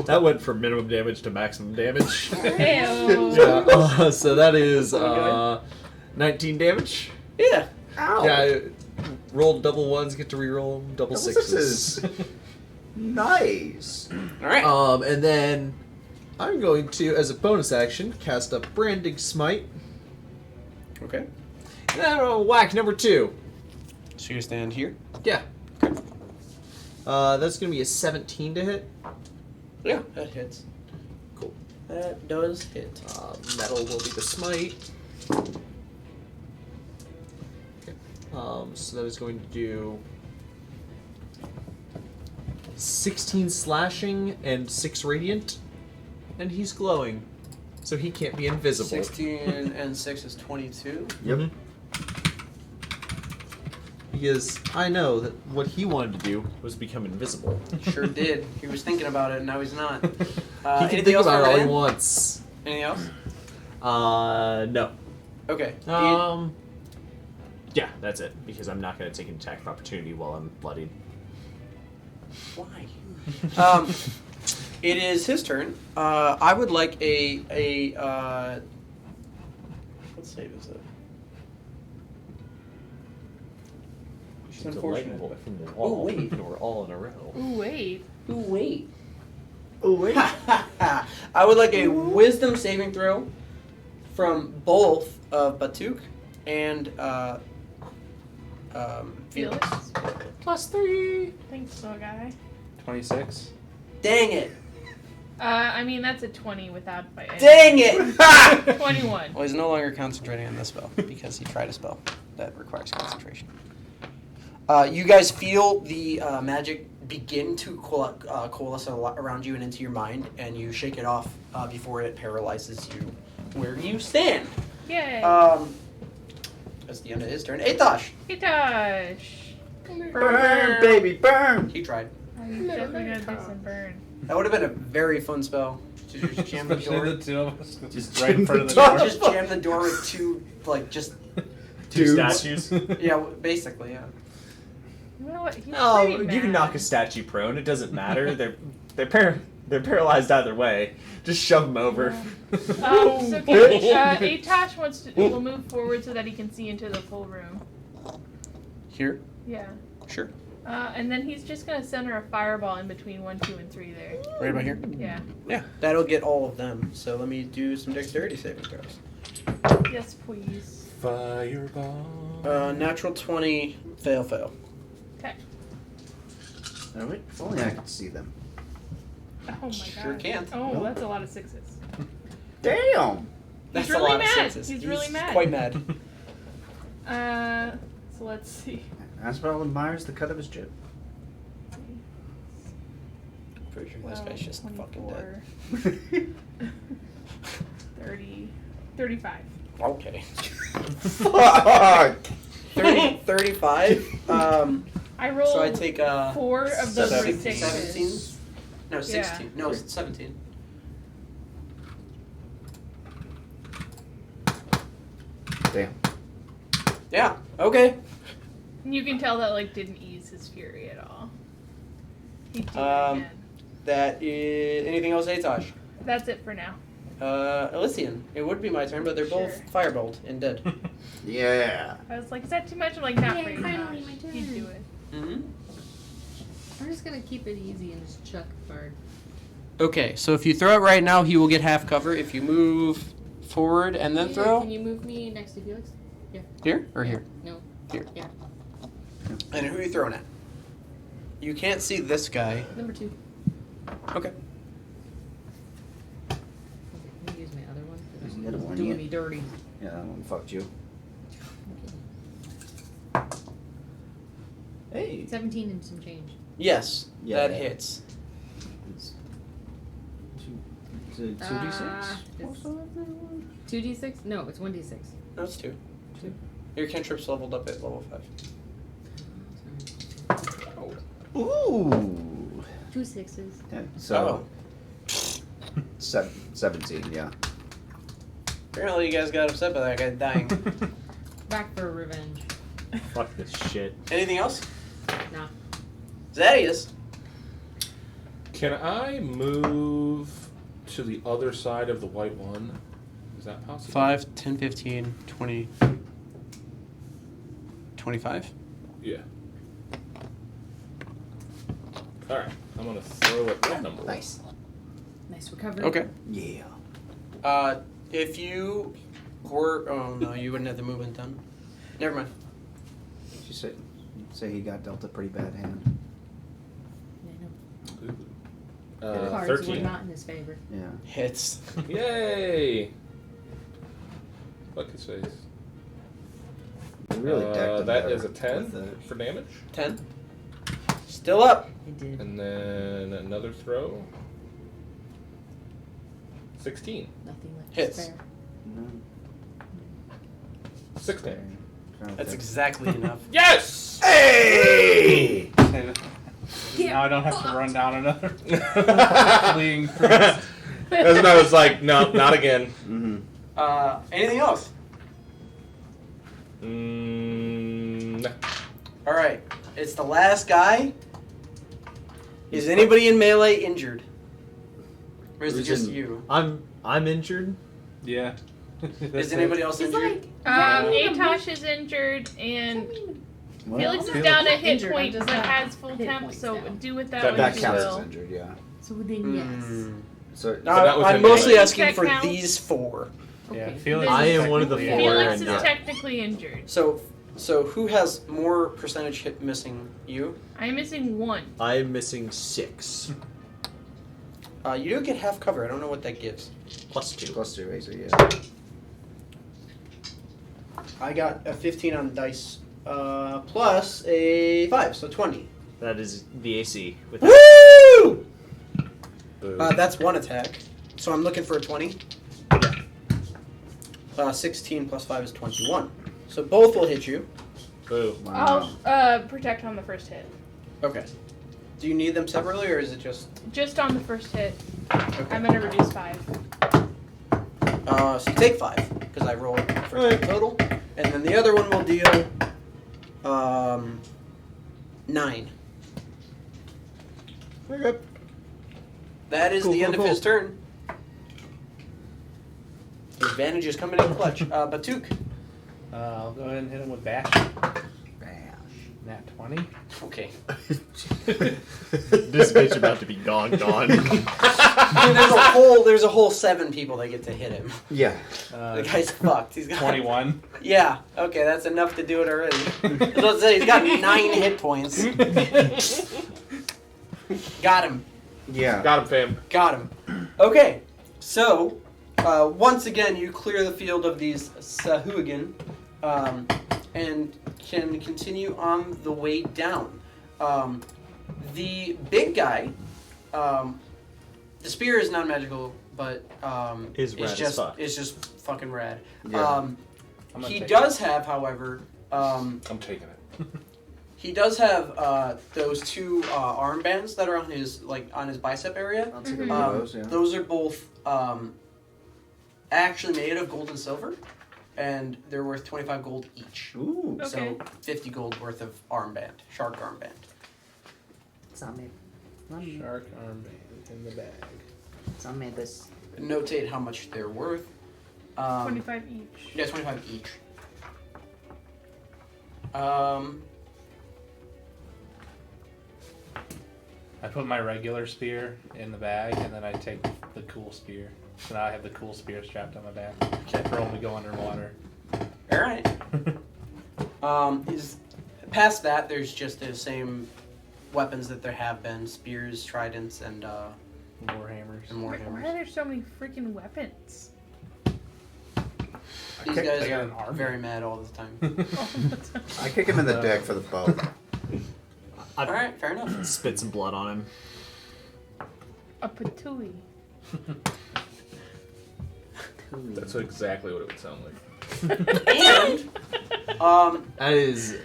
That went from minimum damage to maximum damage. Ew. Yeah, so that is 19 damage. Yeah. Ow. Yeah, I rolled double ones, get to reroll them, double sixes. Nice. All right. And then I'm going to, as a bonus action, cast a Branding Smite. Okay. And then I'll whack number 2. So you stand here? Yeah. That's going to be a 17 to hit. Yeah, that hits. Cool. That does hit. Metal will be the smite. Okay. So that is going to do 16 slashing and 6 radiant. And he's glowing. So he can't be invisible. 16 and 6 is 22. Yep. Mhm. Because I know that what he wanted to do was become invisible. Sure did. He was thinking about it, and now he's not. He can anything think else about it for all he Dan? wants. Anything else? No. Okay. Yeah, that's it. Because I'm not going to take an attack of opportunity while I'm bloodied. Why? It is his turn. I would like a what save is it? It's Shoots a unfortunate. lightning bolt from the wall. wait. And we're all in a row. Ooh, wait. Ooh, wait. Oh wait. I would like a wisdom saving throw from both Batuk and Felix. Felix? +3. Thanks, so guy. 26. Dang it! I mean, that's a 20 without by any. Dang it! 21. Well, he's no longer concentrating on this spell because he tried a spell that requires concentration. You guys feel the magic begin to coalesce around you and into your mind, and you shake it off before it paralyzes you where you stand. Yay. That's the end of his turn. Atosh! Hitosh. Burn, baby, burn. He tried. Oh, you definitely gotta do some burn. That would have been a very fun spell. To just jam the Especially door. the two of us. Just right in jam front of the the door. door. Just jam the door with two, just Two Dudes. statues. yeah, basically, yeah. You know what? He's Oh, pretty you can mad. knock a statue prone. It doesn't matter. They're paralyzed either way. Just shove them over. So Atosh will move forward so that he can see into the full room. Here? Yeah. Sure. And then he's just gonna center a fireball in between 1, 2, and 3 there. Right about here? Yeah. Yeah, that'll get all of them. So let me do some dexterity saving throws. Yes, please. Fireball. Natural 20, fail. Okay. Oh, wait. If only I could see them. Oh my god. Sure can't. Oh, that's a lot of 6s. Damn. That's really a lot mad. of sixes. He's really mad. Quite mad. So let's see. Asbel admires the cut of his jib. Pretty sure this guy's just fucking dead. 30, 35. Okay. Fuck. 35. I rolled So I take 4 of those were 6s. 17. No, Yeah. 16. No, it's 17. Damn. Yeah. Okay. You can tell that didn't ease his fury at all. He did again. That is anything else, Atosh? That's it for now. Elysian. It would be my turn, but they're both Sure. firebolt and dead. Yeah. I was like, is that too much? I'm like, not Yay, for you. finally Josh. my turn. You do it. Mm-hmm. I'm just gonna keep it easy and just chuck Bard. Okay, so if you throw it right now, he will get half cover. If you move forward and then Yeah, throw, Can you move me next to Felix? here or Yeah. here, No. here. Yeah. And who are you throwing at? You can't see this guy. Number 2. Okay. Okay, let me use my other one. 'Cause There's it's the other one, doing yeah. me dirty. Yeah, that one fucked you. Hey. 17 and some change. Yes, Yeah, that yeah. hits. It's 2d6? It's 2d6? No, it's 1d6. No, it's 2. 2. Your cantrip's leveled up at level 5. Ooh. 2 6s. Yeah, so 17, yeah. Apparently, you guys got upset by that guy dying. Back for revenge. Fuck this shit. Anything else? Nah. Zadius. Can I move to the other side of the white one? Is that possible? 5, 10, 15, 20, 25. Yeah. All right. I'm gonna throw it that number. Nice. Nice recovery. Okay. Yeah. If you were, oh no, you wouldn't have the movement done. Never mind. She say he got dealt a pretty bad hand. Yeah, no. Cards were 13. not in his favor. Yeah. Hits. Yay! Fuck his face. They really decked him that better is a 10 with the- for damage. 10. Still up. He did. And then another throw. 16. Nothing left Hits. to spare. No. 6 damage. That's exactly enough. Yes! Hey! Now I don't have to run down another fleeing priest. That's when I was like, no, not again. Mm-hmm. Anything else? No. All right. It's the last guy. Is anybody in melee injured? Or is it Who's just in- you? I'm injured. Yeah. Is anybody else He's injured? like, Atosh is injured, and Well, Felix is Felix- down a hit Injured, point, I just but have has full hit temp, points so now. do with that That what that you counts will. as injured, yeah. so then yes. So that was I'm in mostly melee. asking That for counts? these 4. Yeah, Okay. Felix. I is am one of the technically four injured. Felix is and, technically injured. So who has more percentage hit missing? You? I'm missing 1. I'm missing 6 You do get half cover. I don't know what that gives. plus 2. plus 2, right? So yeah. I got a 15 on dice, plus a 5, so 20. That is the AC. With Woo! Boo. That's 1 attack. So I'm looking for a 20. 16 plus 5 is 21. So both will hit you. Boo. Wow. I'll protect on the first hit. Okay. Do you need them separately, or is it just... Just on the first hit. Okay. I'm gonna reduce 5. So you take 5, because I rolled for 10 total. And then the other one will deal 9. Okay. That is Cool, the cool, end of cool. his turn. His advantage is coming in clutch. Batuk. I'll go ahead and hit him with bash. Nat 20. Okay. This bitch about to be gone. There's a whole 7 people that get to hit him. Yeah. The guy's fucked. He's got 21. Yeah. Okay, that's enough to do it already. Let's say he's got 9 hit points. Got him. Yeah. Got him, fam. Got him. Okay. So, once again, you clear the field of these Sahuagin, and can continue on the way down. The big guy, the spear is non-magical, but Is rad as fuck. it's just fucking rad. Yeah. I'm gonna He take does have, however, I'm taking it. he does have those 2 armbands that are on his bicep area. I'll take one of those, yeah. Those are both actually made of gold and silver, and they're worth 25 gold each. Ooh. Okay. So 50 gold worth of armband, shark armband. It's not made. Not it. made. Shark armband in the bag. It's not made this. Notate how much they're worth. 25 each. Yeah, 25 each. I put my regular spear in the bag, and then I take the cool spear. So now I have the cool spear strapped on my back for when we go underwater. All right. Is past that, there's just the same weapons that there have been: spears, tridents, and Warhammers. more Why hammers. are there so many freaking weapons? These I guys got are an army. very mad all the time. I kick him in the dick for the bow. All right, fair enough. Spit some blood on him. A patooey. That's exactly what it would sound like. And That is,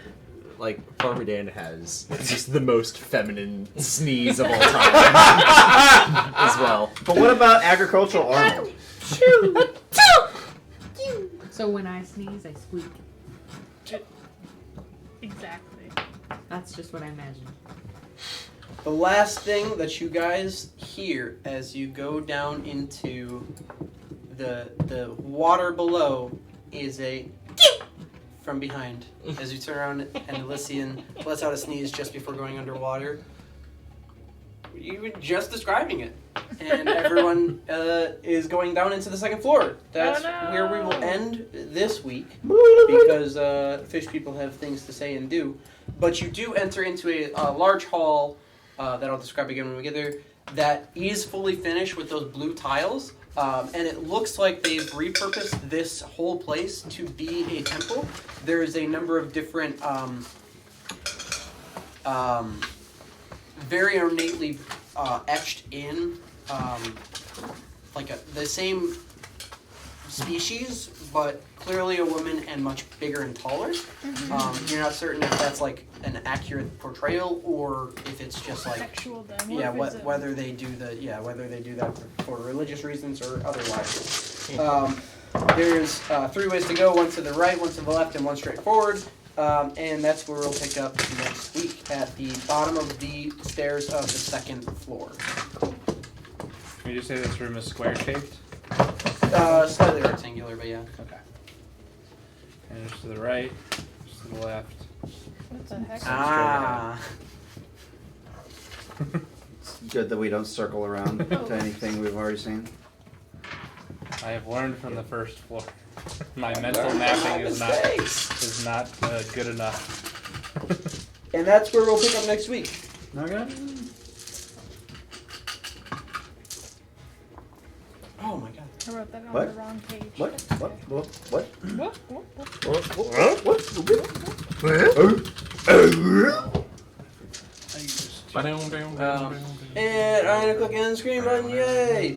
like, Farmer Dan has just the most feminine sneeze of all time. As well. But what about agricultural armor? So when I sneeze, I squeak. Exactly. That's just what I imagine. the last thing that you guys hear as you go down into the water below is a from behind. As you turn around and Elysian lets out a sneeze just before going underwater. You were just describing it. And everyone is going down into the second floor. That's where we will end this week because fish people have things to say and do. But you do enter into a large hall that I'll describe again when we get there that is fully finished with those blue tiles. And it looks like they've repurposed this whole place to be a temple. There is a number of different very ornately etched in the same species, but clearly a woman and much bigger and taller. You're not certain if that's like an accurate portrayal or if it's just like Sexual yeah, whether they do that for religious reasons or otherwise. There's 3 ways to go: one to the right, one to the left, and one straight forward. And that's where we'll pick up next week. at the bottom of the stairs of the second floor. Can you just say this room is square shaped? Slightly rectangular, but yeah. Okay. And just to the right, just to the left. What the heck? Ah. Good that we don't circle around to anything we've already seen. I have learned from the first floor. My mental mapping is not good enough. And that's where we'll pick up next week. Okay. Oh my god. I wrote that on What? the wrong page. What? That's What? okay. What? What? What? And I'm gonna click on the screen button, yay!